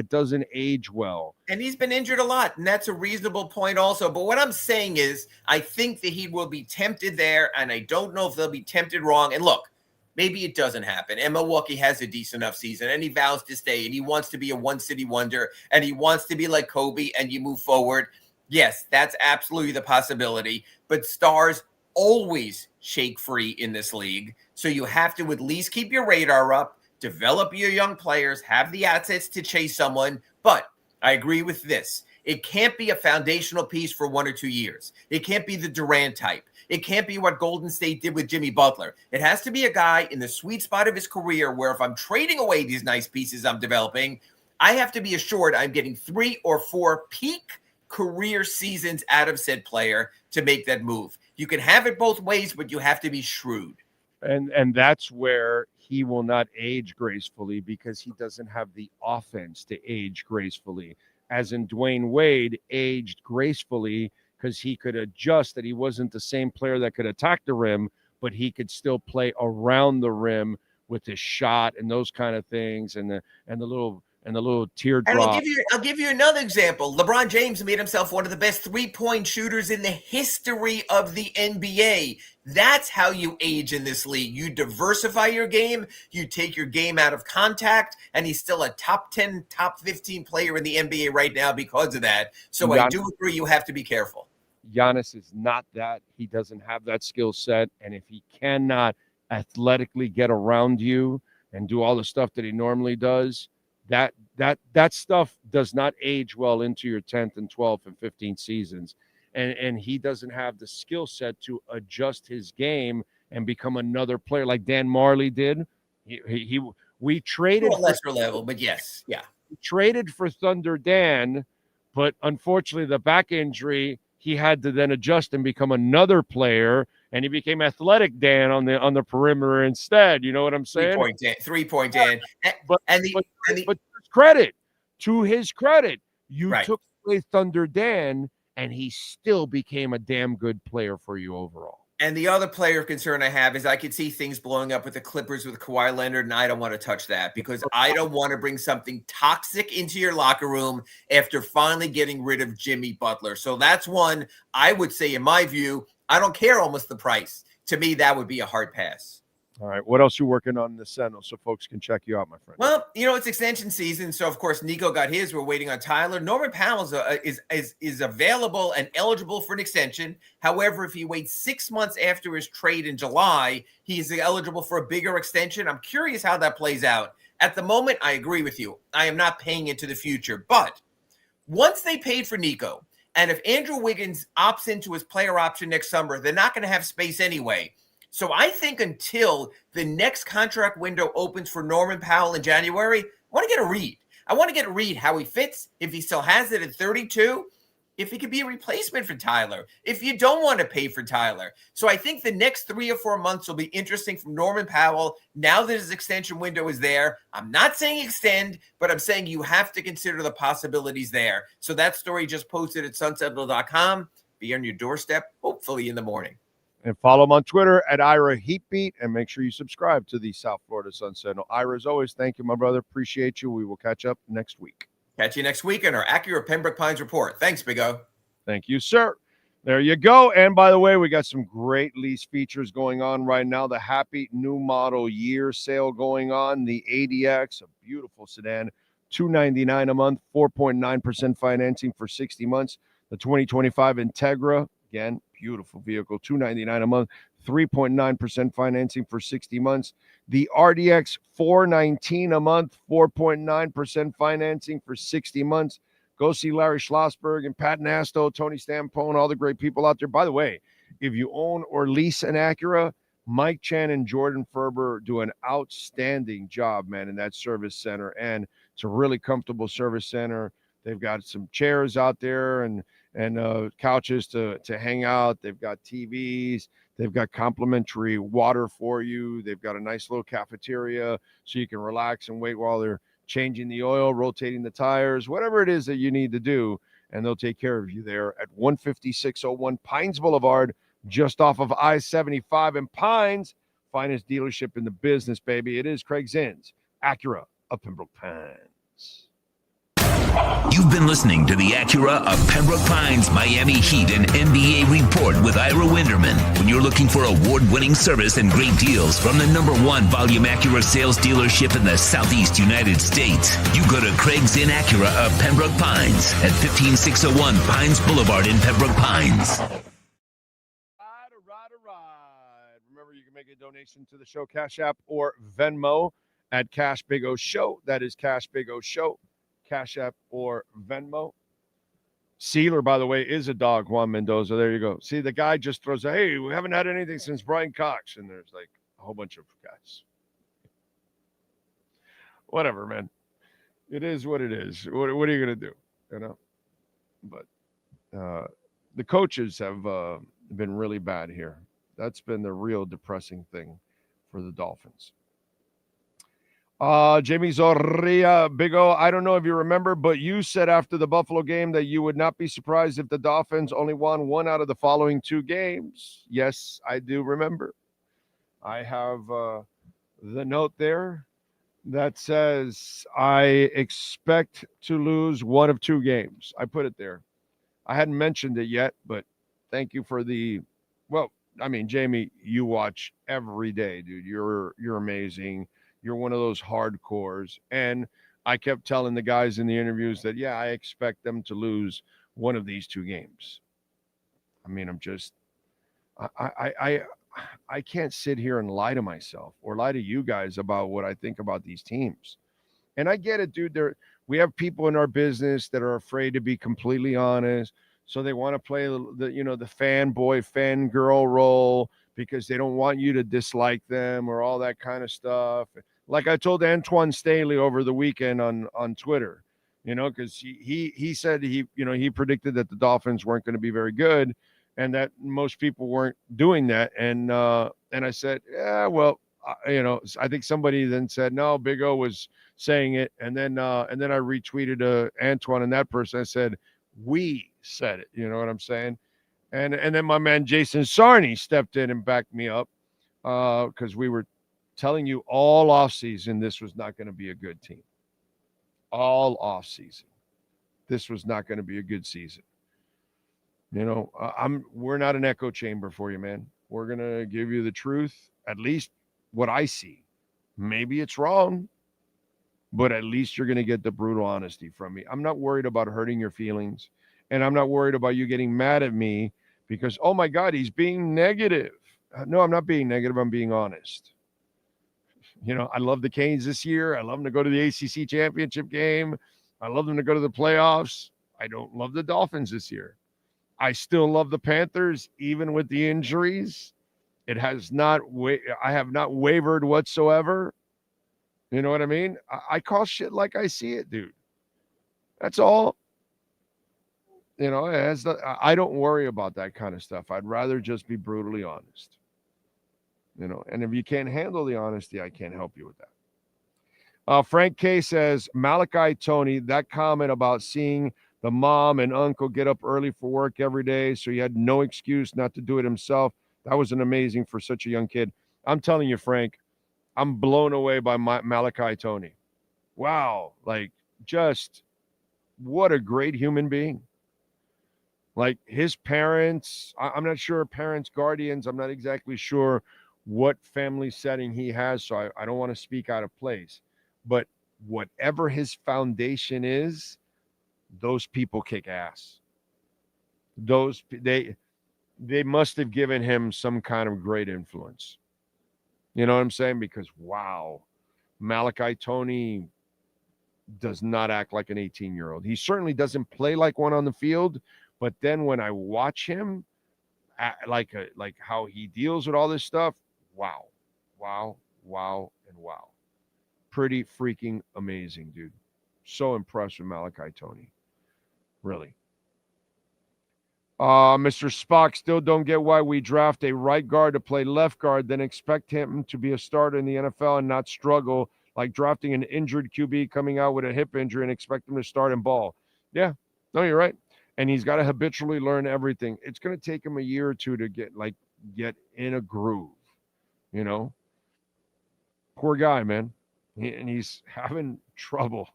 doesn't age well. And he's been injured a lot, and that's a reasonable point also. But what I'm saying is I think that he will be tempted there, and I don't know if they'll be tempted wrong. And look, maybe it doesn't happen. And Milwaukee has a decent enough season, and he vows to stay, and he wants to be a one-city wonder, and he wants to be like Kobe, and you move forward. Yes, that's absolutely the possibility. But stars always shake free in this league, so you have to at least keep your radar up, develop your young players, have the assets to chase someone. But I agree with this. It can't be a foundational piece for 1 or 2 years. It can't be the Durant type. It can't be what Golden State did with Jimmy Butler. It has to be a guy in the sweet spot of his career where if I'm trading away these nice pieces I'm developing, I have to be assured I'm getting 3 or 4 peak career seasons out of said player to make that move. You can have it both ways, but you have to be shrewd. And that's where he will not age gracefully because he doesn't have the offense to age gracefully. As in Dwayne Wade aged gracefully because he could adjust that he wasn't the same player that could attack the rim, but he could still play around the rim with his shot and those kind of things and the little teardrop. And I'll give you another example. LeBron James made himself one of the best 3-point shooters in the history of the NBA. That's how you age in this league. You diversify your game, you take your game out of contact, and he's still a top 10, top 15 player in the NBA right now because of that. So I do agree you have to be careful. Giannis is not that. He doesn't have that skill set, and if he cannot athletically get around you and do all the stuff that he normally does, that stuff does not age well into your 10th and 12th and 15th seasons. And he doesn't have the skill set to adjust his game and become another player like Dan Marley did. We traded to a lesser level, but yes. Yeah. We traded for Thunder Dan, but unfortunately the back injury, he had to then adjust and become another player, and he became Athletic Dan on the perimeter instead. You know what I'm saying? 3-point Dan. But to his credit, you took away Thunder Dan, and he still became a damn good player for you overall. And the other player of concern I have is I could see things blowing up with the Clippers with Kawhi Leonard, and I don't want to touch that because I don't want to bring something toxic into your locker room after finally getting rid of Jimmy Butler. So that's one I would say, in my view, I don't care almost the price. To me, that would be a hard pass. All right. What else are you working on in the Sentinel so folks can check you out, my friend? Well, it's extension season. So, of course, Nico got his. We're waiting on Tyler. Norman Powell is available and eligible for an extension. However, if he waits 6 months after his trade in July, he's eligible for a bigger extension. I'm curious how that plays out. At the moment, I agree with you. I am not paying into the future. But once they paid for Nico, and if Andrew Wiggins opts into his player option next summer, they're not going to have space anyway. So I think until the next contract window opens for Norman Powell in January, I want to get a read. I want to get a read how he fits, if he still has it at 32, if he could be a replacement for Tyler, if you don't want to pay for Tyler. So I think the next 3 or 4 months will be interesting from Norman Powell now that his extension window is there. I'm not saying extend, but I'm saying you have to consider the possibilities there. So that story just posted at sunsentinel.com. Be on your doorstep, hopefully in the morning. And follow him on Twitter at Ira Heatbeat, and make sure you subscribe to the South Florida Sun Sentinel. Ira, as always, thank you, my brother. Appreciate you. We will catch up next week. Catch you next week on our Acura Pembroke Pines report. Thanks, Big O. Thank you, sir. There you go. And by the way, we got some great lease features going on right now. The Happy New Model Year sale going on. The ADX, a beautiful sedan, $299 a month, 4.9% financing for 60 months. The 2025 Integra, again, beautiful vehicle, $299 a month, 3.9% financing for 60 months. The RDX, $419 a month, 4.9% financing for 60 months. Go see Larry Schlossberg and Pat Nasto, Tony Stampone, all the great people out there. By the way, if you own or lease an Acura, Mike Chan and Jordan Ferber do an outstanding job, man, in that service center. And it's a really comfortable service center. They've got some chairs out there and couches to hang out. They've got TVs. They've got complimentary water for you. They've got a nice little cafeteria so you can relax and wait while they're changing the oil, rotating the tires, whatever it is that you need to do. And they'll take care of you there at 15601 Pines Boulevard, just off of I-75 in Pines. Finest dealership in the business, baby. It is Craig Zinn's Acura of Pembroke Pines. You've been listening to the Acura of Pembroke Pines Miami Heat and NBA Report with Ira Winderman. When you're looking for award-winning service and great deals from the #1 volume Acura sales dealership in the Southeast United States, you go to Craig Zinn Acura of Pembroke Pines at 15601 Pines Boulevard in Pembroke Pines. Remember, you can make a donation to the show, Cash App or Venmo at Cash Big O Show. That is Cash Big O Show. Cash App or Venmo. Sealer, by the way, is a dog, Juan Mendoza. There you go. See, the guy just throws hey, we haven't had anything since Brian Cox. And there's like a whole bunch of guys. Whatever, man. It is what it is. What are you going to do? You know? But the coaches have been really bad here. That's been the real depressing thing for the Dolphins. Jamie Zorria, Big O, I don't know if you remember, but you said after the Buffalo game that you would not be surprised if the Dolphins only won one out of the following 2 games. Yes, I do remember. I have the note there that says I expect to lose one of 2 games. I put it there. I hadn't mentioned it yet, but thank you for the, well, I mean, Jamie, you watch every day, dude. You're amazing. You're one of those hardcores. And I kept telling the guys in the interviews that, yeah, I expect them to lose one of these 2 games. I mean, I'm just, I can't sit here and lie to myself or lie to you guys about what I think about these teams. And I get it, dude. We have people in our business that are afraid to be completely honest. So they want to play the fanboy, fangirl role because they don't want you to dislike them or all that kind of stuff. Like I told Antoine Staley over the weekend on Twitter, because he said he predicted that the Dolphins weren't going to be very good and that most people weren't doing that. And I said, yeah, well, I think somebody then said, no, Big O was saying it. And then I retweeted Antoine and that person. I said, we said it. You know what I'm saying? And then my man Jason Sarney stepped in and backed me up because we were telling you all offseason this was not going to be a good team. All offseason. This was not going to be a good season. We're not an echo chamber for you, man. We're going to give you the truth, at least what I see. Maybe it's wrong, but at least you're going to get the brutal honesty from me. I'm not worried about hurting your feelings, and I'm not worried about you getting mad at me because, oh, my God, he's being negative. No, I'm not being negative. I'm being honest. I love the Canes this year. I love them to go to the ACC championship game. I love them to go to the playoffs. I don't love the Dolphins this year. I still love the Panthers, even with the injuries. I have not wavered whatsoever. You know what I mean? I call shit like I see it, dude. That's all. I don't worry about that kind of stuff. I'd rather just be brutally honest. And if you can't handle the honesty, I can't help you with that. Frank K says, Malachi Tony, that comment about seeing the mom and uncle get up early for work every day, so he had no excuse not to do it himself. That was amazing for such a young kid. I'm telling you, Frank, I'm blown away by Malachi Tony. Wow. Just what a great human being. His parents, I'm not sure, parents, guardians, I'm not exactly sure what family setting he has, so I don't want to speak out of place. But whatever his foundation is, those people kick ass. They must have given him some kind of great influence. You know what I'm saying? Because, wow, Malachi Tony does not act like an 18-year-old. He certainly doesn't play like one on the field, but then when I watch him, like how he deals with all this stuff, wow, and wow. Pretty freaking amazing, dude. So impressed with Malachi Tony. Really. Mr. Spock, still don't get why we draft a right guard to play left guard, then expect him to be a starter in the NFL and not struggle, like drafting an injured QB coming out with a hip injury and expect him to start and ball. Yeah, no, you're right. and he's got to habitually learn everything. It's going to take him a year or two to get in a groove, you know. Poor guy, man. And he's having trouble.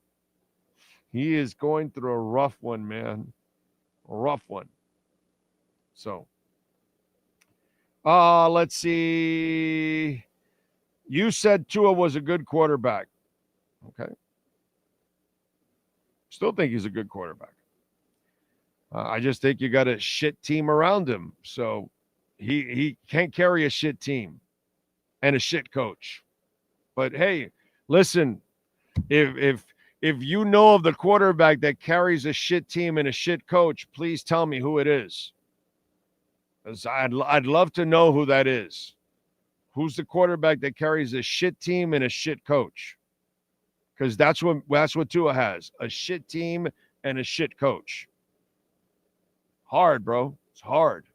He is going through a rough one, man. A rough one. So, let's see. You said Tua was a good quarterback. Okay. Still think he's a good quarterback. I just think you got a shit team around him. So he can't carry a shit team and a shit coach. But hey, listen, if you know of the quarterback that carries a shit team and a shit coach, please tell me who it is. 'Cause I'd love to know who that is. Who's the quarterback that carries a shit team and a shit coach? Because that's what Tua has, a shit team and a shit coach. Hard, bro. It's hard.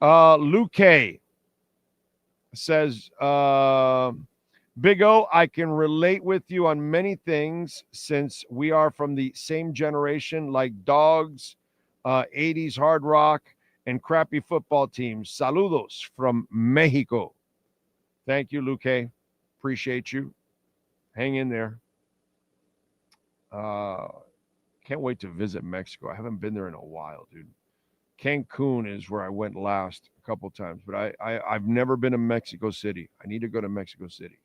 Luke K says, Big O, I can relate with you on many things since we are from the same generation, like dogs, 80s hard rock, and crappy football teams. Saludos from Mexico. Thank you, Luke K. Appreciate you. Hang in there. Can't wait to visit Mexico. I haven't been there in a while, dude. Cancun is where I went last a couple times, but I've never been to Mexico City. I need to go to Mexico City.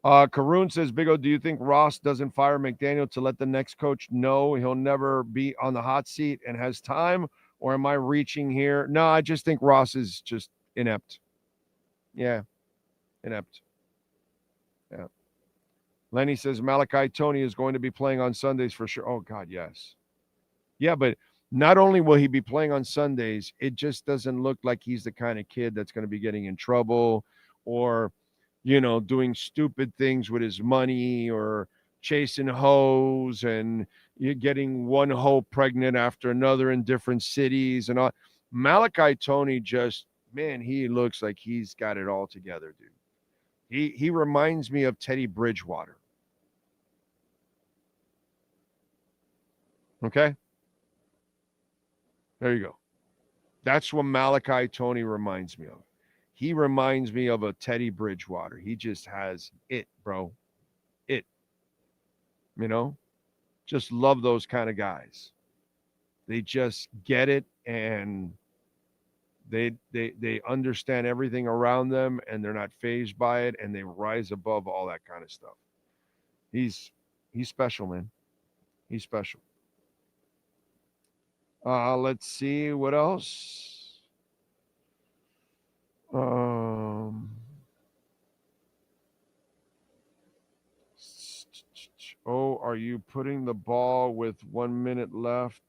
Karoon says, Big O, do you think Ross doesn't fire McDaniel to let the next coach know he'll never be on the hot seat and has time? Or am I reaching here? No, I just think Ross is just inept. Yeah, inept. Yeah. Lenny says, Malachi Tony is going to be playing on Sundays for sure. Oh, God, yes. Yeah, but not only will he be playing on Sundays, it just doesn't look like he's the kind of kid that's going to be getting in trouble or – doing stupid things with his money or chasing hoes and you're getting one hoe pregnant after another in different cities and all. Malachi Tony he looks like he's got it all together, dude. He reminds me of Teddy Bridgewater. Okay? There you go. That's what Malachi Tony reminds me of. He reminds me of a Teddy Bridgewater. He just has it, bro. It. Just love those kind of guys. They just get it and they understand everything around them and they're not fazed by it and they rise above all that kind of stuff. He's special, man. He's special. Let's see what else. Are you putting the ball with 1 minute left,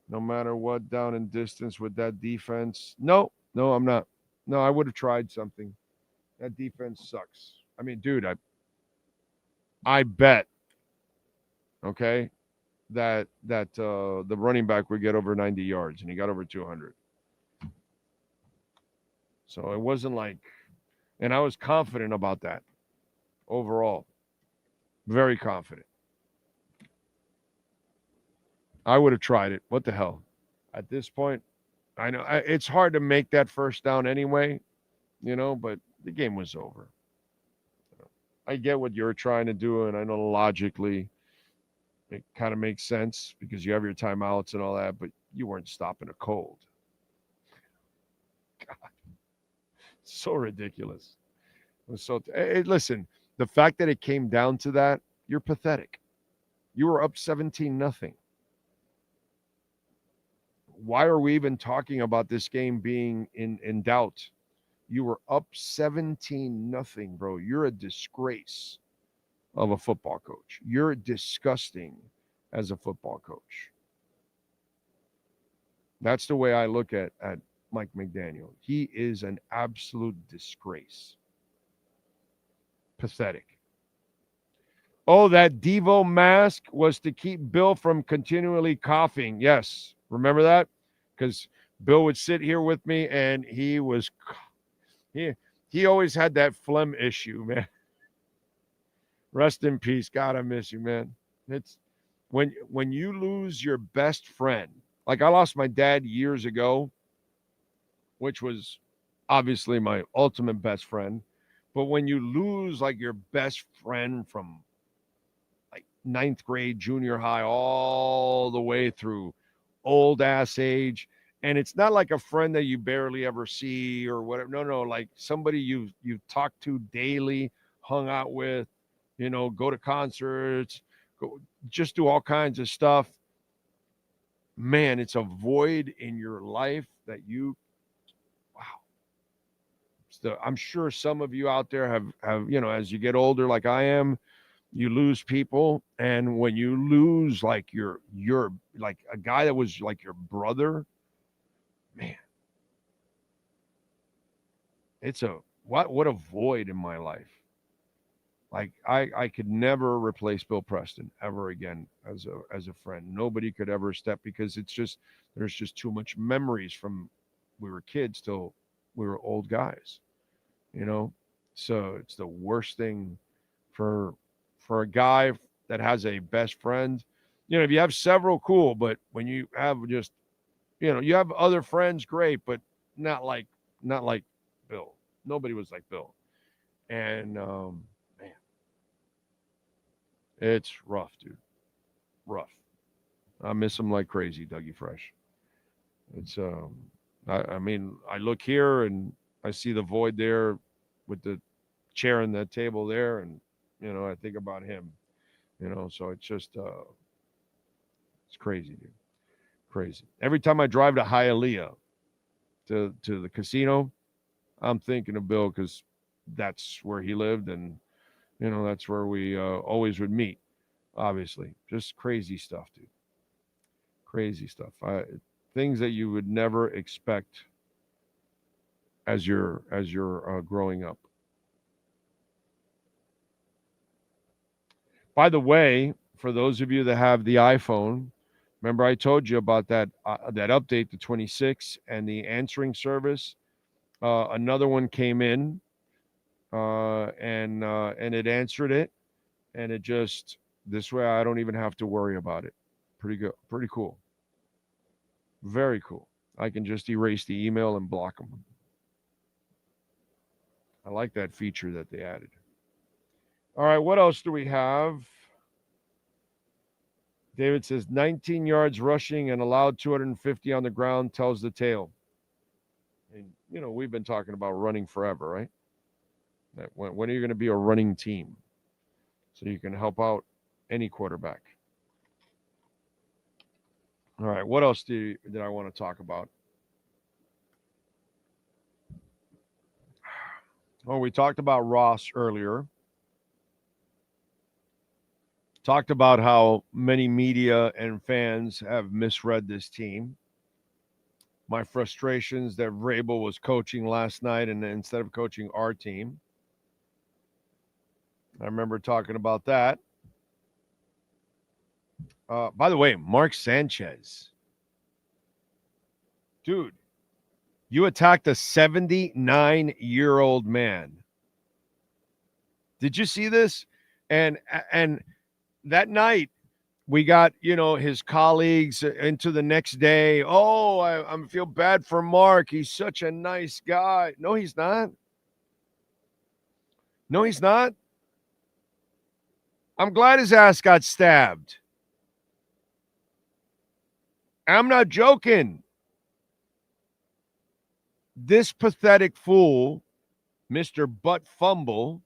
no matter what, down in distance with that defense? No, I'm not. No, I would have tried something. That defense sucks. I mean, dude, I bet, okay, that the running back would get over 90 yards, and he got over 200. So it wasn't like, and I was confident about that overall. Very confident. I would have tried it. What the hell? At this point, I know it's hard to make that first down anyway, but the game was over. I get what you're trying to do, and I know logically it kind of makes sense because you have your timeouts and all that, but you weren't stopping a cold. God. So ridiculous. Listen, the fact that it came down to that, you're pathetic. You were up 17-0. Why are we even talking about this game being in doubt? You were up 17-0, bro. You're a disgrace of a football coach. You're disgusting as a football coach. That's the way I look at Mike McDaniel. He is an absolute disgrace. Pathetic. Oh, that Devo mask was to keep Bill from continually coughing. Yes. Remember that? Because Bill would sit here with me and he always had that phlegm issue, man. Rest in peace. God, I miss you, man. when you lose your best friend, like I lost my dad years ago, which was obviously my ultimate best friend. But when you lose like your best friend from like ninth grade, junior high, all the way through old ass age, and it's not like a friend that you barely ever see or whatever. No, like somebody you've talked to daily, hung out with, go to concerts, just do all kinds of stuff. Man, it's a void in your life that I'm sure some of you out there have, as you get older, like I am, you lose people. And when you lose like your like a guy that was like your brother, man, it's what a void in my life. Like I could never replace Bill Preston ever again as a friend. Nobody could ever step, because there's just too much memories from we were kids till we were old guys. So it's the worst thing for a guy that has a best friend. If you have several, cool, but when you have just you have other friends, great, but not like Bill. Nobody was like Bill. And man, it's rough, dude. Rough. I miss him like crazy, Dougie Fresh. It's I mean, I look here and I see the void there with the chair and the table there, and I think about him. So it's just it's crazy, dude. Crazy. Every time I drive to Hialeah to the casino, I'm thinking of Bill, because that's where he lived, and that's where we always would meet. Obviously, just crazy stuff, dude. Crazy stuff. Things that you would never expect as you're growing up. By the way, for those of you that have the iPhone, remember I told you about that update to 26 and the answering service. Another one came in, and it answered it, and it just, this way I don't even have to worry about it. Pretty good, pretty cool, very cool. I can just erase the email and block them. I like that feature that they added. All right, what else do we have? David says 19 yards rushing and allowed 250 on the ground tells the tale. And, we've been talking about running forever, right? When are you going to be a running team so you can help out any quarterback? All right, what else did I want to talk about? Well, we talked about Ross earlier. Talked about how many media and fans have misread this team. My frustrations that Vrabel was coaching last night and instead of coaching our team. I remember talking about that. By the way, Mark Sanchez. Dude, you attacked a 79-year-old man. Did you see this? And that night, we got, his colleagues into the next day. Oh, I feel bad for Mark. He's such a nice guy. No, he's not. No, he's not. I'm glad his ass got stabbed. I'm not joking. This pathetic fool, Mr. Butt Fumble,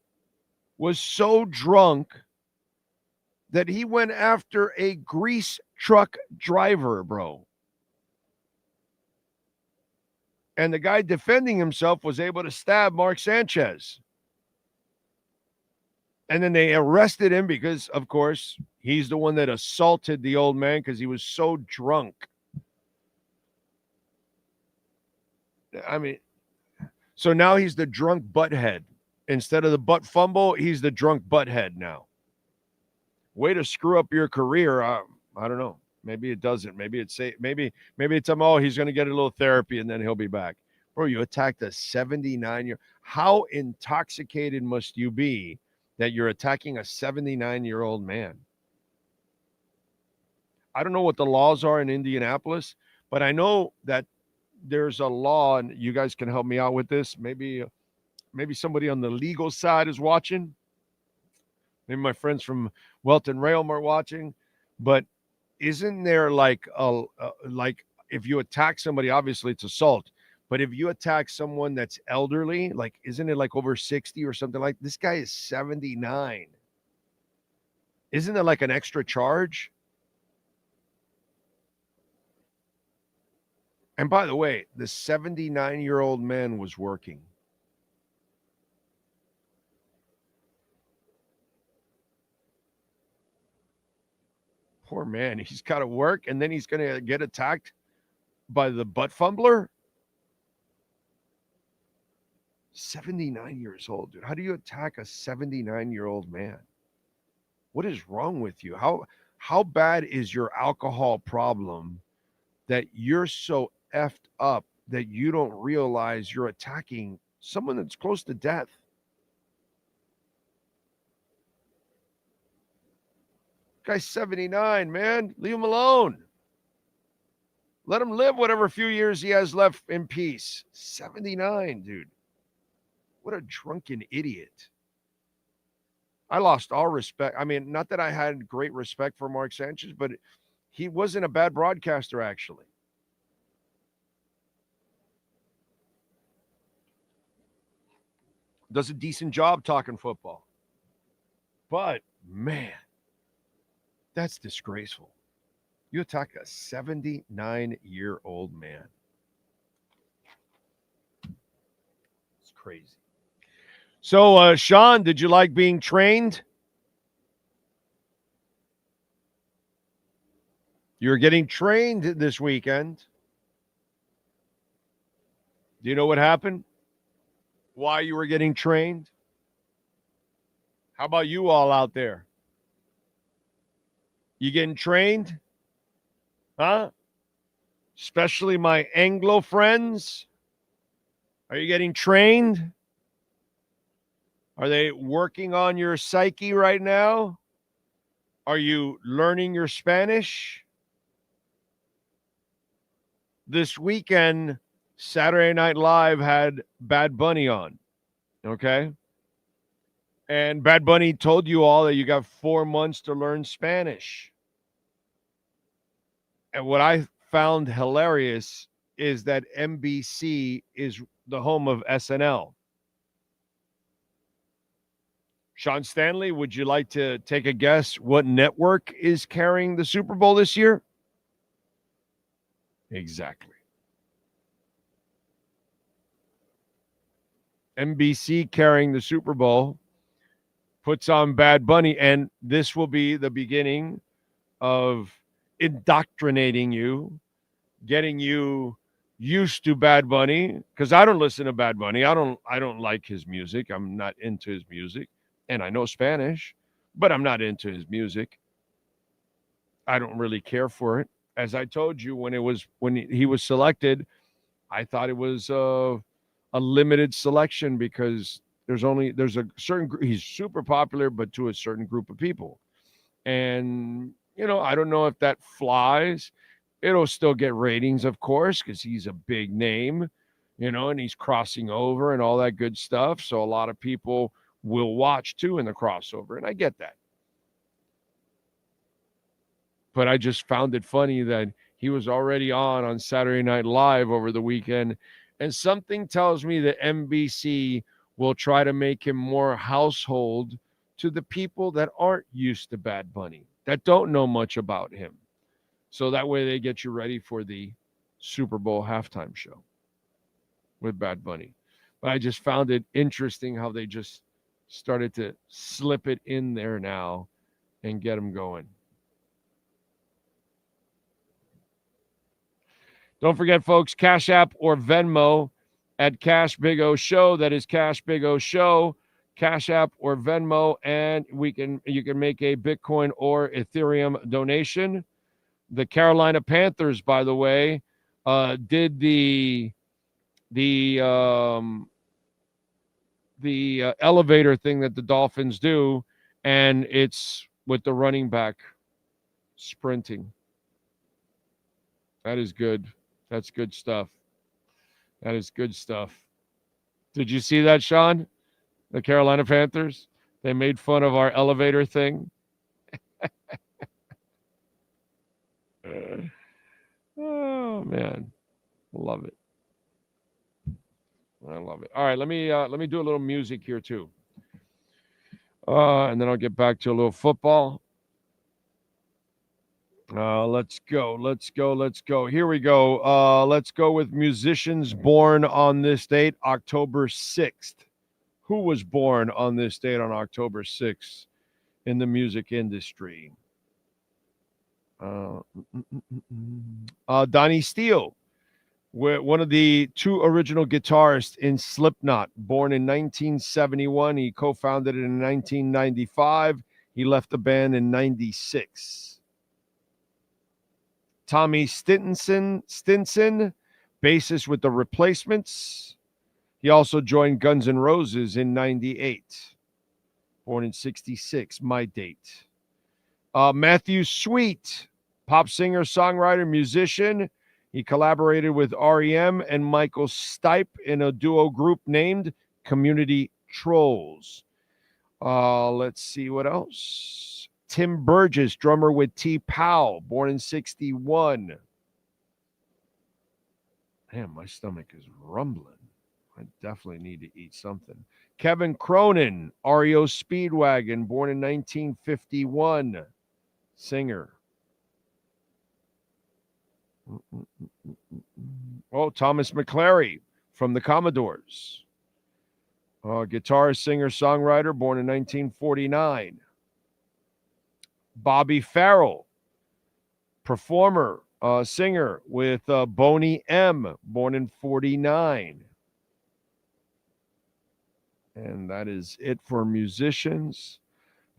was so drunk that he went after a grease truck driver, bro. And the guy defending himself was able to stab Mark Sanchez. And then they arrested him because, of course, he's the one that assaulted the old man because he was so drunk. I mean, so now he's the drunk butthead. Instead of the butt fumble, he's the drunk butthead now. Way to screw up your career. I don't know. Maybe it doesn't. Maybe it's maybe it's he's going to get a little therapy and then he'll be back. Bro, you attacked a 79-year. How intoxicated must you be that you're attacking a 79-year-old man? I don't know what the laws are in Indianapolis, but I know that there's a law, and you guys can help me out with this. Maybe somebody on the legal side is watching. Maybe my friends from Welton Realm are watching. But isn't there like if you attack somebody, obviously it's assault. But if you attack someone that's elderly, like isn't it like over 60 or something like this guy is 79? Isn't it like an extra charge? And by the way, the 79-year-old man was working. Poor man. He's got to work, and then he's going to get attacked by the butt fumbler. 79 years old, dude. How do you attack a 79-year-old man? What is wrong with you? How bad is your alcohol problem that you're so effed up that you don't realize you're attacking someone that's close to death? Guy's 79, man. Leave him alone. Let him live whatever few years he has left in peace. 79, dude. What a drunken idiot. I lost all respect. I mean, not that I had great respect for Mark Sanchez, but he wasn't a bad broadcaster, actually. Does a decent job talking football. But, man, that's disgraceful. You attack a 79-year-old man. It's crazy. So, Sean, did you like being trained? You're getting trained this weekend. Do you know what happened? Why you were getting trained? How about you all out there? You getting trained? Huh? Especially my Anglo friends. Are you getting trained? Are they working on your psyche right now? Are you learning your Spanish? This weekend, Saturday Night Live had Bad Bunny on, okay? And Bad Bunny told you all that you got 4 months to learn Spanish. And what I found hilarious is that NBC is the home of SNL. Sean Stanley, would you like to take a guess what network is carrying the Super Bowl this year? Exactly. NBC carrying the Super Bowl puts on Bad Bunny, and this will be the beginning of indoctrinating you, getting you used to Bad Bunny, because I don't listen to Bad Bunny. I don't like his music. I'm not into his music. And I know Spanish, but I'm not into his music. I don't really care for it. As I told you, when he was selected, I thought it was a limited selection because there's a certain he's super popular, but to a certain group of people. And I don't know if that flies. It'll still get ratings, of course, because he's a big name, and he's crossing over and all that good stuff. So a lot of people will watch too in the crossover, and I get that. But I just found it funny that he was already on Saturday Night Live over the weekend, and something tells me that NBC will try to make him more household to the people that aren't used to Bad Bunny, that don't know much about him. So that way they get you ready for the Super Bowl halftime show with Bad Bunny. But I just found it interesting how they just started to slip it in there now and get them going. Don't forget, folks, Cash App or Venmo at Cash Big O Show. That is Cash Big O Show. Cash App or Venmo, and you can make a Bitcoin or Ethereum donation. The Carolina Panthers, by the way, did the elevator thing that the Dolphins do, and it's with the running back sprinting. That is good. That's good stuff. That is good stuff. Did you see that, Sean? The Carolina Panthers? They made fun of our elevator thing. Oh man, love it. I love it. All right, let me do a little music here too, and then I'll get back to a little football. Let's go. Here we go. Let's go with musicians born on this date, October 6th. Who was born on this date on October 6th in the music industry? Donnie Steele, one of the two original guitarists in Slipknot, born in 1971. He co-founded it in 1995. He left the band in 96. Tommy Stinson, bassist with the Replacements. He also joined Guns N' Roses in 98. Born in 66, my date. Matthew Sweet, pop singer, songwriter, musician. He collaborated with REM and Michael Stipe in a duo group named Community Trolls. Let's see what else. Tim Burgess, drummer with T. Powell, born in 61. Damn, my stomach is rumbling. I definitely need to eat something. Kevin Cronin, REO Speedwagon, born in 1951. Singer. Oh, Thomas McClary from the Commodores. Guitarist, singer, songwriter, born in 1949. Bobby Farrell, performer, singer with Boney M, born in 49. And that is it for musicians.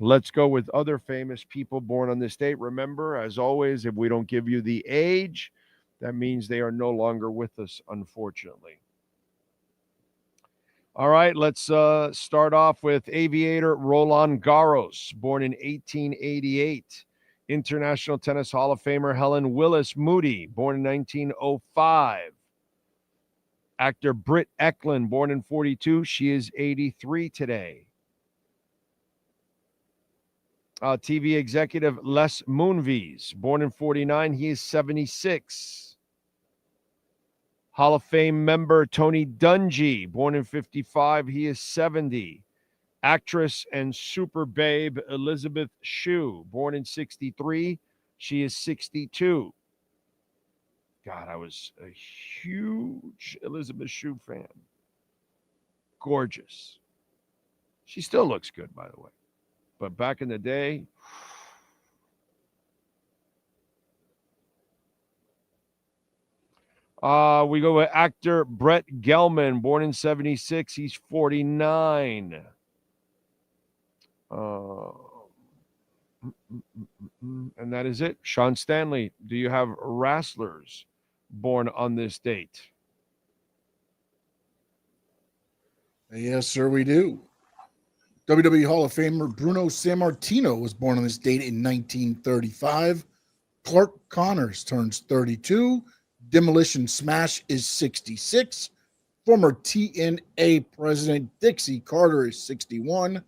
Let's go with other famous people born on this date. Remember, as always, if we don't give you the age, that means they are no longer with us, unfortunately. All right, let's start off with aviator Roland Garros, born in 1888. International Tennis Hall of Famer Helen Willis Moody, born in 1905. Actor Britt Eklund, born in 42. She is 83 today. TV executive Les Moonves, born in 49. He is 76. Hall of Fame member Tony Dungy, born in 55. He is 70. Actress and super babe Elizabeth Shue, born in 63. She is 62. God, I was a huge Elizabeth Shue fan. Gorgeous. She still looks good, by the way. But back in the day, we go with actor Brett Gelman, born in 76. He's 49. And that is it. Sean Stanley, do you have wrestlers born on this date? Yes, sir, we do. WWE Hall of Famer Bruno Sammartino was born on this date in 1935. Clark Connors turns 32. Demolition Smash is 66. Former TNA President Dixie Carter is 61.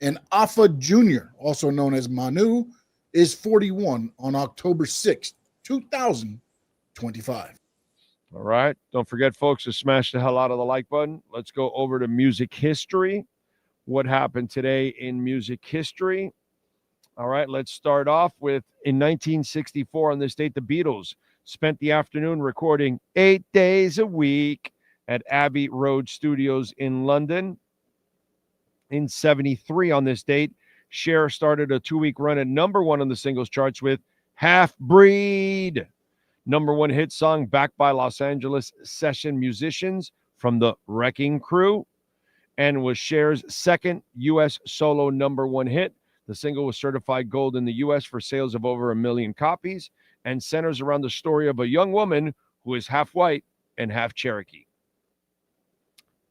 And Alpha Jr., also known as Manu, is 41 on October 6th, 2025. All right. Don't forget, folks, to smash the hell out of the like button. Let's go over to music history. What happened today in music history? All right, let's start off with, in 1964, on this date, the Beatles spent the afternoon recording 8 days a week at Abbey Road Studios in London. In 73, on this date, Cher started a 2-week run at number one on the singles charts with Half Breed. Number one hit song backed by Los Angeles session musicians from the Wrecking Crew, and was Cher's second U.S. solo number one hit. The single was certified gold in the U.S. for sales of over 1 million copies and centers around the story of a young woman who is half white and half Cherokee.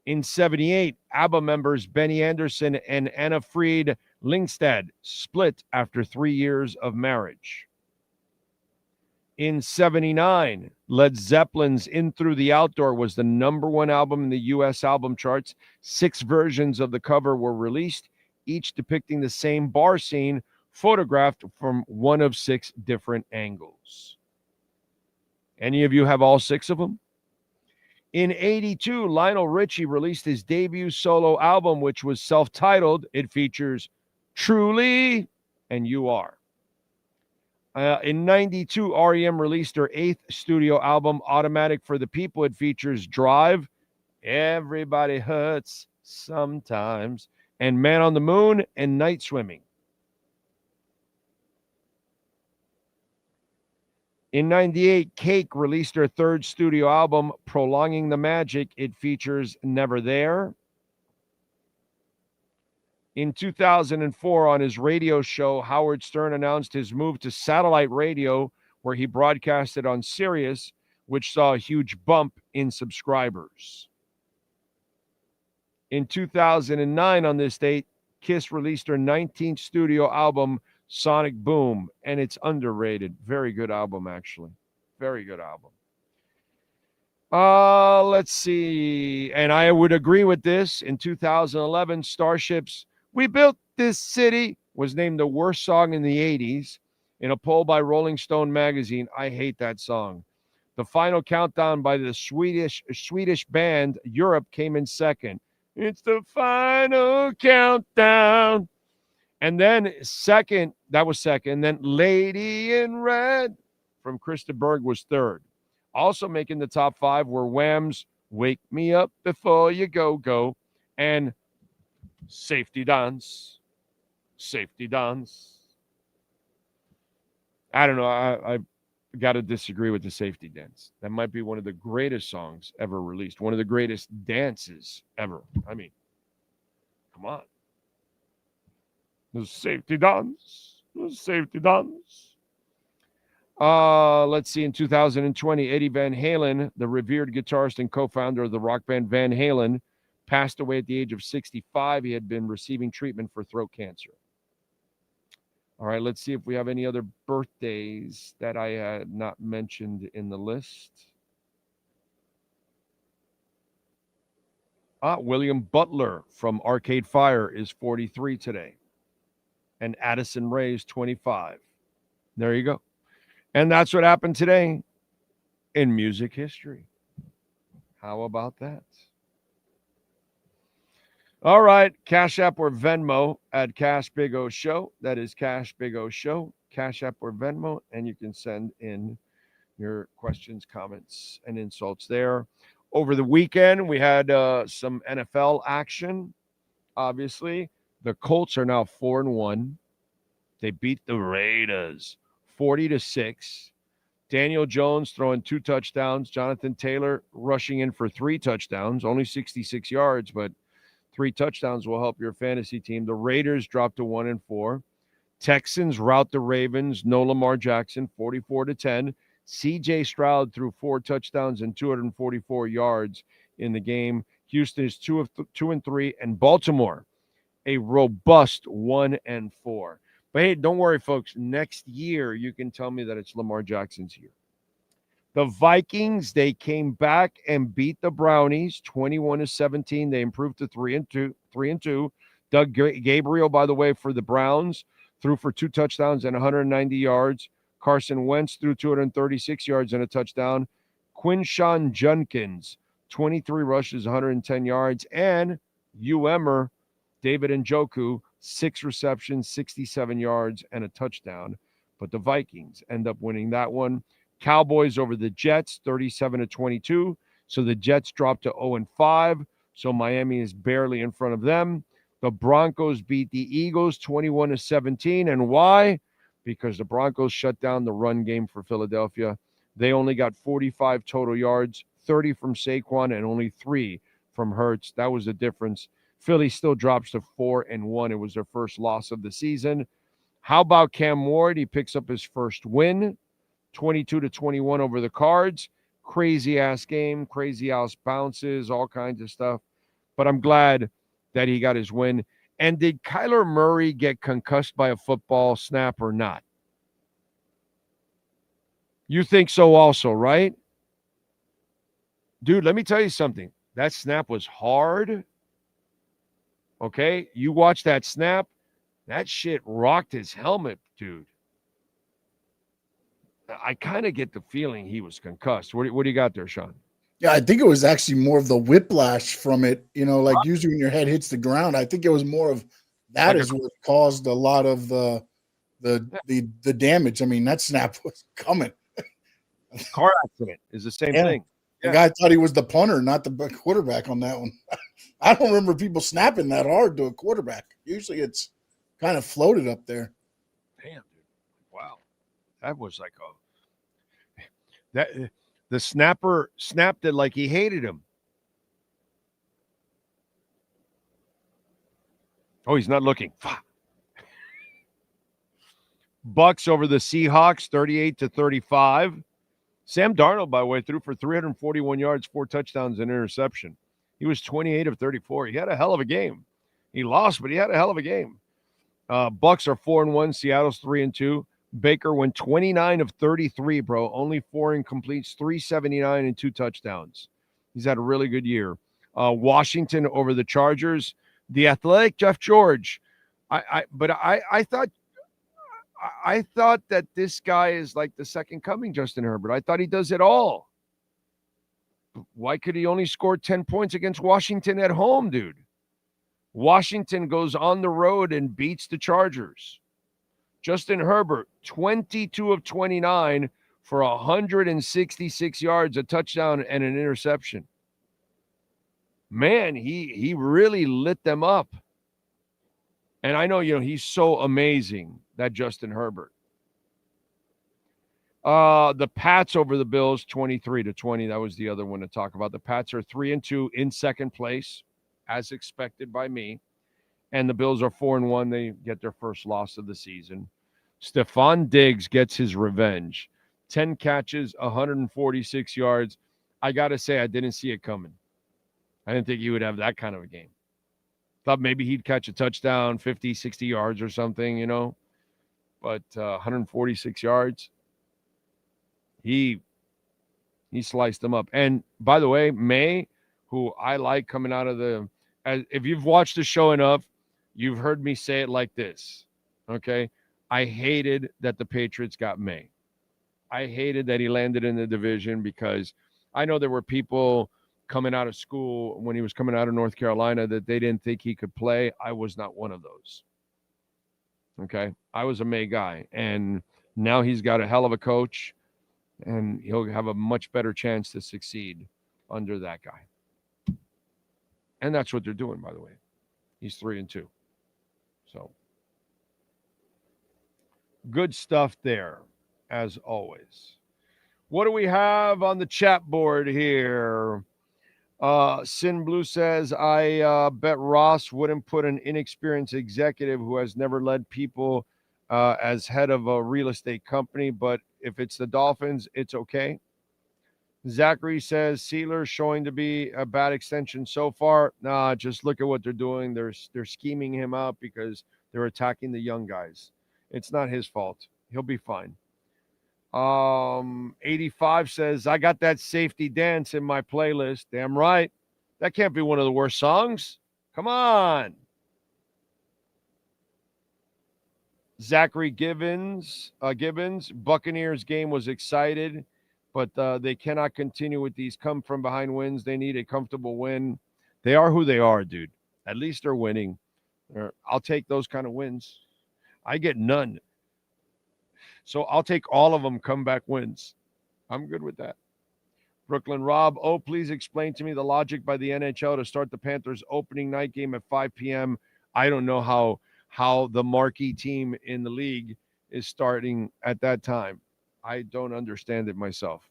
In 78, ABBA members Benny Andersson and Anna Fried Lyngstad split after 3 years of marriage. In 79, Led Zeppelin's In Through the Outdoor was the #1 album in the U.S. album charts. 6 versions of the cover were released, each depicting the same bar scene, photographed from one of 6 different angles. Any of you have all 6 of them? In 82, Lionel Richie released his debut solo album, which was self-titled. It features Truly and You Are. In 92, REM released her 8th studio album, Automatic for the People. It features Drive, Everybody Hurts Sometimes, and Man on the Moon and Night Swimming. In 98, Cake released her 3rd studio album, Prolonging the Magic. It features Never There. In 2004, on his radio show, Howard Stern announced his move to satellite radio, where he broadcasted on Sirius, which saw a huge bump in subscribers. In 2009, on this date, Kiss released her 19th studio album, Sonic Boom, and it's underrated. Very good album, actually. Very good album. Let's see. And I would agree with this. In 2011, Starship's We Built This City was named the worst song in the 80s in a poll by Rolling Stone magazine. I hate that song. The final countdown by the Swedish band Europe came in second. It's the final countdown. And then that was second. Then Lady in Red from Krista Berg was third. Also making the top 5 were Wham's Wake Me Up Before You Go Go and Safety Dance. Safety Dance. I don't know. I got to disagree with the Safety Dance. That might be one of the greatest songs ever released. One of the greatest dances ever. I mean, come on. The Safety Dance. The Safety Dance. Let's see. In 2020, Eddie Van Halen, the revered guitarist and co-founder of the rock band Van Halen, passed away at the age of 65. He had been receiving treatment for throat cancer. All right, let's see if we have any other birthdays that I had not mentioned in the list. William Butler from Arcade Fire is 43 today. And Addison Rae is 25. There you go. And that's what happened today in music history. How about that? All right, Cash App or Venmo at Cash Big O Show. That is Cash Big O Show, Cash App or Venmo, and you can send in your questions, comments, and insults there. Over the weekend, we had some NFL action. Obviously, the Colts are now 4-1. They beat the Raiders 40-6. Daniel Jones throwing 2 touchdowns. Jonathan Taylor rushing in for 3 touchdowns, only 66 yards, but 3 touchdowns will help your fantasy team. The Raiders dropped to 1-4. Texans rout the Ravens. No Lamar Jackson, 44-10. C.J. Stroud threw 4 touchdowns and 244 yards in the game. Houston is 2-3, and Baltimore a robust 1-4. But hey, don't worry, folks. Next year, you can tell me that it's Lamar Jackson's year. The Vikings, they came back and beat the Brownies 21-17. They improved to 3-2. Doug Gabriel, by the way, for the Browns, threw for 2 touchdowns and 190 yards. Carson Wentz threw 236 yards and a touchdown. Quinshawn Judkins, 23 rushes, 110 yards. And Emmer, David Njoku, 6 receptions, 67 yards, and a touchdown. But the Vikings end up winning that one. Cowboys over the Jets, 37-22. So the Jets dropped to 0-5. So Miami is barely in front of them. The Broncos beat the Eagles 21-17. And why? Because the Broncos shut down the run game for Philadelphia. They only got 45 total yards, 30 from Saquon and only 3 from Hurts. That was the difference. Philly still drops to 4-1. It was their first loss of the season. How about Cam Ward? He picks up his first win, 22-21 over the Cards. Crazy-ass game, crazy-ass bounces, all kinds of stuff. But I'm glad that he got his win. And did Kyler Murray get concussed by a football snap or not? You think so also, right? Dude, let me tell you something. That snap was hard. Okay? You watch that snap. That shit rocked his helmet, dude. I kind of get the feeling he was concussed. What do you got there, Sean? Yeah, I think it was actually more of the whiplash from it. Like usually when your head hits the ground, I think it was more of that is what caused a lot of the damage. I mean, that snap was coming. Car accident is the same thing. The guy thought he was the punter, not the quarterback on that one. I don't remember people snapping that hard to a quarterback. Usually it's kind of floated up there. Damn, dude. Wow. That was like the snapper snapped it like he hated him. Oh, he's not looking. Bucks over the Seahawks, 38-35. Sam Darnold, by the way, threw for 341 yards, 4 touchdowns, and interception. He was 28 of 34. He had a hell of a game. He lost, but he had a hell of a game. Bucks are 4-1. Seattle's 3-2. Baker went 29 of 33, bro. Only 4 incompletes, 379 and 2 touchdowns. He's had a really good year. Washington over the Chargers. The Athletic, Jeff George. I thought that this guy is like the second coming, Justin Herbert. I thought he does it all. Why could he only score 10 points against Washington at home, dude? Washington goes on the road and beats the Chargers. Justin Herbert, 22 of 29 for 166 yards, a touchdown, and an interception. Man, he really lit them up. And I know, he's so amazing, that Justin Herbert. The Pats over the Bills, 23-20. That was the other one to talk about. The Pats are 3-2 in second place, as expected by me. And the Bills are 4-1. They get their first loss of the season. Stephon Diggs gets his revenge. 10 catches, 146 yards. I got to say, I didn't see it coming. I didn't think he would have that kind of a game. Thought maybe he'd catch a touchdown, 50, 60 yards or something, But 146 yards, he sliced them up. And by the way, May, who I like coming out of if you've watched the show enough, you've heard me say it like this, okay? I hated that the Patriots got May. I hated that he landed in the division because I know there were people coming out of school when he was coming out of North Carolina that they didn't think he could play. I was not one of those. Okay. I was a May guy, and now he's got a hell of a coach, and he'll have a much better chance to succeed under that guy. And that's what they're doing, by the way. He's 3-2. So good stuff there, as always. What do we have on the chat board here? Sin Blue says, I bet Ross wouldn't put an inexperienced executive who has never led people as head of a real estate company, but if it's the Dolphins, it's okay. Zachary says, Sealer showing to be a bad extension so far. Nah, just look at what they're doing. They're scheming him out because they're attacking the young guys. It's not his fault. He'll be fine. 85 says, I got that safety dance in my playlist. Damn right. That can't be one of the worst songs. Come on. Zachary Gibbons, Buccaneers game was excited, but they cannot continue with these come from behind wins. They need a comfortable win. They are who they are, dude. At least they're winning. I'll take those kind of wins. I get none. So I'll take all of them comeback wins. I'm good with that. Brooklyn Rob, please explain to me the logic by the NHL to start the Panthers opening night game at 5 p.m. I don't know how the marquee team in the league is starting at that time. I don't understand it myself.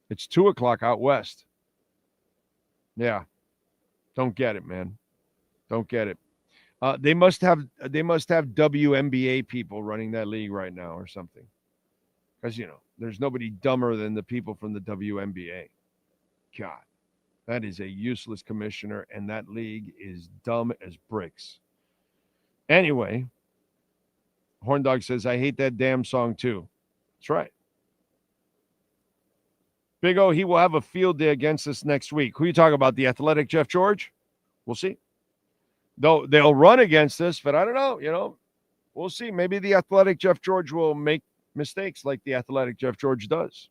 It's 2 o'clock out west. Yeah. Don't get it, man. Don't get it. They must have WNBA people running that league right now or something. Because, there's nobody dumber than the people from the WNBA. God, that is a useless commissioner, and that league is dumb as bricks. Anyway, Horndog says, I hate that damn song too. That's right. Big O, he will have a field day against us next week. Who you talking about? The athletic Jeff George? We'll see. Though they'll run against us, but I don't know. We'll see. Maybe the athletic Jeff George will make mistakes like the athletic Jeff George does.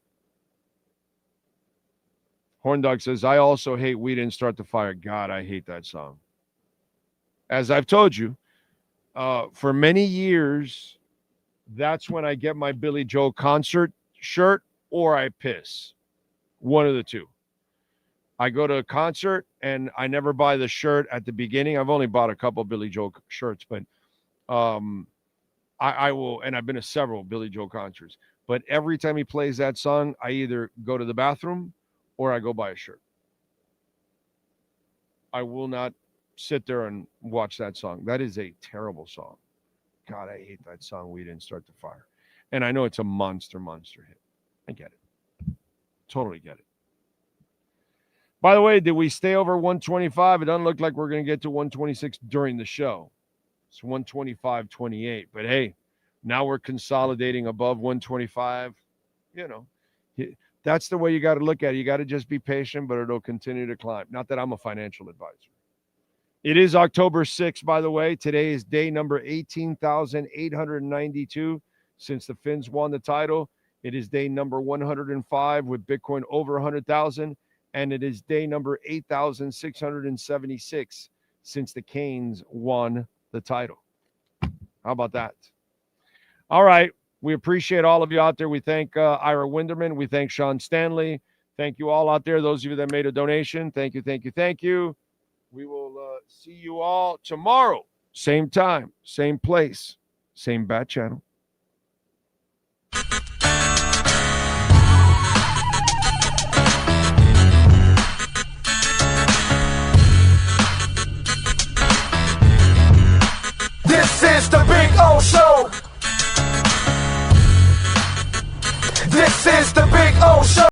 Horn Dog says, I also hate We Didn't Start the Fire. God, I hate that song. As I've told you, for many years, that's when I get my Billy Joel concert shirt or I piss. One of the two. I go to a concert and I never buy the shirt at the beginning. I've only bought a couple of Billy Joel shirts, but I will, and I've been to several Billy Joel concerts. But every time he plays that song, I either go to the bathroom or I go buy a shirt. I will not sit there and watch that song. That is a terrible song. God, I hate that song, We Didn't Start the Fire. And I know it's a monster hit. I get it. Totally get it. By the way, did we stay over 125? It doesn't look like we're going to get to 126 during the show. It's 125.28. But hey, now we're consolidating above 125. You know, that's the way you got to look at it. You got to just be patient, but it'll continue to climb. Not that I'm a financial advisor. It is October 6th, by the way. Today is day number 18,892 since the Finns won the title. It is day number 105 with Bitcoin over 100,000. And it is day number 8,676 since the Canes won the title. How about that? All right. We appreciate all of you out there. We thank Ira Winderman. We thank Sean Stanley. Thank you all out there. Those of you that made a donation. Thank you, thank you, thank you. We will see you all tomorrow. Same time, same place, same bat channel.